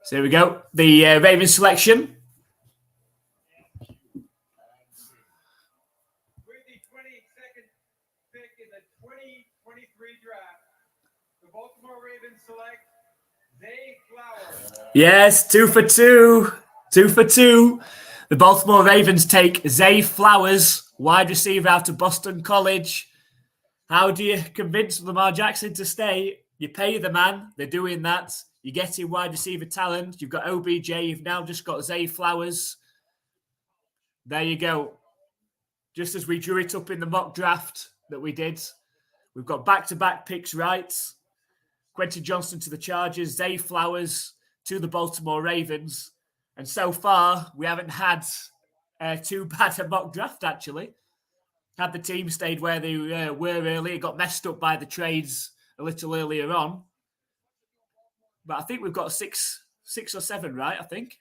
so there we go. The Ravens selection. With the 22nd pick in the 2023 draft, the Baltimore Ravens select Zay Flowers. Yes, 2 for 2. 2 for 2. The Baltimore Ravens take Zay Flowers, wide receiver out of Boston College. How do you convince Lamar Jackson to stay? You pay the man. They're doing that. You're getting wide receiver talent. You've got OBJ. You've now just got Zay Flowers. There you go. Just as we drew it up in the mock draft that we did, we've got back-to-back picks right. Quentin Johnston to the Chargers, Zay Flowers to the Baltimore Ravens. And so far, we haven't had too bad a mock draft, actually. Had the team stayed where they were early, it got messed up by the trades a little earlier on. But I think we've got six or seven right, I think.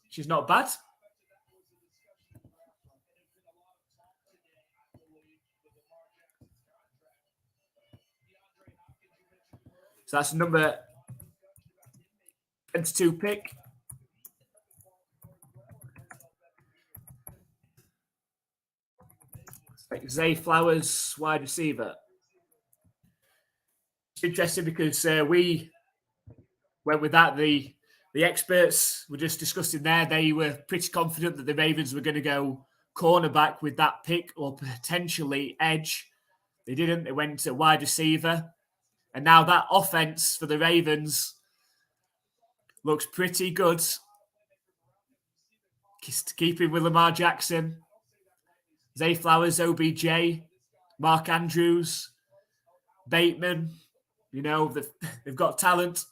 Which is not bad. So that's number 22 pick. Zay Flowers, wide receiver. It's interesting because we went with that. The experts were just discussing there. They were pretty confident that the Ravens were going to go cornerback with that pick or potentially edge. They didn't. They went to wide receiver. And now that offense for the Ravens looks pretty good. Keeping with Lamar Jackson, Zay Flowers, OBJ, Mark Andrews, Bateman. You know, they've got talent.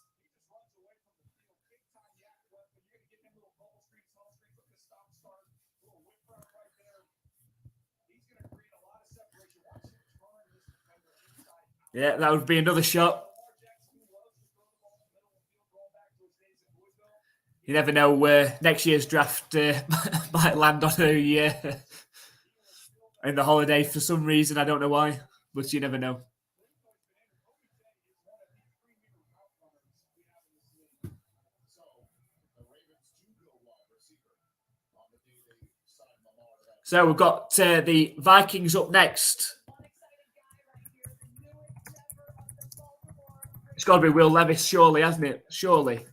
Yeah, that would be another shot. You never know where next year's draft might land on in the holiday for some reason. I don't know why, but you never know. So we've got the Vikings up next. It's got to be Will Levis, surely, hasn't it? Surely.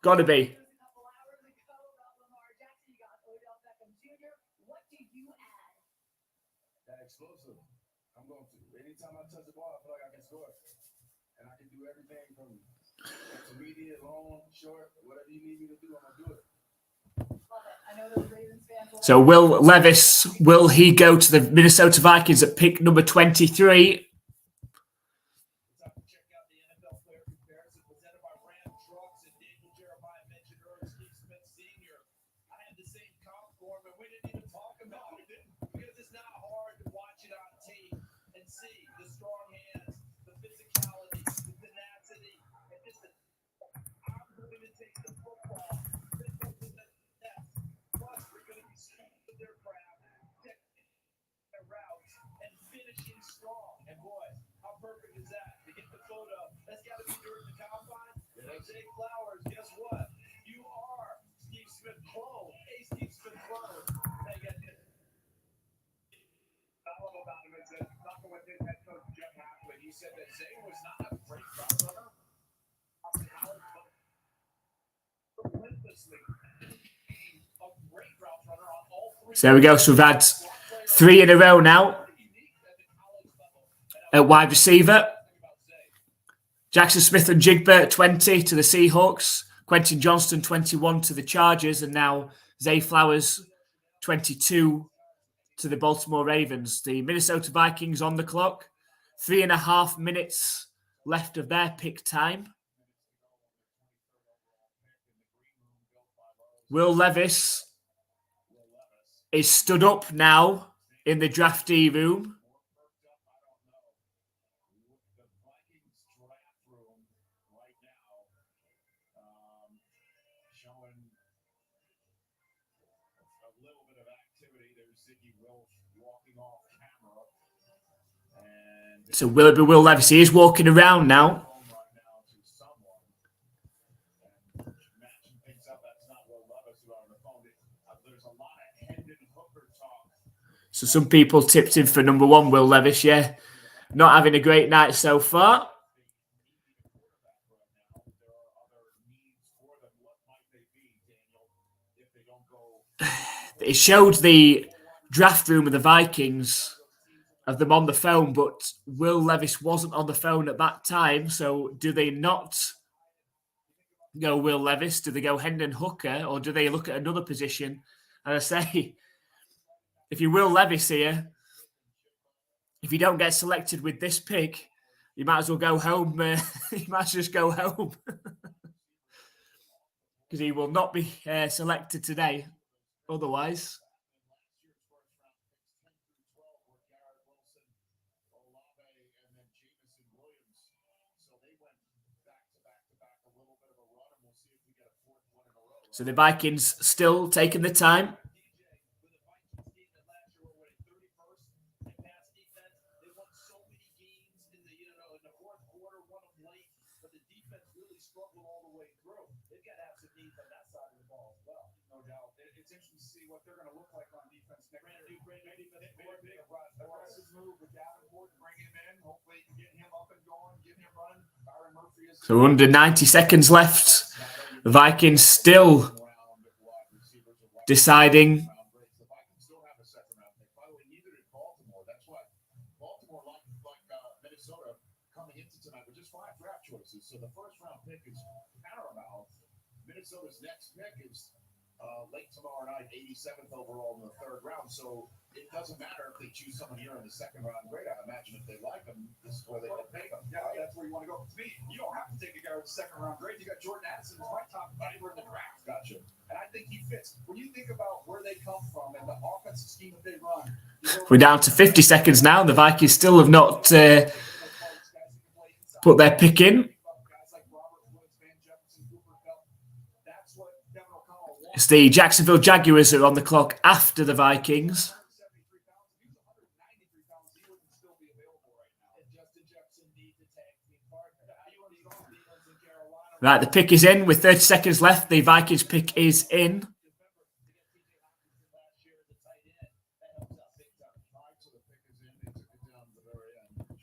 Got to be. Explosive. I'm going to. Anytime I touch the ball, I feel like I can score. And I can do everything from intermediate, long, short, whatever you need me to do, I'm going to do it. So Will Levis, will he go to the Minnesota Vikings at pick number 23? Flowers, guess what? You are Steve Smith clone. Hey, Steve Smith clone. I love about him is that talking with his head coach Jeff Hackman, he said that Zay was not a great route runner. Relentlessly a great route runner on all three. So there we go. So we've had 3 in a row now at wide receiver. Jackson Smith and Jigba 20 to the Seahawks. Quentin Johnston 21 to the Chargers. And now Zay Flowers 22 to the Baltimore Ravens. The Minnesota Vikings on the clock. 3.5 minutes left of their pick time. Will Levis is stood up now in the draftee room. So will it be Will Levis? He is walking around now. So some people tipped him for number 1, Will Levis, yeah. Not having a great night so far. It showed the draft room of the Vikings of them on the phone, but Will Levis wasn't on the phone at that time. So do they not go Will Levis? Do they go Hendon Hooker? Or do they look at another position? And I say, if you Will Levis here, if you don't get selected with this pick, you might as well go home. You might just go home. Because he will not be selected today otherwise. So the Vikings still taking the time. It's interesting to see what they're going to look like on defense. Big move with Davenport, bring him in. Hopefully, get him up and going, get him running. Byron Murphy is So under 90 seconds left. The Vikings still deciding. The Vikings still have a second round pick. By the way, neither did Baltimore. That's why Baltimore, like Minnesota, coming into tonight with just 5 draft choices. So the first round pick is paramount. Minnesota's next pick is late tomorrow night, 87th overall in the 3rd round. So it doesn't matter if they choose someone here in the 2nd round grade. I imagine if they like them, this is where they will take them. Yeah, that's where you want to go. To me, you don't have to take a guy with the 2nd round grade. You got Jordan Addison, who's my top receiver in the draft. Gotcha. And I think he fits. When you think about where they come from and the offensive scheme that they run, we're down to 50 seconds now. The Vikings still have not put their pick in. It's the Jacksonville Jaguars that are on the clock after the Vikings. Right, the pick is in with 30 seconds left. The Vikings pick is in.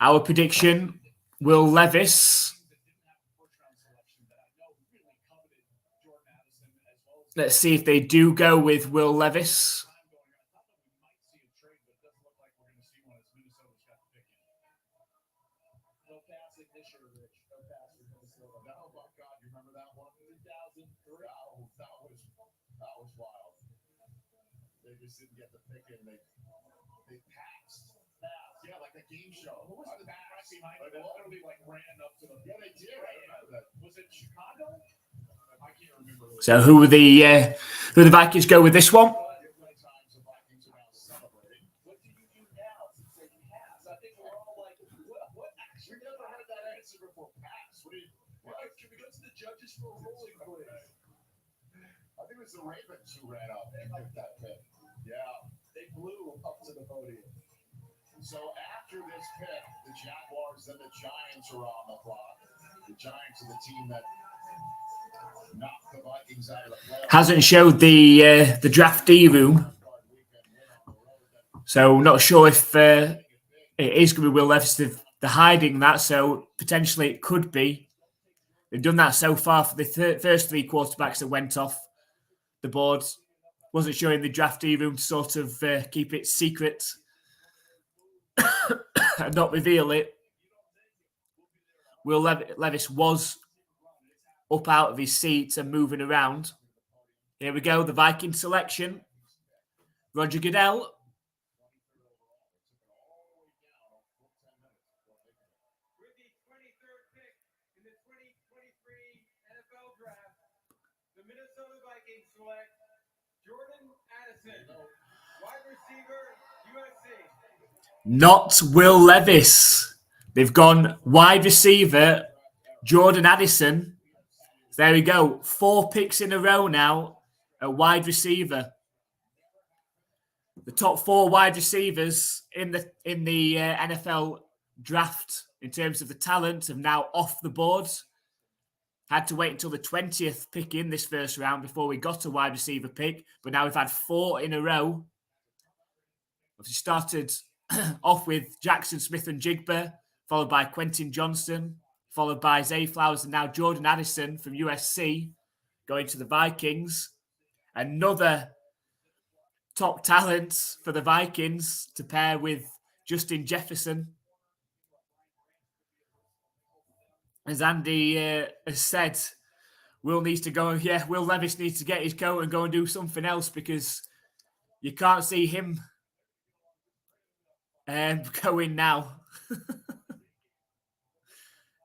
Our prediction, Will Levis. Let's see if they do go with Will Levis. That was wild. They just didn't get the pick in. They passed. Yeah, like a game show. What was the pass? They literally like ran up to them. Yeah, they did. I remember that. Was it Chicago? I can't remember. So who are the Vikings go with this one? What do you do now since they pass? I think we're all like, what? We never heard that answer before. Pass. Can we go to the judges for a ruling, please? I think it was the Ravens who ran up and picked that pick. Yeah, they blew up to the podium. So after this pick, the Jaguars and the Giants are on the clock. The Giants are the team that knocked the Vikings out of the playoffs. Hasn't showed the draftee room, so not sure if it is going to be Will Levis. They're hiding that, so potentially it could be. They've done that so far for the first three quarterbacks that went off the board. Wasn't showing the draftee room to sort of keep it secret and not reveal it. Will Levis was up out of his seat and moving around. Here we go, the Viking selection. Roger Goodell. With the 23rd pick in the 2023 NFL Draft, the Minnesota Vikings select Jordan Addison, wide receiver, USC. Not Will Levis. They've gone wide receiver, Jordan Addison. There we go. 4 picks in a row now at wide receiver. The top 4 wide receivers in the NFL draft in terms of the talent are now off the board. Had to wait until the 20th pick in this first round before we got a wide receiver pick, but now we've had 4 in a row. We started off with Jackson Smith and Jigba, followed by Quentin Johnston, followed by Zay Flowers, and now Jordan Addison from USC going to the Vikings. Another top talent for the Vikings to pair with Justin Jefferson. As Andy has said, Will needs to go. Yeah, Will Levis needs to get his coat and go and do something else because you can't see him going now.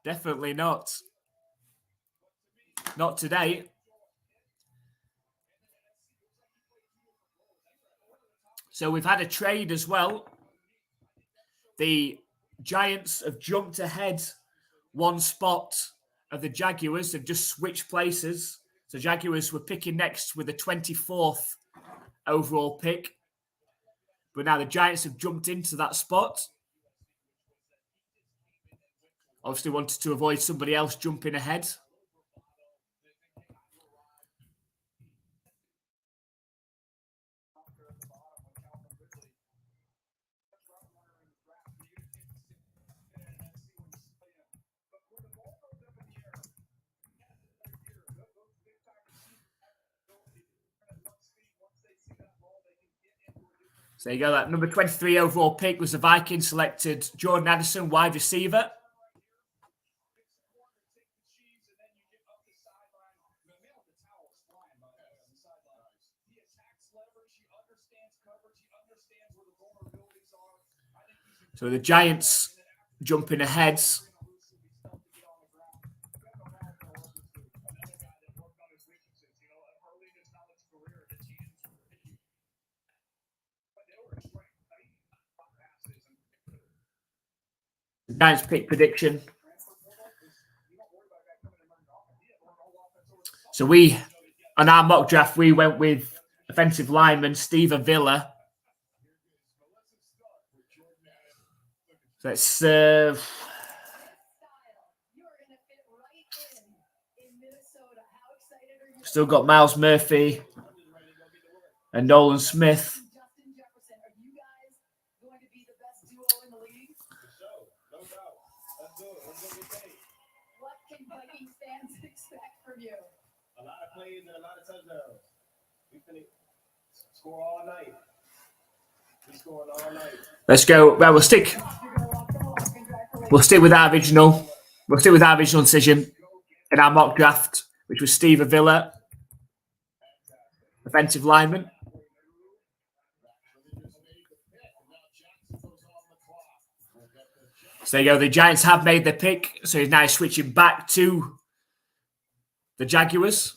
Definitely not. Not today. So we've had a trade as well. The Giants have jumped ahead 1 spot of the Jaguars. They've just switched places. So Jaguars were picking next with the 24th overall pick. But now the Giants have jumped into that spot. Obviously wanted to avoid somebody else jumping ahead. So there you go. That number 23 overall pick was the Vikings selected Jordan Addison, wide receiver. So the Giants jumping ahead. Giants pick prediction. So we, on our mock draft, we went with offensive lineman Steve Avila. So it's still got Miles Murphy and Nolan Smith. What can Vikings fans expect from you? A lot of plays and a lot of touchdowns. We finna score all night. We scoring all night. Let's go. Well, we'll stick with our original. We'll stick with our original decision in our mock draft, which was Steve Avila, offensive lineman. So there you go. The Giants have made their pick. So he's now switching back to the Jaguars.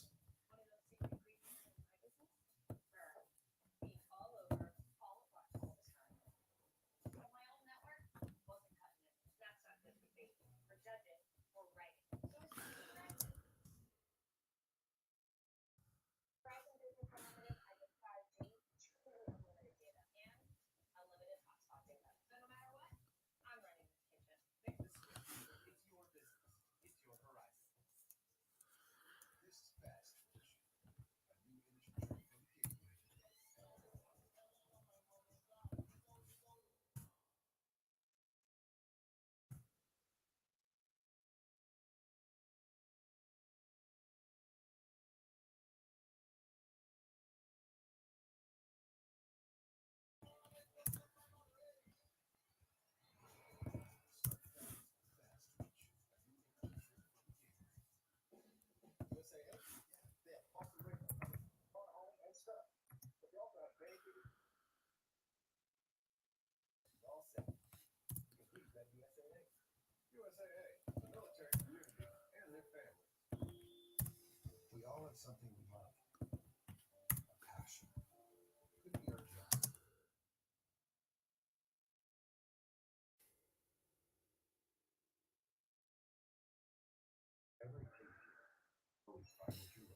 We all have something we love. A passion. Could be our job. Every patient always find what you love.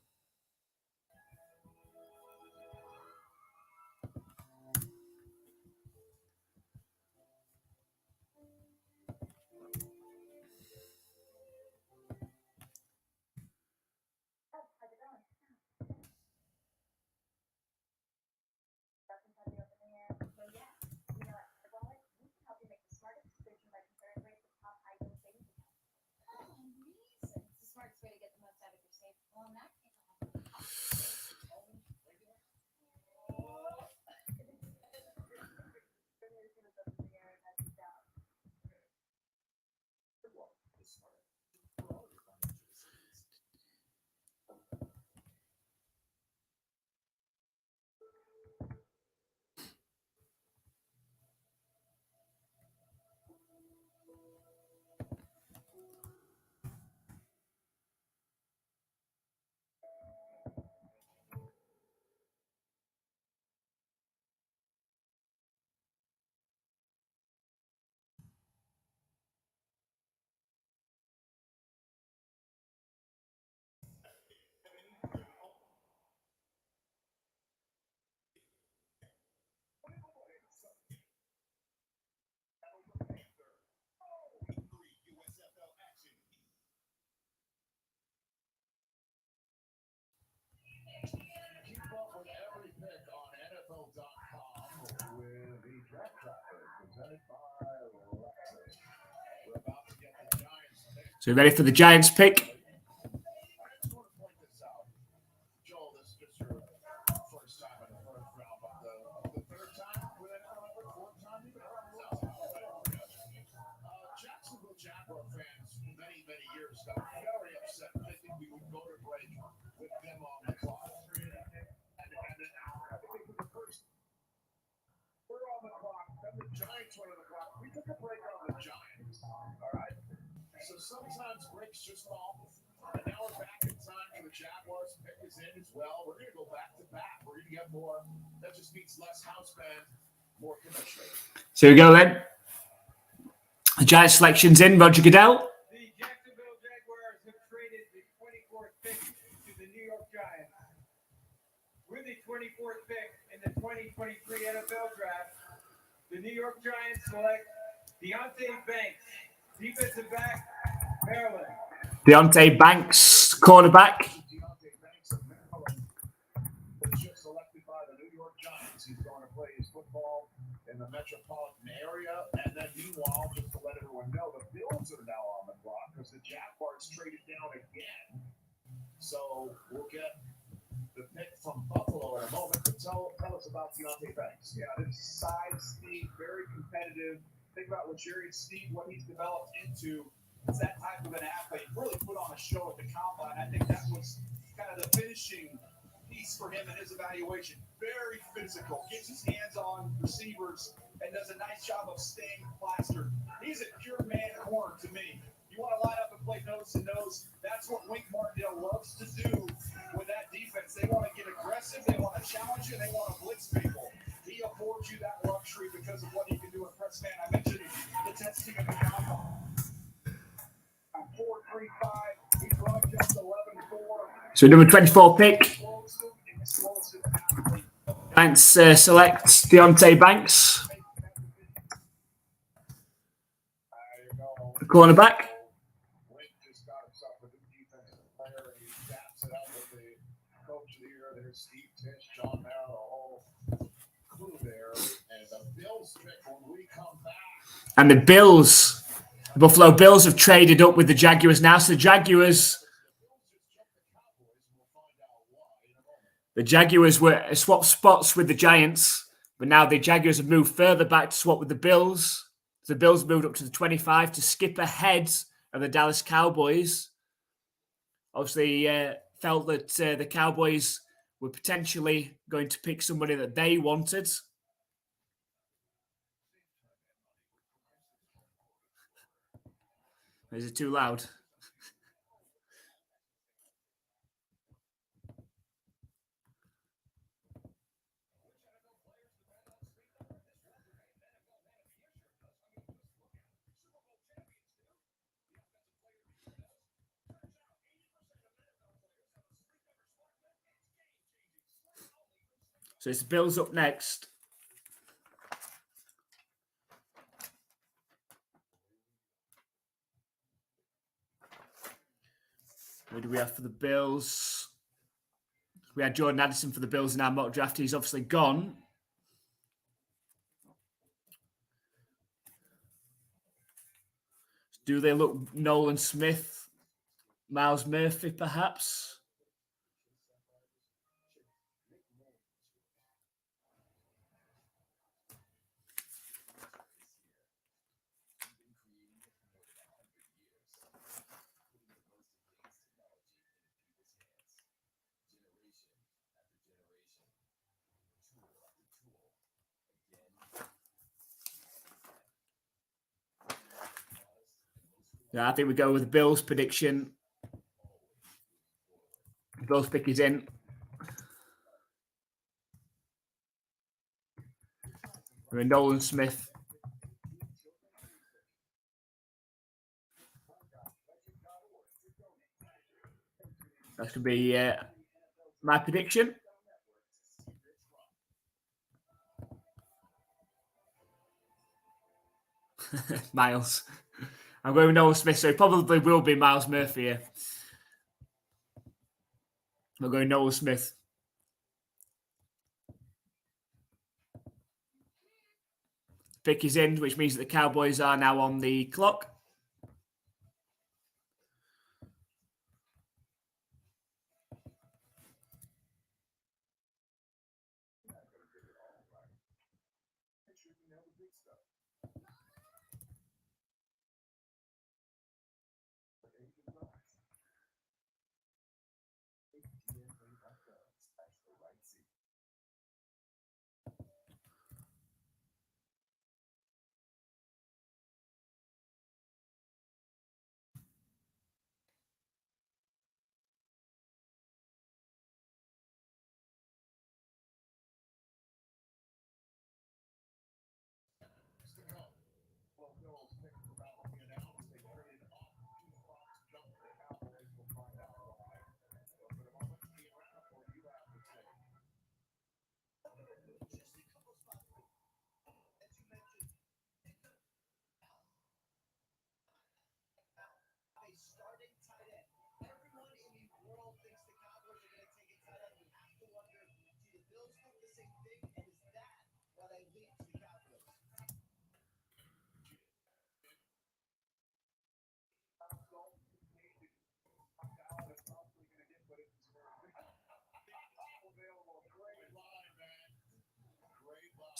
Keep up with every pick on NFL.com with the Draft Tracker presented by Lexus. We're about to get the Giants pick. So you ready for the Giants pick? I just want to point this out. Joel, this is just your first time in the first round, but the third time with NFL ever, fourth time even? Jacksonville Jaguar fans many years got very upset thinking we would go to break with them on the clock. And I think they took the first. We're on the clock. Then the Giants were on the clock. We took a break on the Giants. All right. So sometimes breaks just fall. And now we're back in time for the Jaguars. Pick is in as well. We're going to go back to back. We're going to get more. That just means less house band, more commission. So we go then. The Giants selection's in. Roger Goodell. The Jacksonville Jaguars have traded the 24th pick to the New York Giants. With the 24th pick in the 2023 NFL Draft, the New York Giants select Deontay Banks, defensive back, Maryland. Deontay Banks, cornerback. Deontay Banks of Maryland was just selected by the New York Giants. He's going to play his football in the metropolitan area. And then meanwhile, just to let everyone know, the Bills are now on the block because the Jaguars traded down again. So we'll get the pick from Buffalo in a moment. But tell us about Deontay Banks. Yeah, this size, speed, very competitive. Think about what Jerry Steve, what he's developed into. It's that type of an athlete. Really put on a show at the combine. I think that was kind of the finishing piece for him in his evaluation. Very physical, gets his hands on receivers, and does a nice job of staying plastered. He's a pure man corner to me. You want to line up and play nose to nose. That's what Wink Martindale loves to do with that defense. They want to get aggressive. They want to challenge you. They want to blitz people. He affords you that luxury because of what he can do in press man. I mentioned the testing of the combine. 4.35. He broadcast 11.4. So number 24 pick. Giants select Deontay Banks, the cornerback. Wink just got himself a new defensive player, and he backs it up with the coach of the year. There's Steve Tisch, John Mara, the whole crew there. And the Bills pick when we come back. And the Bills, the Buffalo Bills have traded up with the Jaguars now. So the Jaguars were swapped spots with the Giants, but now the Jaguars have moved further back to swap with the Bills. The Bills moved up to the 25 to skip ahead of the Dallas Cowboys. Obviously, felt that the Cowboys were potentially going to pick somebody that they wanted. Is it too loud? So it's the Bills up next. Who do we have for the Bills? We had Jordan Addison for the Bills in our mock draft. He's obviously gone. Do they look Nolan Smith, Miles Murphy, perhaps? Yeah, I think we go with the Bills prediction. The Bills pick is in. We're in Nolan Smith. That's going to be my prediction. Miles. I'm going with Nolan Smith, so it probably will be Miles Murphy here. I'm going Nolan Smith. Pick is in, which means that the Cowboys are now on the clock.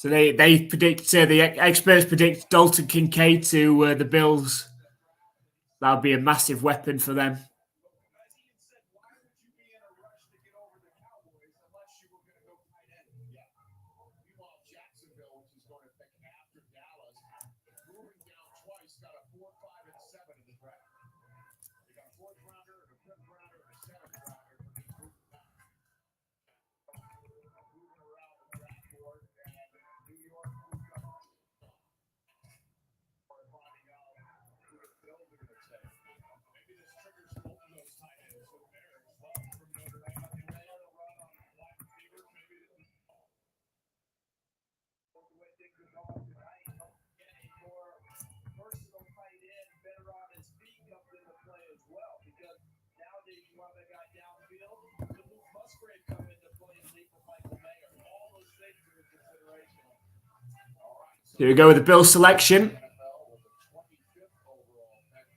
So they predict, the experts predict Dalton Kincaid to the Bills. That'll be a massive weapon for them. As Ian said, why would you be in a rush to get over the Cowboys unless you were going to go tight end? Yeah. Meanwhile, Jacksonville, which is going to pick after Dallas, moving down twice, got a 4, 5, and 7 in the draft. They got a 4th rounder, a 5th rounder, and a 7th rounder for just moving back. Moving around the draft board, and New York moved up. We're finding out who the Bills are going to take. Maybe this triggers both of those tight ends with Bears. Well, from Notre Dame, I think they had a run on wide receivers. Maybe the way things are going tonight, getting more versatile tight end, better on his feet comes into play as well. Because nowadays you want that guy downfield. The Luke Musgrave come into play and lead for Michael Mayer. All those things are in consideration. all right. So Here we go with the Bills selection. NFL with the 25th overall pick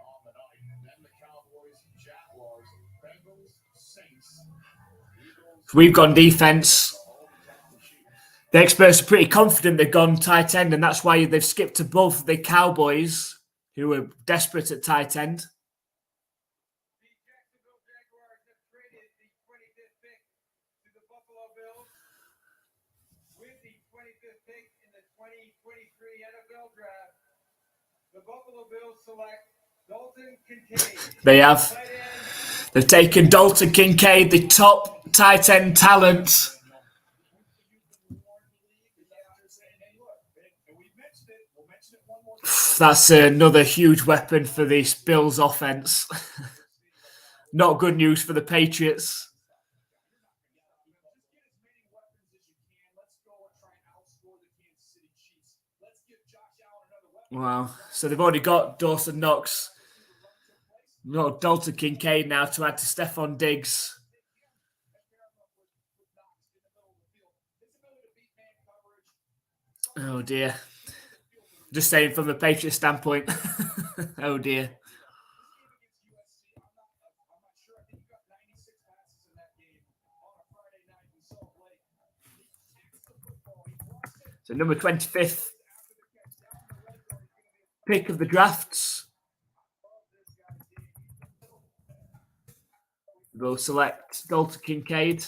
on the night. And then the Cowboys, Jaguars, Bengals, Saints, Eagles, We've gone defense. home Kansas Chiefs. The experts are pretty confident they've gone tight end, and that's why they've skipped above the Cowboys, who are desperate at tight end. The Jacksonville Jaguars have traded the 25th pick to the Buffalo Bills. With the 25th pick in the 2023 NFL Draft, the Buffalo Bills select Dalton Kincaid. They have. Tight end. They've taken Dalton Kincaid, the top tight end talent. That's another huge weapon for this Bills offense. Not good news for the Patriots. Wow. So they've already got Dawson Knox. Not Dalton Kincaid now to add to Stephon Diggs. Oh dear. Just saying from the Patriots standpoint. Oh dear. So number 25th pick of the drafts. We'll select Dalton Kincaid.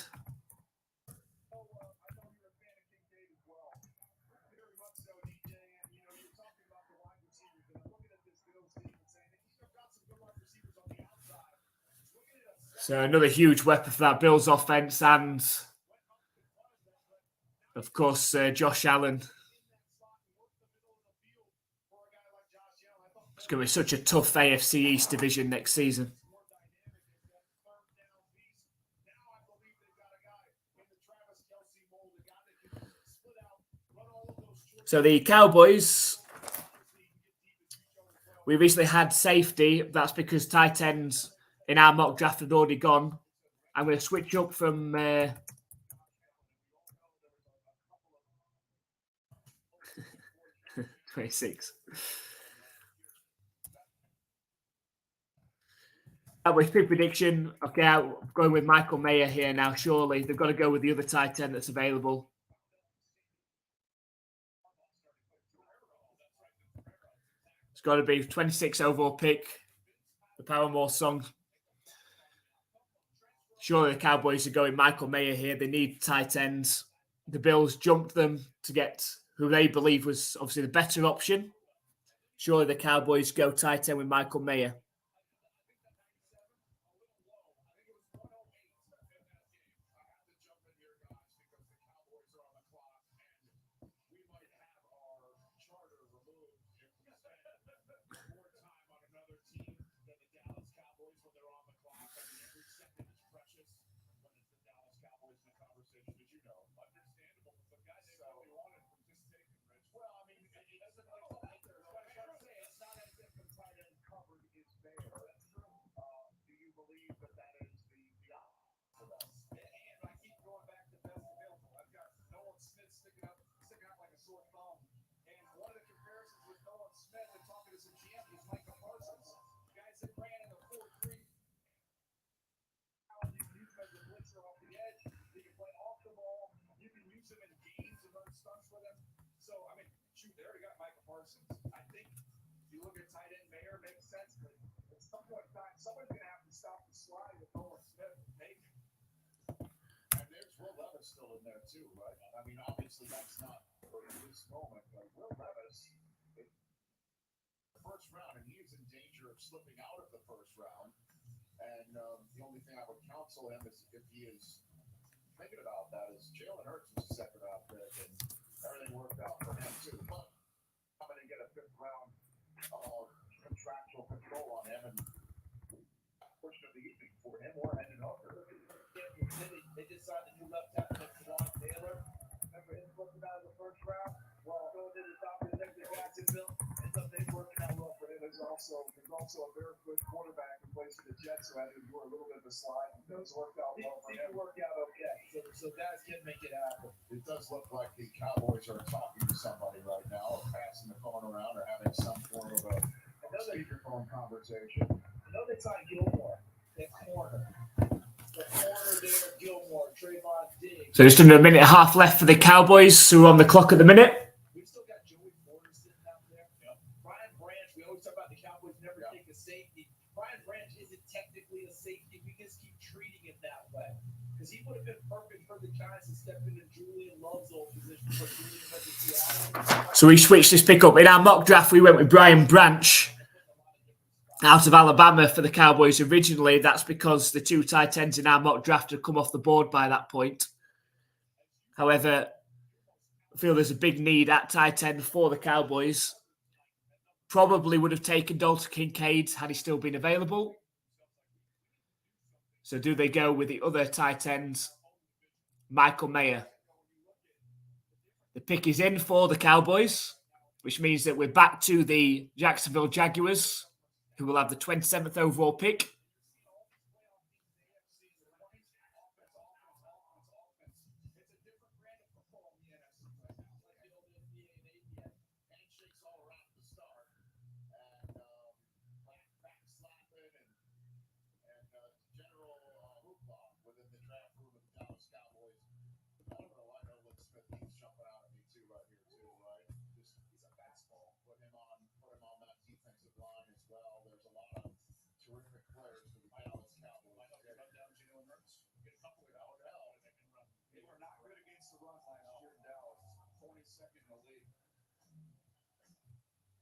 So another huge weapon for that Bills offense, and of course Josh Allen. It's going to be such a tough AFC East division next season. So the Cowboys, we recently had safety. That's because tight ends in our mock draft had already gone. I'm going to switch up from 26. Cowboys pick prediction. Okay, I'm going with Michael Mayer here now. Surely they've got to go with the other tight end that's available. It's got to be 26 overall pick. The Paramore song. Surely the Cowboys are going Michael Mayer here. They need tight ends. The Bills jumped them to get who they believe was obviously the better option. Surely the Cowboys go tight end with Michael Mayer. is still in there too, right? I mean, obviously that's not for this moment. Will Levis, the first round, and he is in danger of slipping out of the first round. And the only thing I would counsel him is, if he is thinking about that, is Jalen Hurts was the second round pick, and everything worked out for him too. But I'm going to get a fifth round contractual control on him, and push of the evening for him or ended up. They just signed a new left tackle, Juwan Taylor. Remember him flipping out of the first round? Well, going to the top of the next to Jacksonville. Ends up they working out well for him. There's also a very good quarterback who plays for the Jets, who had to do a little bit of a slide. Those worked out well for him. Worked out okay. So guys can make it happen. It does look like the Cowboys are talking to somebody right now, or passing the phone around, or having some form of a speakerphone conversation. I know they signed Gilmore, that corner. The corner there, Gilmore, Trayvon Diggs. So just under a minute and a half left for the Cowboys, who are on the clock at the minute. We've still got Joey Porter sitting out there. Yep. Brian Branch, we always talk about the Cowboys never take a safety. Brian Branch isn't technically a safety. We just keep treating it that way. Because he would have been perfect for the Giants to step into Julian Love's old position. But Julian went to Seattle. So we switched this pick up. In our mock draft, we went with Brian Branch out of Alabama for the Cowboys originally. That's because the two tight ends in our mock draft had come off the board by that point. However, I feel there's a big need at tight end for the Cowboys. Probably would have taken Dalton Kincaid had he still been available. So do they go with the other tight end, Michael Mayer? The pick is in for the Cowboys, which means that we're back to the Jacksonville Jaguars, who will have the 27th overall pick.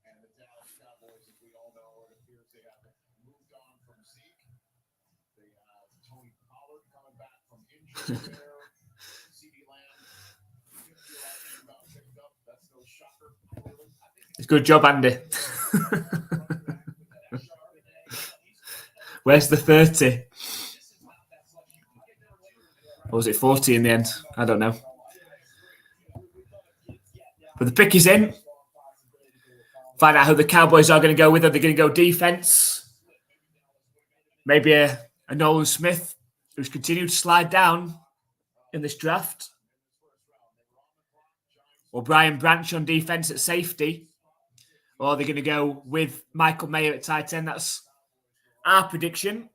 And the Dallas Cowboys, as we all know, it appears they have moved on from Zeke. They have Tony Pollard coming back from injury there. CeeDee Lamb, about picked up. That's no shocker. It's a good job, Andy. Where's the 30? Or was it 40 in the end? I don't know. But the pick is in. Find out who the Cowboys are going to go with. Are they going to go defense? Maybe a Nolan Smith, who's continued to slide down in this draft. Or Brian Branch on defense at safety. Or are they going to go with Michael Mayer at tight end? That's our prediction.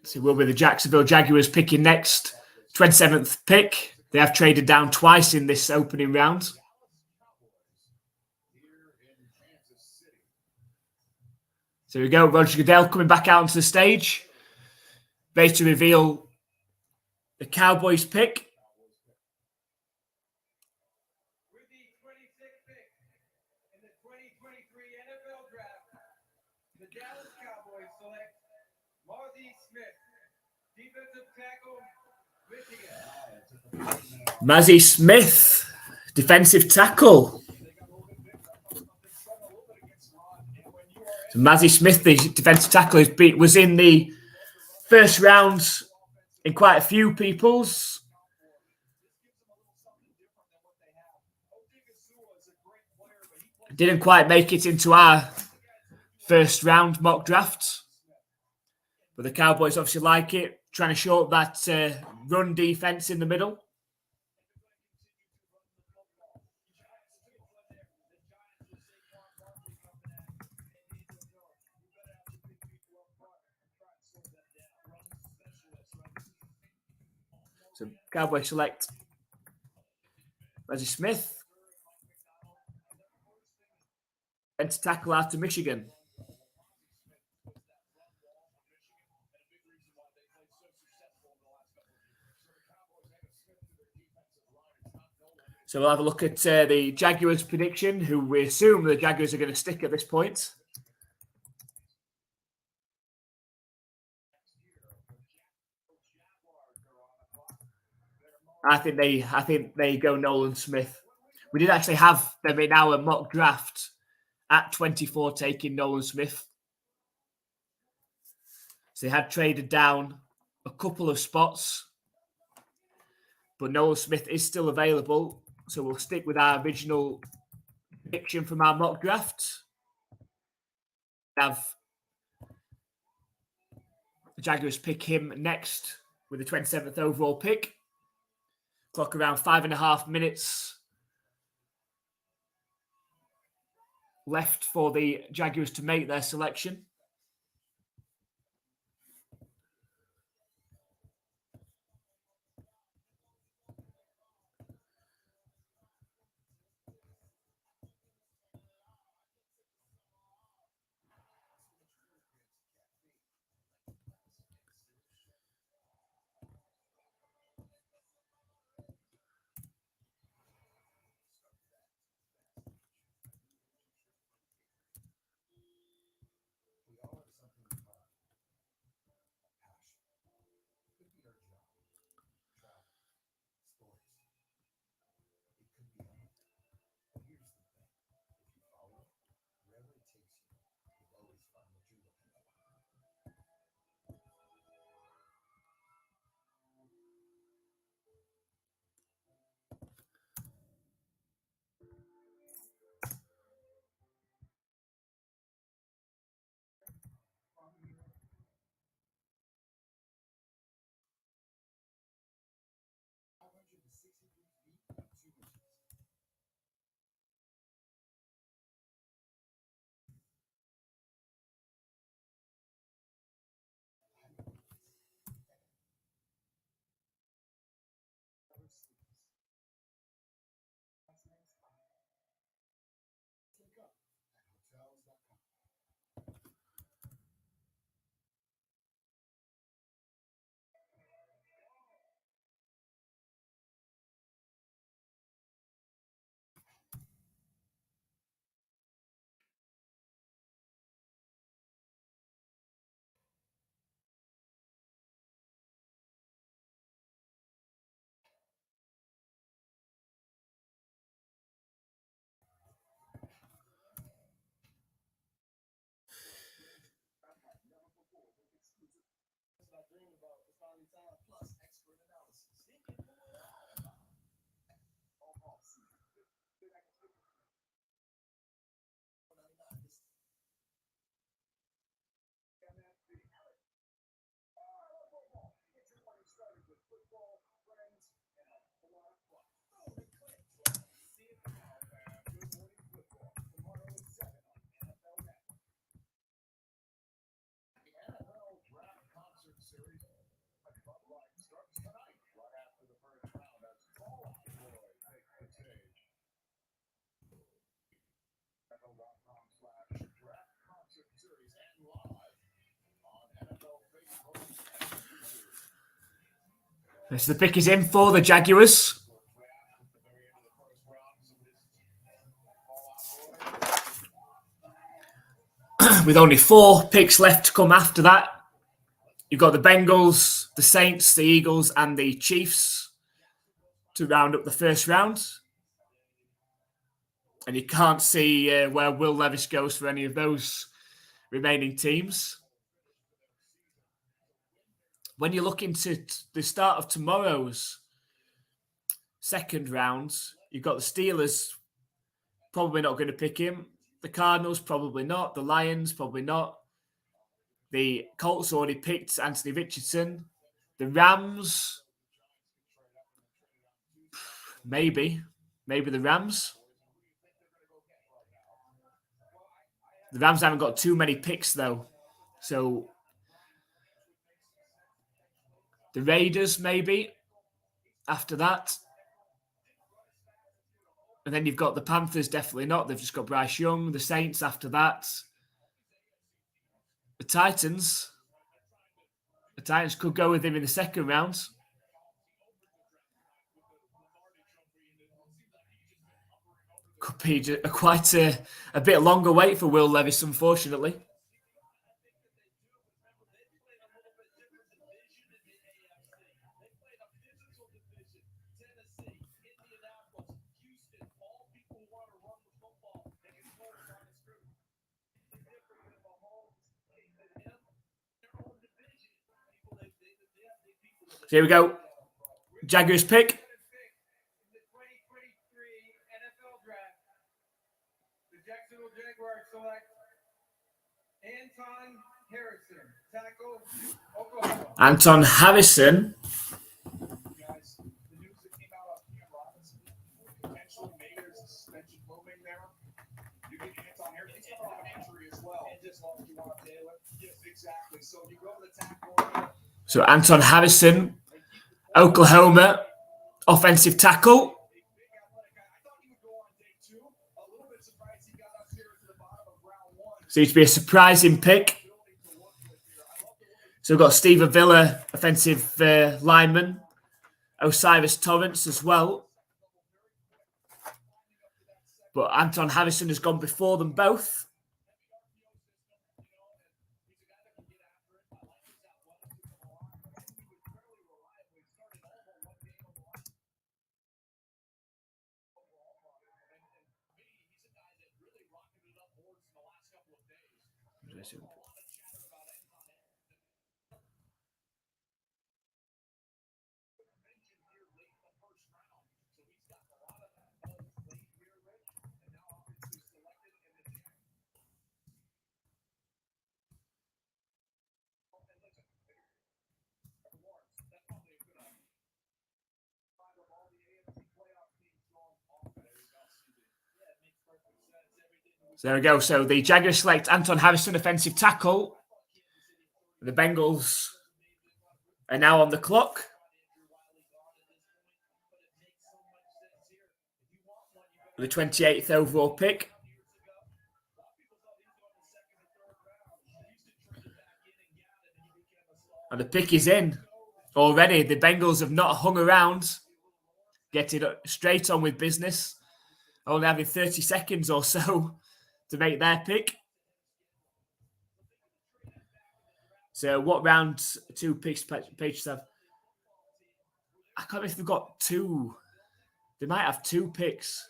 So we'll be the Jacksonville Jaguars picking next. 27th pick. They have traded down twice in this opening round. So here we go. Roger Goodell coming back out onto the stage. Ready to reveal the Cowboys pick. With the 26th pick in the 2023 NFL Draft, the Dallas Cowboys select Marzi Smith, defensive tackle, Michigan. Mazi Smith, defensive tackle. So Mazi Smith, the defensive tackle, was in the first round in quite a few people's. Didn't quite make it into our first round mock draft. But the Cowboys obviously like it, trying to short that run defense in the middle. So Cowboys select Reggie Smith. And to tackle out to Michigan. So we'll have a look at the Jaguars' prediction, who we assume the Jaguars are going to stick at this point. I think they go Nolan Smith. We did actually have them in our mock draft at 24 taking Nolan Smith. So they had traded down a couple of spots, but Nolan Smith is still available. So we'll stick with our original prediction from our mock draft. We have the Jaguars pick him next with the 27th overall pick. Clock around 5.5 minutes left for the Jaguars to make their selection. So the pick is in for the Jaguars. With only 4 picks left to come after that. You've got the Bengals, the Saints, the Eagles, and the Chiefs to round up the first round. And you can't see where Will Levis goes for any of those remaining teams. When you look into the start of tomorrow's second round, you've got the Steelers probably not going to pick him. The Cardinals probably not. The Lions probably not. The Colts already picked Anthony Richardson. The Rams, maybe the Rams. The Rams haven't got too many picks though. So the Raiders, maybe. after that. And then you've got the Panthers, definitely not. They've just got Bryce Young. The Saints after that. The Titans could go with him in the second round. Could be quite a bit longer wait for Will Levis, unfortunately. So here we go. Jaguars pick. The 2023 NFL Draft. The Jacksonville Jaguars select Anton Harrison, tackle, Oklahoma. Anton Harrison. Guys, the news that came out on Cam Robinson, potentially maybe there's a suspension looming there. You think Anton Harrison's coming off an injury as well. And just lost you want Taylor. Yes, exactly. So you go to the tackle. So Anton Harrison, Oklahoma, offensive tackle. Seems to be a surprising pick. So we've got Steve Avila, offensive lineman. Osiris Torrance as well. But Anton Harrison has gone before them both. So there we go. So the Jaguars select Anton Harrison, offensive tackle. The Bengals are now on the clock. The 28th overall pick. And the pick is in already. The Bengals have not hung around. Getting straight on with business. Only having 30 seconds or so to make their pick. So what round two picks Patriots have? I can't remember if they've got two. They might have two picks.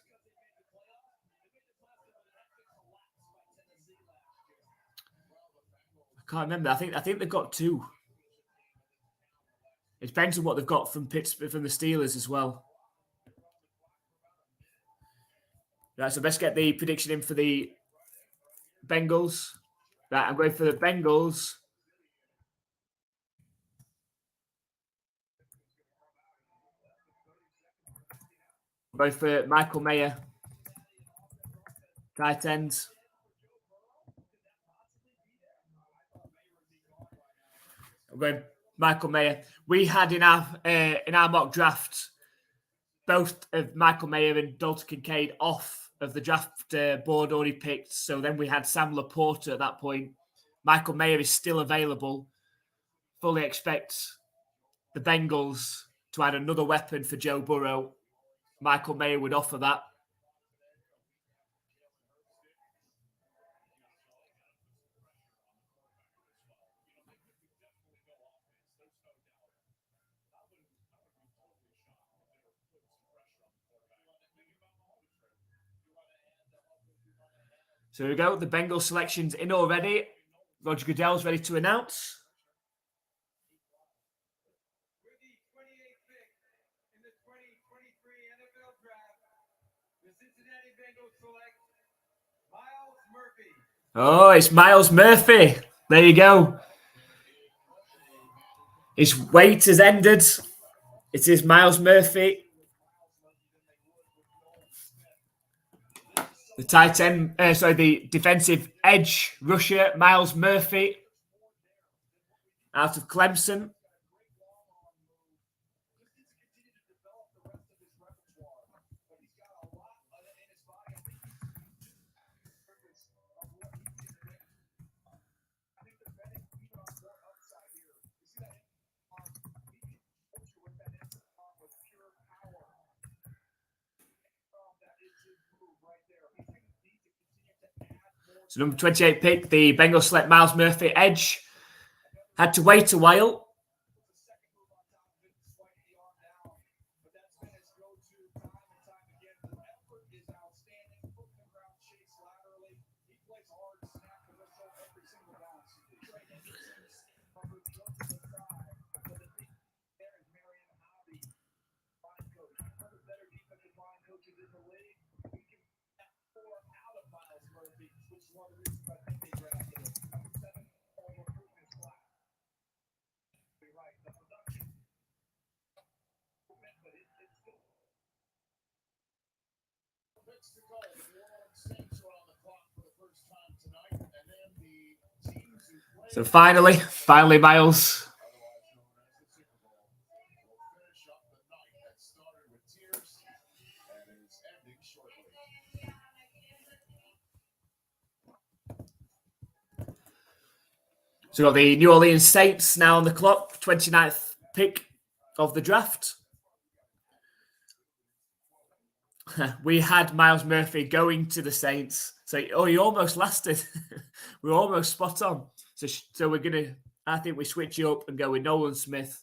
I can't remember. I think they've got two. It depends on what they've got from Pittsburgh, from the Steelers as well. Right, so let's get the prediction in for the Bengals. Right, I'm going for the Bengals. I'm going for Michael Mayer. Tight end. I'm going Michael Mayer. We had in our mock draft both of Michael Mayer and Dalton Kincaid off of the draft board already picked. So then we had Sam Laporta at that point. Michael Mayer is still available. Fully expect the Bengals to add another weapon for Joe Burrow. Michael Mayer would offer that. So here we go. The Bengals selection's in already. Roger Goodell's ready to announce. With the 28th pick in the 2023 NFL Draft, the Cincinnati Bengals select Myles Murphy. Oh, it's Myles Murphy. There you go. His wait has ended. It is Myles Murphy. The tight end, the defensive edge rusher, Myles Murphy, out of Clemson. So number 28 pick, the Bengals select Miles Murphy, edge. Had to wait a while. So finally, Miles. So we've got the New Orleans Saints now on the clock, 29th pick of the draft. We had Miles Murphy going to the Saints. So, he almost lasted. We were almost spot on. So we're going to, I think we switch you up and go with Nolan Smith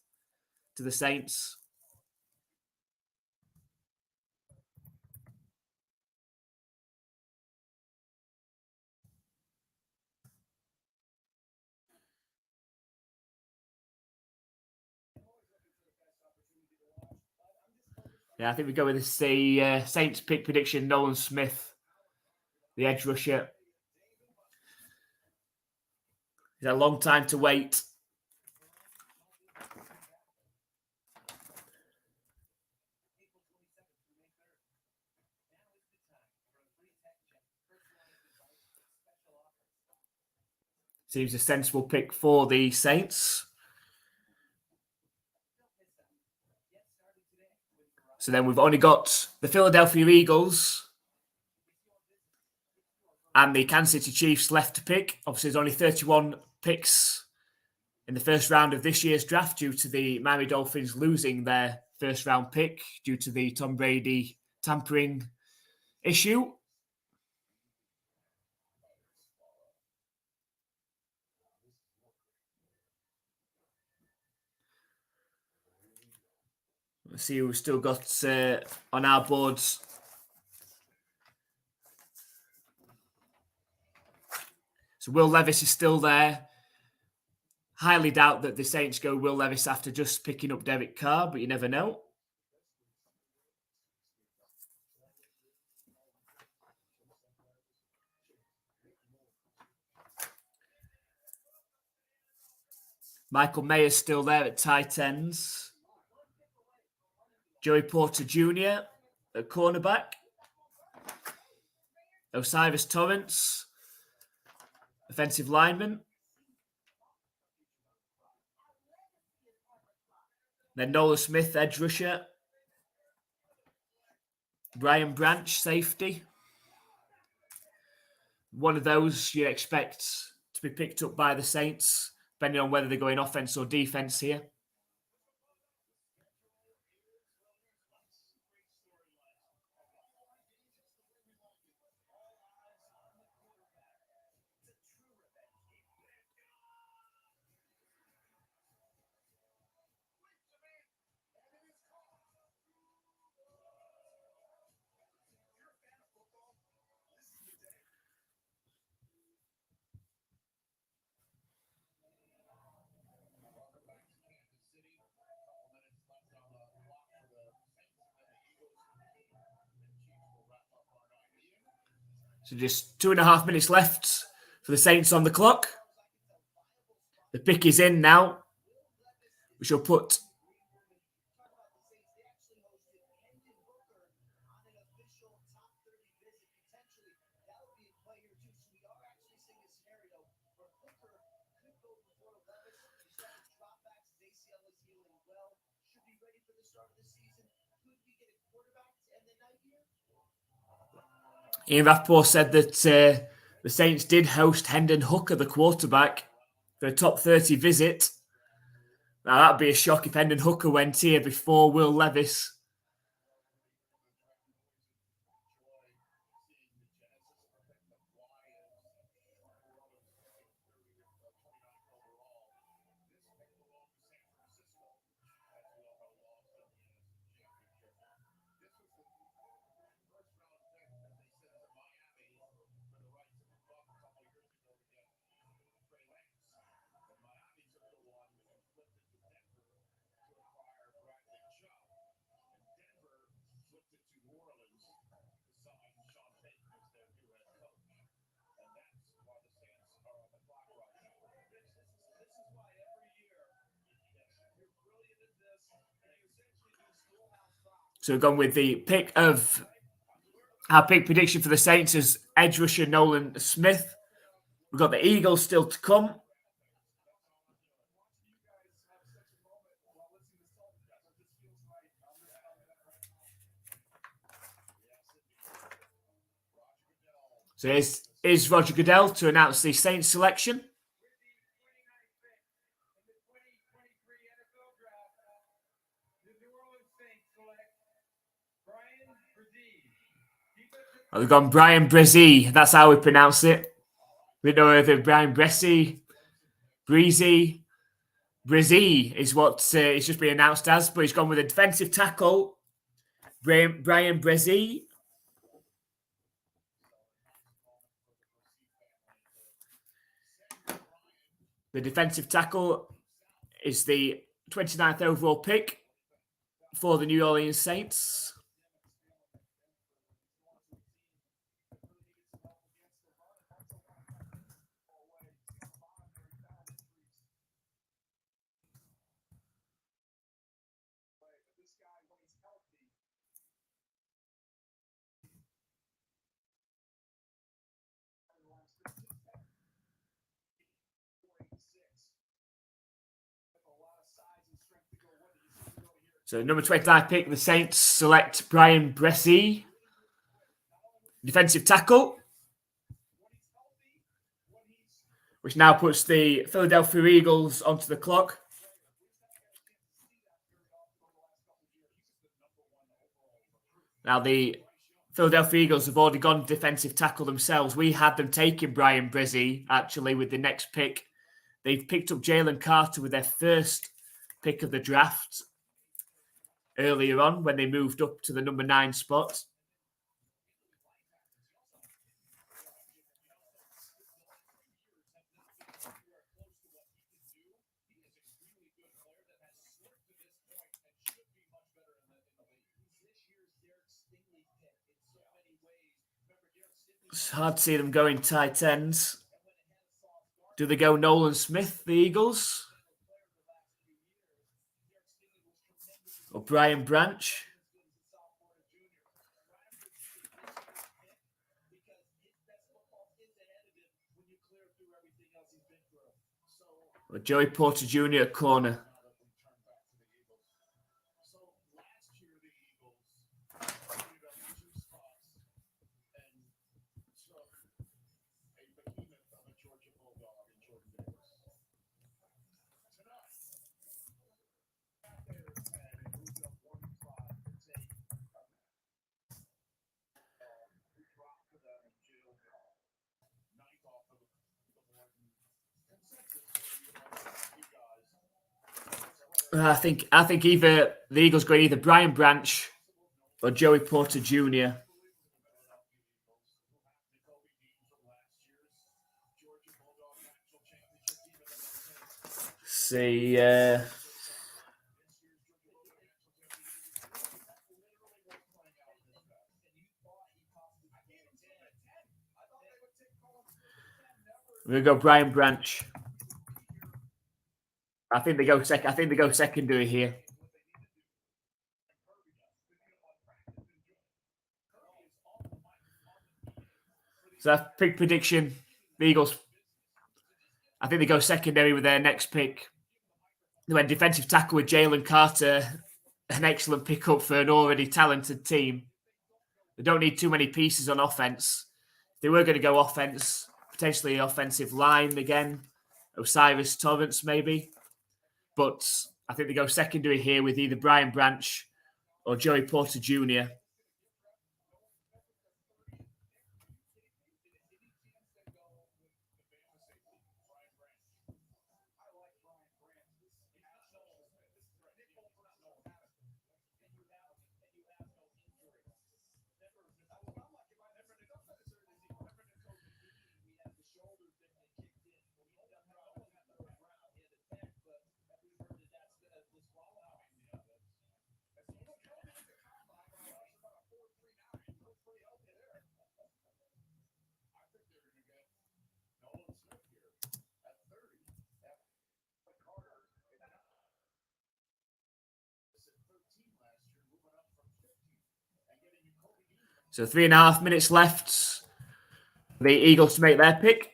to the Saints. Yeah, I think we go with the Saints pick prediction, Nolan Smith, the edge rusher. It's a long time to wait. Seems a sensible pick for the Saints. So then we've only got the Philadelphia Eagles and the Kansas City Chiefs left to pick. Obviously, there's only 31 picks in the first round of this year's draft due to the Miami Dolphins losing their first round pick due to the Tom Brady tampering issue. Let's see who we've still got on our boards. So Will Levis is still there. Highly doubt that the Saints go Will Levis after just picking up Derek Carr, but you never know. Michael Mayer's still there at tight ends. Joey Porter Jr. at cornerback. Osiris Torrance, offensive lineman. Then Nolan Smith, edge rusher. Brian Branch, safety. One of those you expect to be picked up by the Saints, depending on whether they're going offense or defense here. So just 2.5 minutes left for the Saints on the clock. The pick is in now. We shall put Ian Rappaport said that the Saints did host Hendon Hooker, the quarterback, for a top 30 visit. Now, that'd be a shock if Hendon Hooker went here before Will Levis. So we've gone with the pick of our pick prediction for the Saints as edge rusher Nolan Smith. We've got the Eagles still to come. So is Roger Goodell to announce the Saints selection. Oh, they've gone Brian Bresee. That's how we pronounce it. We don't know whether Brian Bresee, Breezy, Bresee is what it's just been announced as, but he's gone with a defensive tackle, Brian Bresee. The defensive tackle is the 29th overall pick for the New Orleans Saints. So number 29 pick, the Saints select Brian Bresee, defensive tackle, which now puts the Philadelphia Eagles onto the clock. Now the Philadelphia Eagles have already gone defensive tackle themselves. We had them taking Brian Bresee, actually, with the next pick. They've picked up Jalen Carter with their first pick of the draft earlier on when they moved up to the number 9 spot. It's hard to see them going tight ends. Do they go Nolan Smith, the Eagles? Or Brian Branch? Or Joey Porter Jr. at corner? I think either the Eagles go either Brian Branch or Joey Porter Jr. See, we're gonna go Brian Branch. I think they go second. I think they go secondary here. So that's pick prediction. The Eagles, I think they go secondary with their next pick. They went defensive tackle with Jalen Carter, an excellent pickup for an already talented team. They don't need too many pieces on offense. If they were going to go offense, potentially offensive line again, Osiris Torrance maybe. But I think they go secondary here with either Brian Branch or Joey Porter Jr. So 3.5 minutes left for the Eagles to make their pick.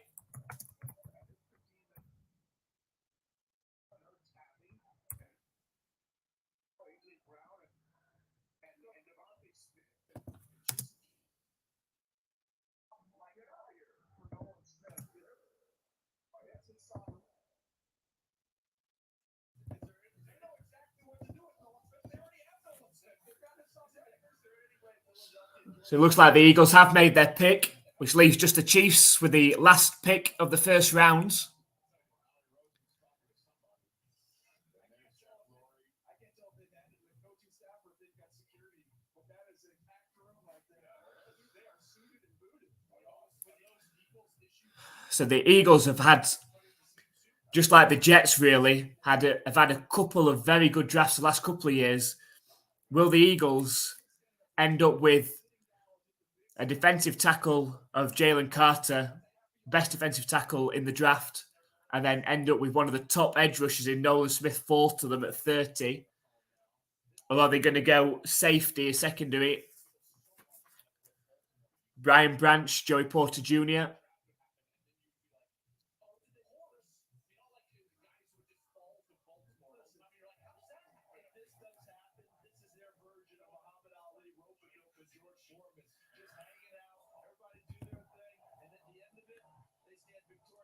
So it looks like the Eagles have made their pick, which leaves just the Chiefs with the last pick of the first round. So the Eagles have had, just like the Jets really, have had a couple of very good drafts the last couple of years. Will the Eagles end up with a defensive tackle of Jalen Carter, best defensive tackle in the draft, and then end up with one of the top edge rushers in Nolan Smith fall to them at 30? Or are they going to go safety, secondary, Brian Branch, Joey Porter Jr.?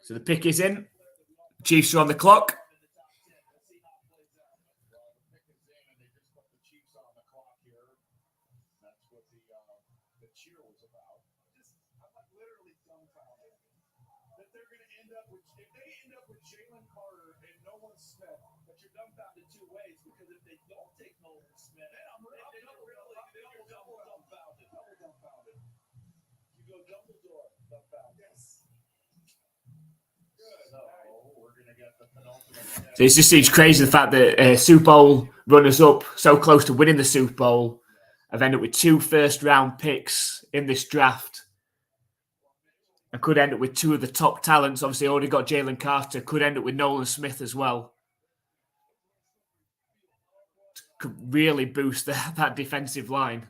So the pick is in. Chiefs are on the clock. If they end up with Jalen Carter and Nolan Smith, but you're dumbfounded two ways, because if they don't take Nolan Smith, then I'm really double dumbfounded. You go Dumbledore dumbfounded. Yes. Good. So we're gonna get the penultimate. So it just seems crazy the fact that Super Bowl runners-up, so close to winning the Super Bowl, have ended up with 2 first-round picks in this draft. And could end up with 2 of the top talents. Obviously, already got Jalen Carter. Could end up with Nolan Smith as well. Could really boost that defensive line.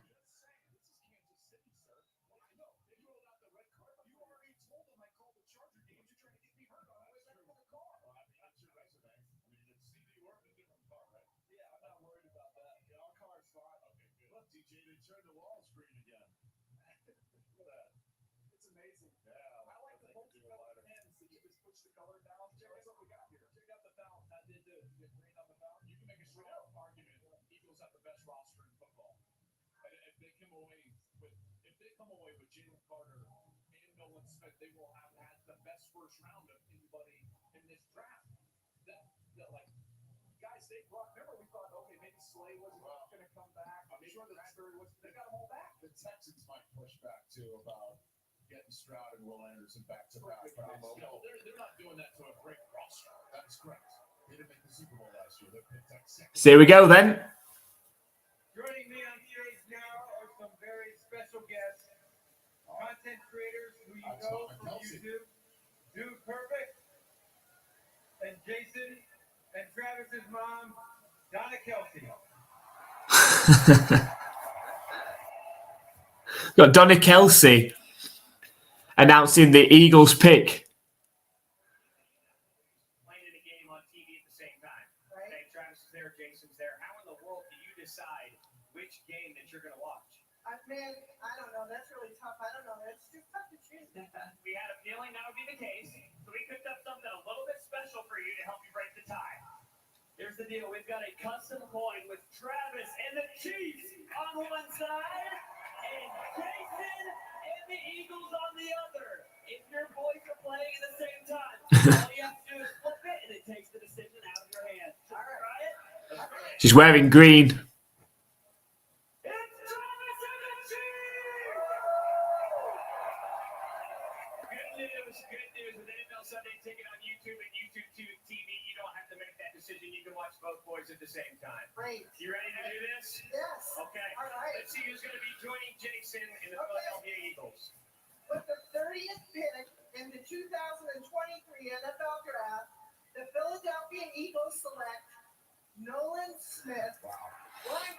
If they come away with Jalen Carter and Nolan Smith, they will have had the best first round of anybody in this draft. That like guys they brought. Remember we thought, okay, maybe Slay wasn't going to come back. I'm sure that Bradbury was. They got them all back. The Texans might push back too about getting Stroud and Will Anderson back to back. They're not doing that to a great roster. That's correct. They didn't make the Super Bowl last year. They picked like second. So here we go then. Joining me on stage now are some very special guests, content creators who you know from YouTube, Dude Perfect, and Jason, and Travis's mom, Donna Kelsey. Got Donna Kelsey announcing the Eagles pick. Playing in a game on TV at the same time. Right. Okay, Travis is there, Jason's there. How in the world do you decide which game that you're going to watch? Man, I don't know. That's really tough. I don't know. It's too tough to choose. We had a feeling that would be the case, so we cooked up something a little bit special for you to help you break the tie. Here's the deal. We've got a custom coin with Travis and the Chiefs on one side and Jason and the Eagles on the other. If your boys are playing at the same time, all you have to do is flip it and it takes the decision out of your hands. All right. Try it? She's wearing green. Good news with NFL Sunday Ticket on YouTube and YouTube TV. You don't have to make that decision. You can watch both boys at the same time. Great. You ready to do this? Yes. Okay. All right. Let's see who's going to be joining Jason in the Philadelphia Eagles. With the 30th pick in the 2023 NFL Draft, the Philadelphia Eagles select Nolan Smith.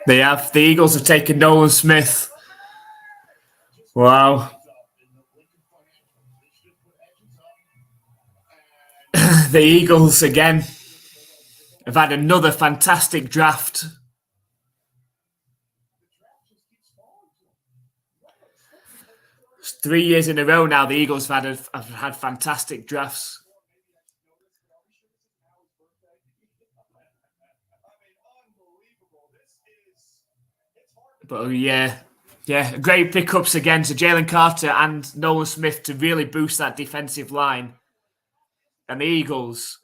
The Eagles have taken Nolan Smith Wow. The Eagles again have had another fantastic draft. It's 3 years in a row now. The Eagles have had fantastic drafts. But yeah, great pickups again to Jalen Carter and Nolan Smith to really boost that defensive line. And the Eagles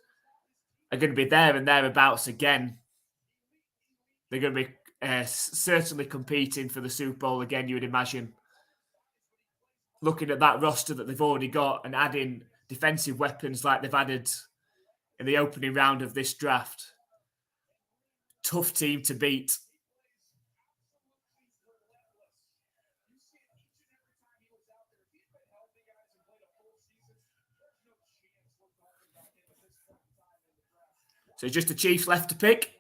are going to be there and thereabouts again. They're going to be certainly competing for the Super Bowl again, you would imagine. Looking at that roster that they've already got and adding defensive weapons like they've added in the opening round of this draft. Tough team to beat. So just the Chiefs left to pick.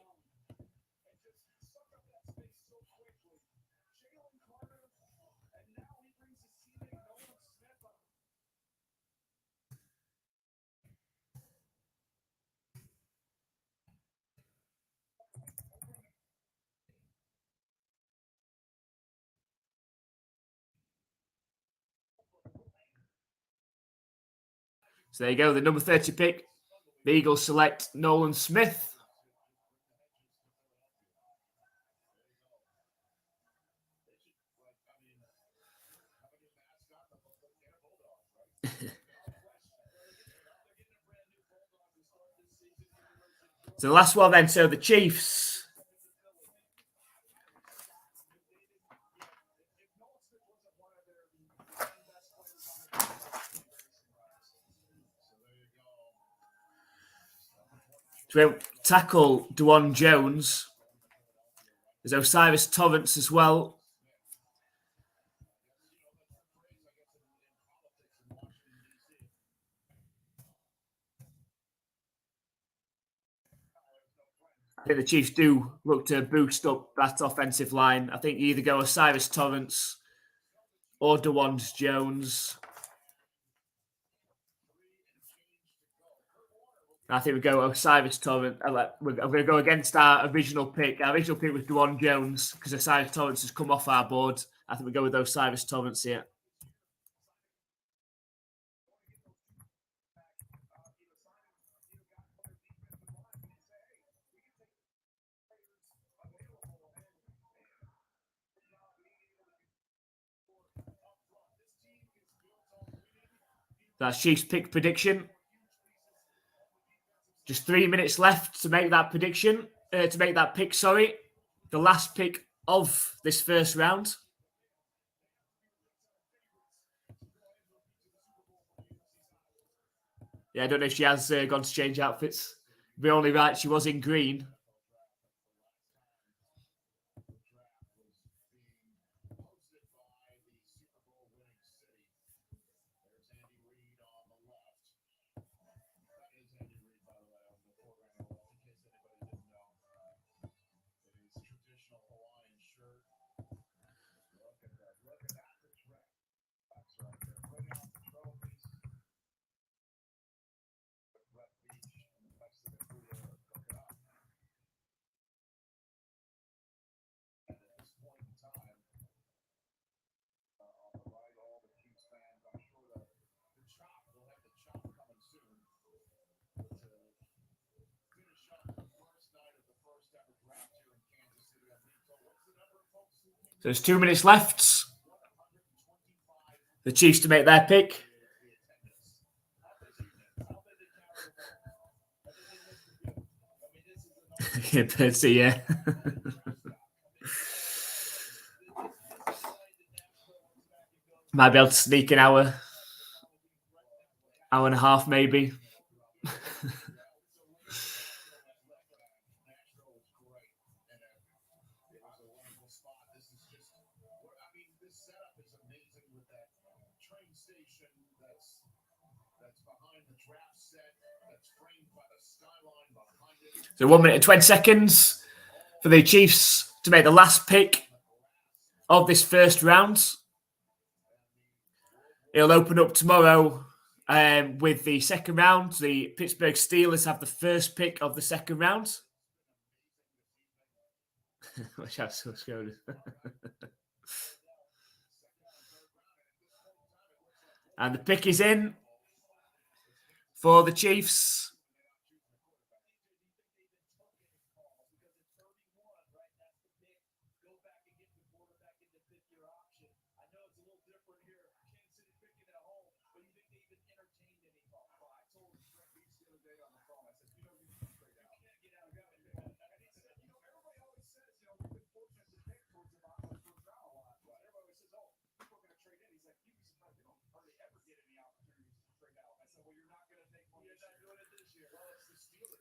So there you go, the number 30 pick. The Eagles select Nolan Smith. So the last one then, so the Chiefs. To tackle Dwan Jones. There's Osiris Torrance as well. I think the Chiefs do look to boost up that offensive line. I think you either go Osiris Torrance or Dwan Jones. I think we go Osiris Torrance. I'm going to go against our original pick. Our original pick was Dwan Jones because Osiris Torrance has come off our board. I think we go with Osiris Torrance here. That's Chiefs pick prediction. Just 3 minutes left to make that prediction. To make that pick, sorry. The last pick of this first round. Yeah, I don't know if she has gone to change outfits. It'd be only right, she was in green. So there's 2 minutes left. The Chiefs to make their pick. Yeah, Percy, yeah. Might be able to sneak an hour and a half, maybe. So 1 minute and 20 seconds for the Chiefs to make the last pick of this first round. It'll open up tomorrow with the second round. The Pittsburgh Steelers have the first pick of the second round. Which I'm so scared. And the pick is in for the Chiefs.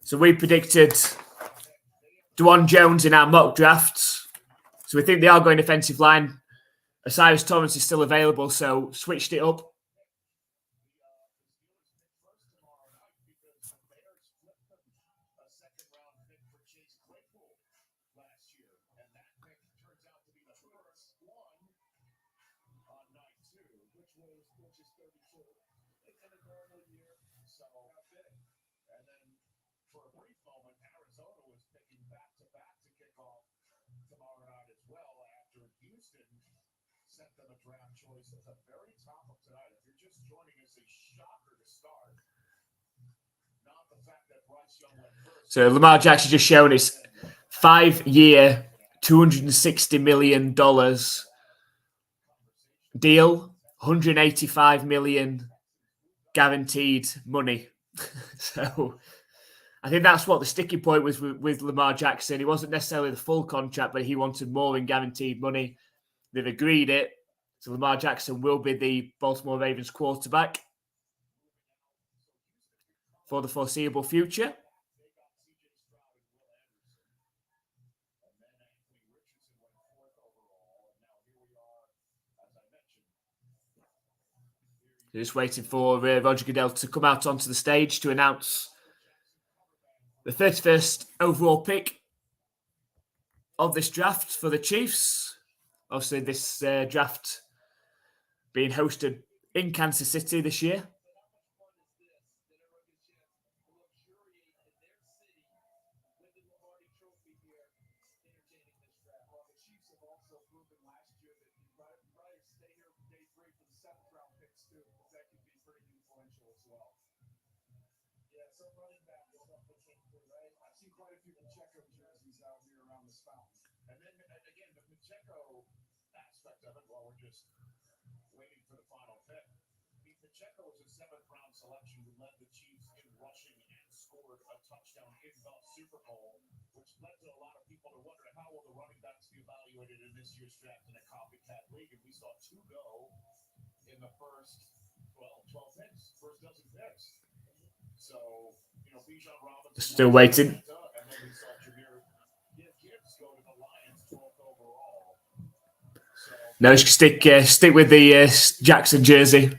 So we predicted Dwan Jones in our mock drafts. So we think they are going defensive line. Osiris Torrance is still available, so switched it up. So Lamar Jackson just shown his 5-year, $260 million deal, $185 million guaranteed money. So I think that's what the sticking point was with Lamar Jackson. He wasn't necessarily the full contract, but he wanted more in guaranteed money. They've agreed it. So Lamar Jackson will be the Baltimore Ravens quarterback for the foreseeable future. Just waiting for Roger Goodell to come out onto the stage to announce the 31st overall pick of this draft for the Chiefs. Obviously, this draft being hosted in Kansas City this year. Still waiting. No, stick with the Jackson jersey.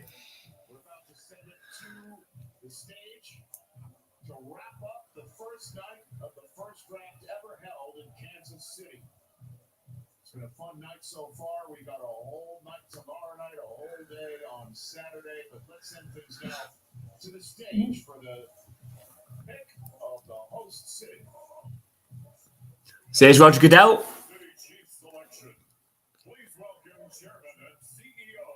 It's been a fun night so far. We got a whole night tomorrow night, a whole day on Saturday. But let's send things now to the stage for the pick of the host city. Says Roger Goodell. Please welcome Chairman and CEO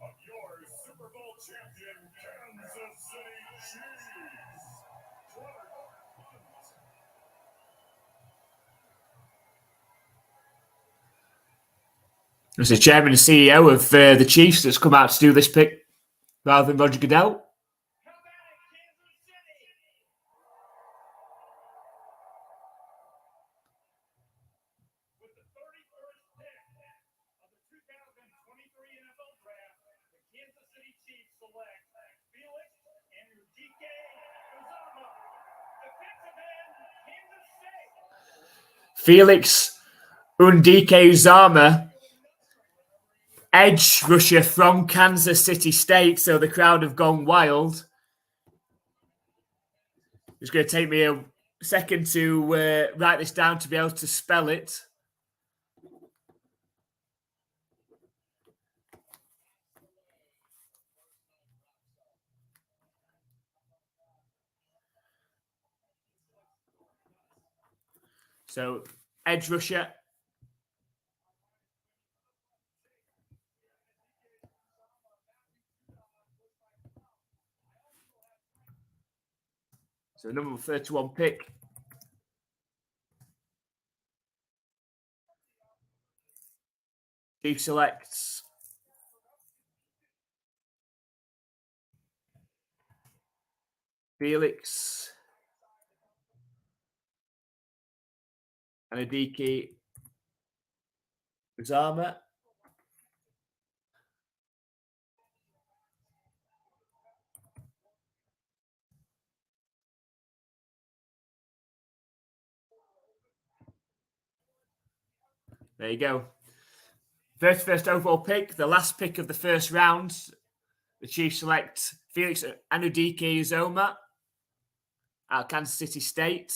of your Super Bowl champion, Kansas City Chiefs, Clark Hunt. It's the chairman and CEO of the Chiefs that's come out to do this pick rather than Roger Goodell. Felix Undike-Uzama, edge rusher from Kansas City State, so the crowd have gone wild. It's going to take me a second to write this down to be able to spell it. So, edge rusher. So, number 31 pick. Chief selects Felix Anudike Uzama. There you go. 31st overall pick, the last pick of the first round. The Chiefs select Felix Anudike Uzoma out of Kansas City State.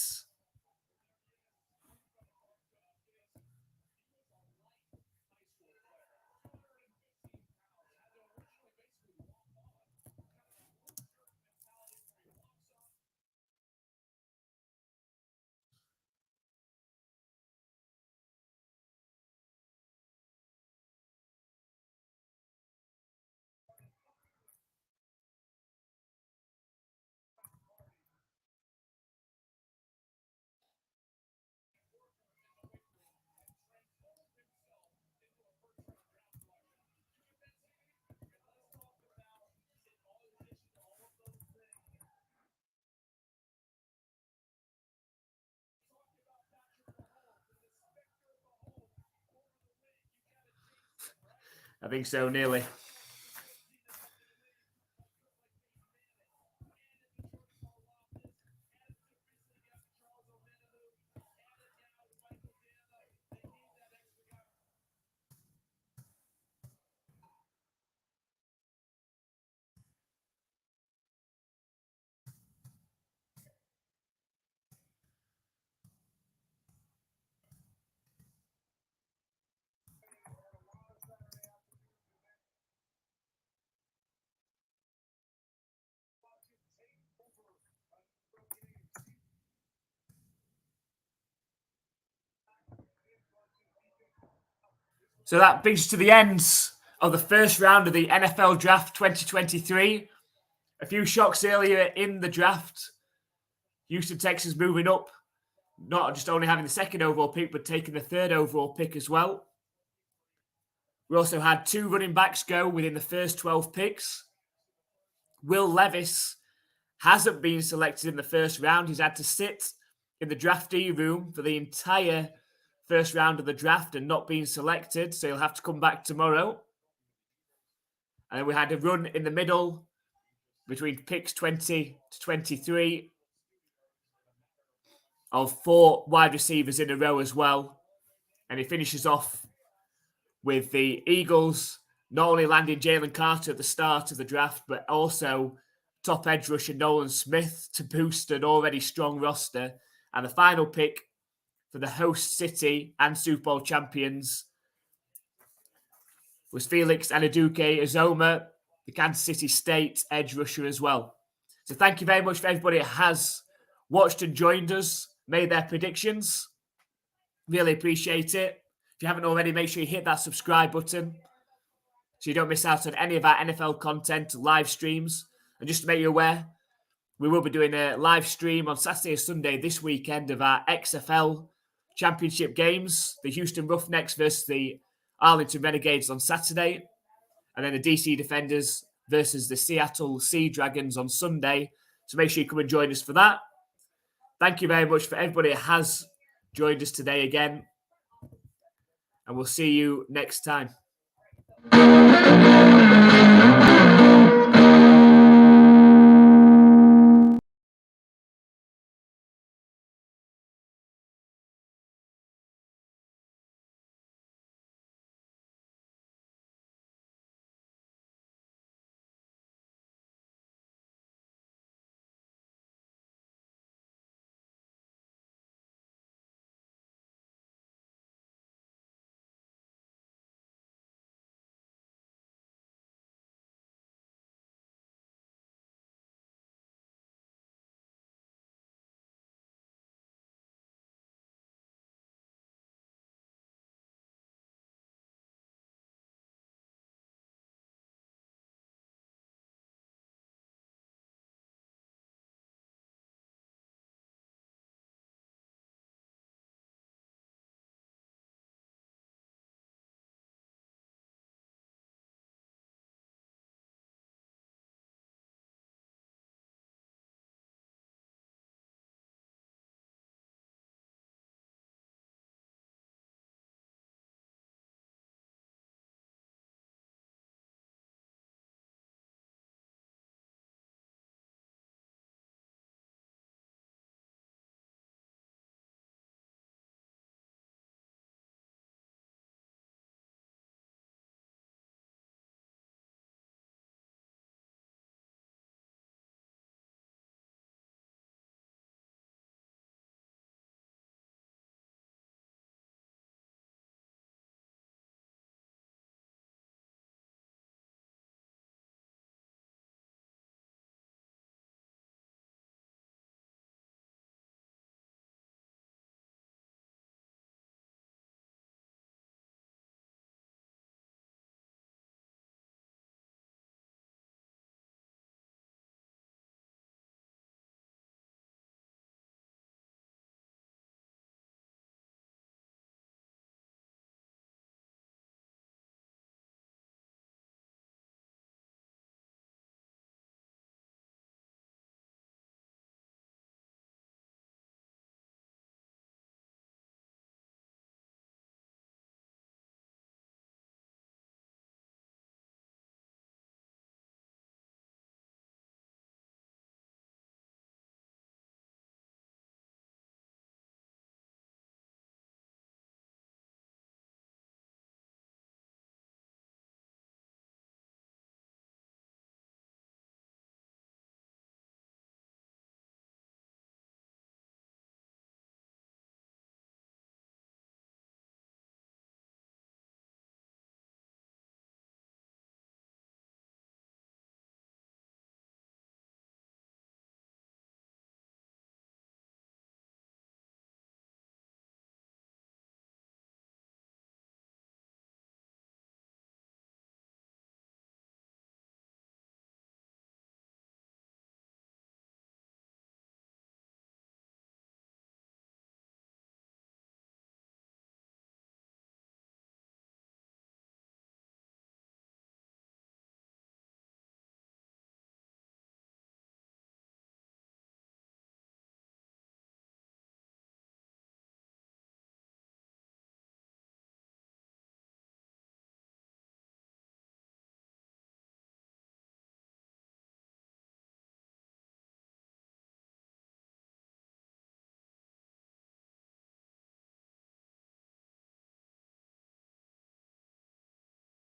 I think so, nearly. So that brings us to the ends of the first round of the NFL Draft 2023. A few shocks earlier in the draft. Houston Texans moving up, not just only having the second overall pick, but taking the third overall pick as well. We also had 2 running backs go within the first 12 picks. Will Levis hasn't been selected in the first round. He's had to sit in the draftee room for the entire first round of the draft and not being selected, so he'll have to come back tomorrow. And then we had a run in the middle between picks 20 to 23 of 4 wide receivers in a row as well. And he finishes off with the Eagles not only landing Jalen Carter at the start of the draft, but also top edge rusher Nolan Smith to boost an already strong roster. And the final pick for the host city and Super Bowl champions was Felix Anudike Uzoma, the Kansas City State edge rusher as well. So thank you very much for everybody who has watched and joined us, made their predictions. Really appreciate it. If you haven't already, make sure you hit that subscribe button so you don't miss out on any of our NFL content, live streams. And just to make you aware, we will be doing a live stream on Saturday or Sunday this weekend of our XFL championship games. The Houston Roughnecks versus the Arlington Renegades on Saturday. And then the DC Defenders versus the Seattle Sea Dragons on Sunday. So make sure you come and join us for that. Thank you very much for everybody that has joined us today again. And we'll see you next time.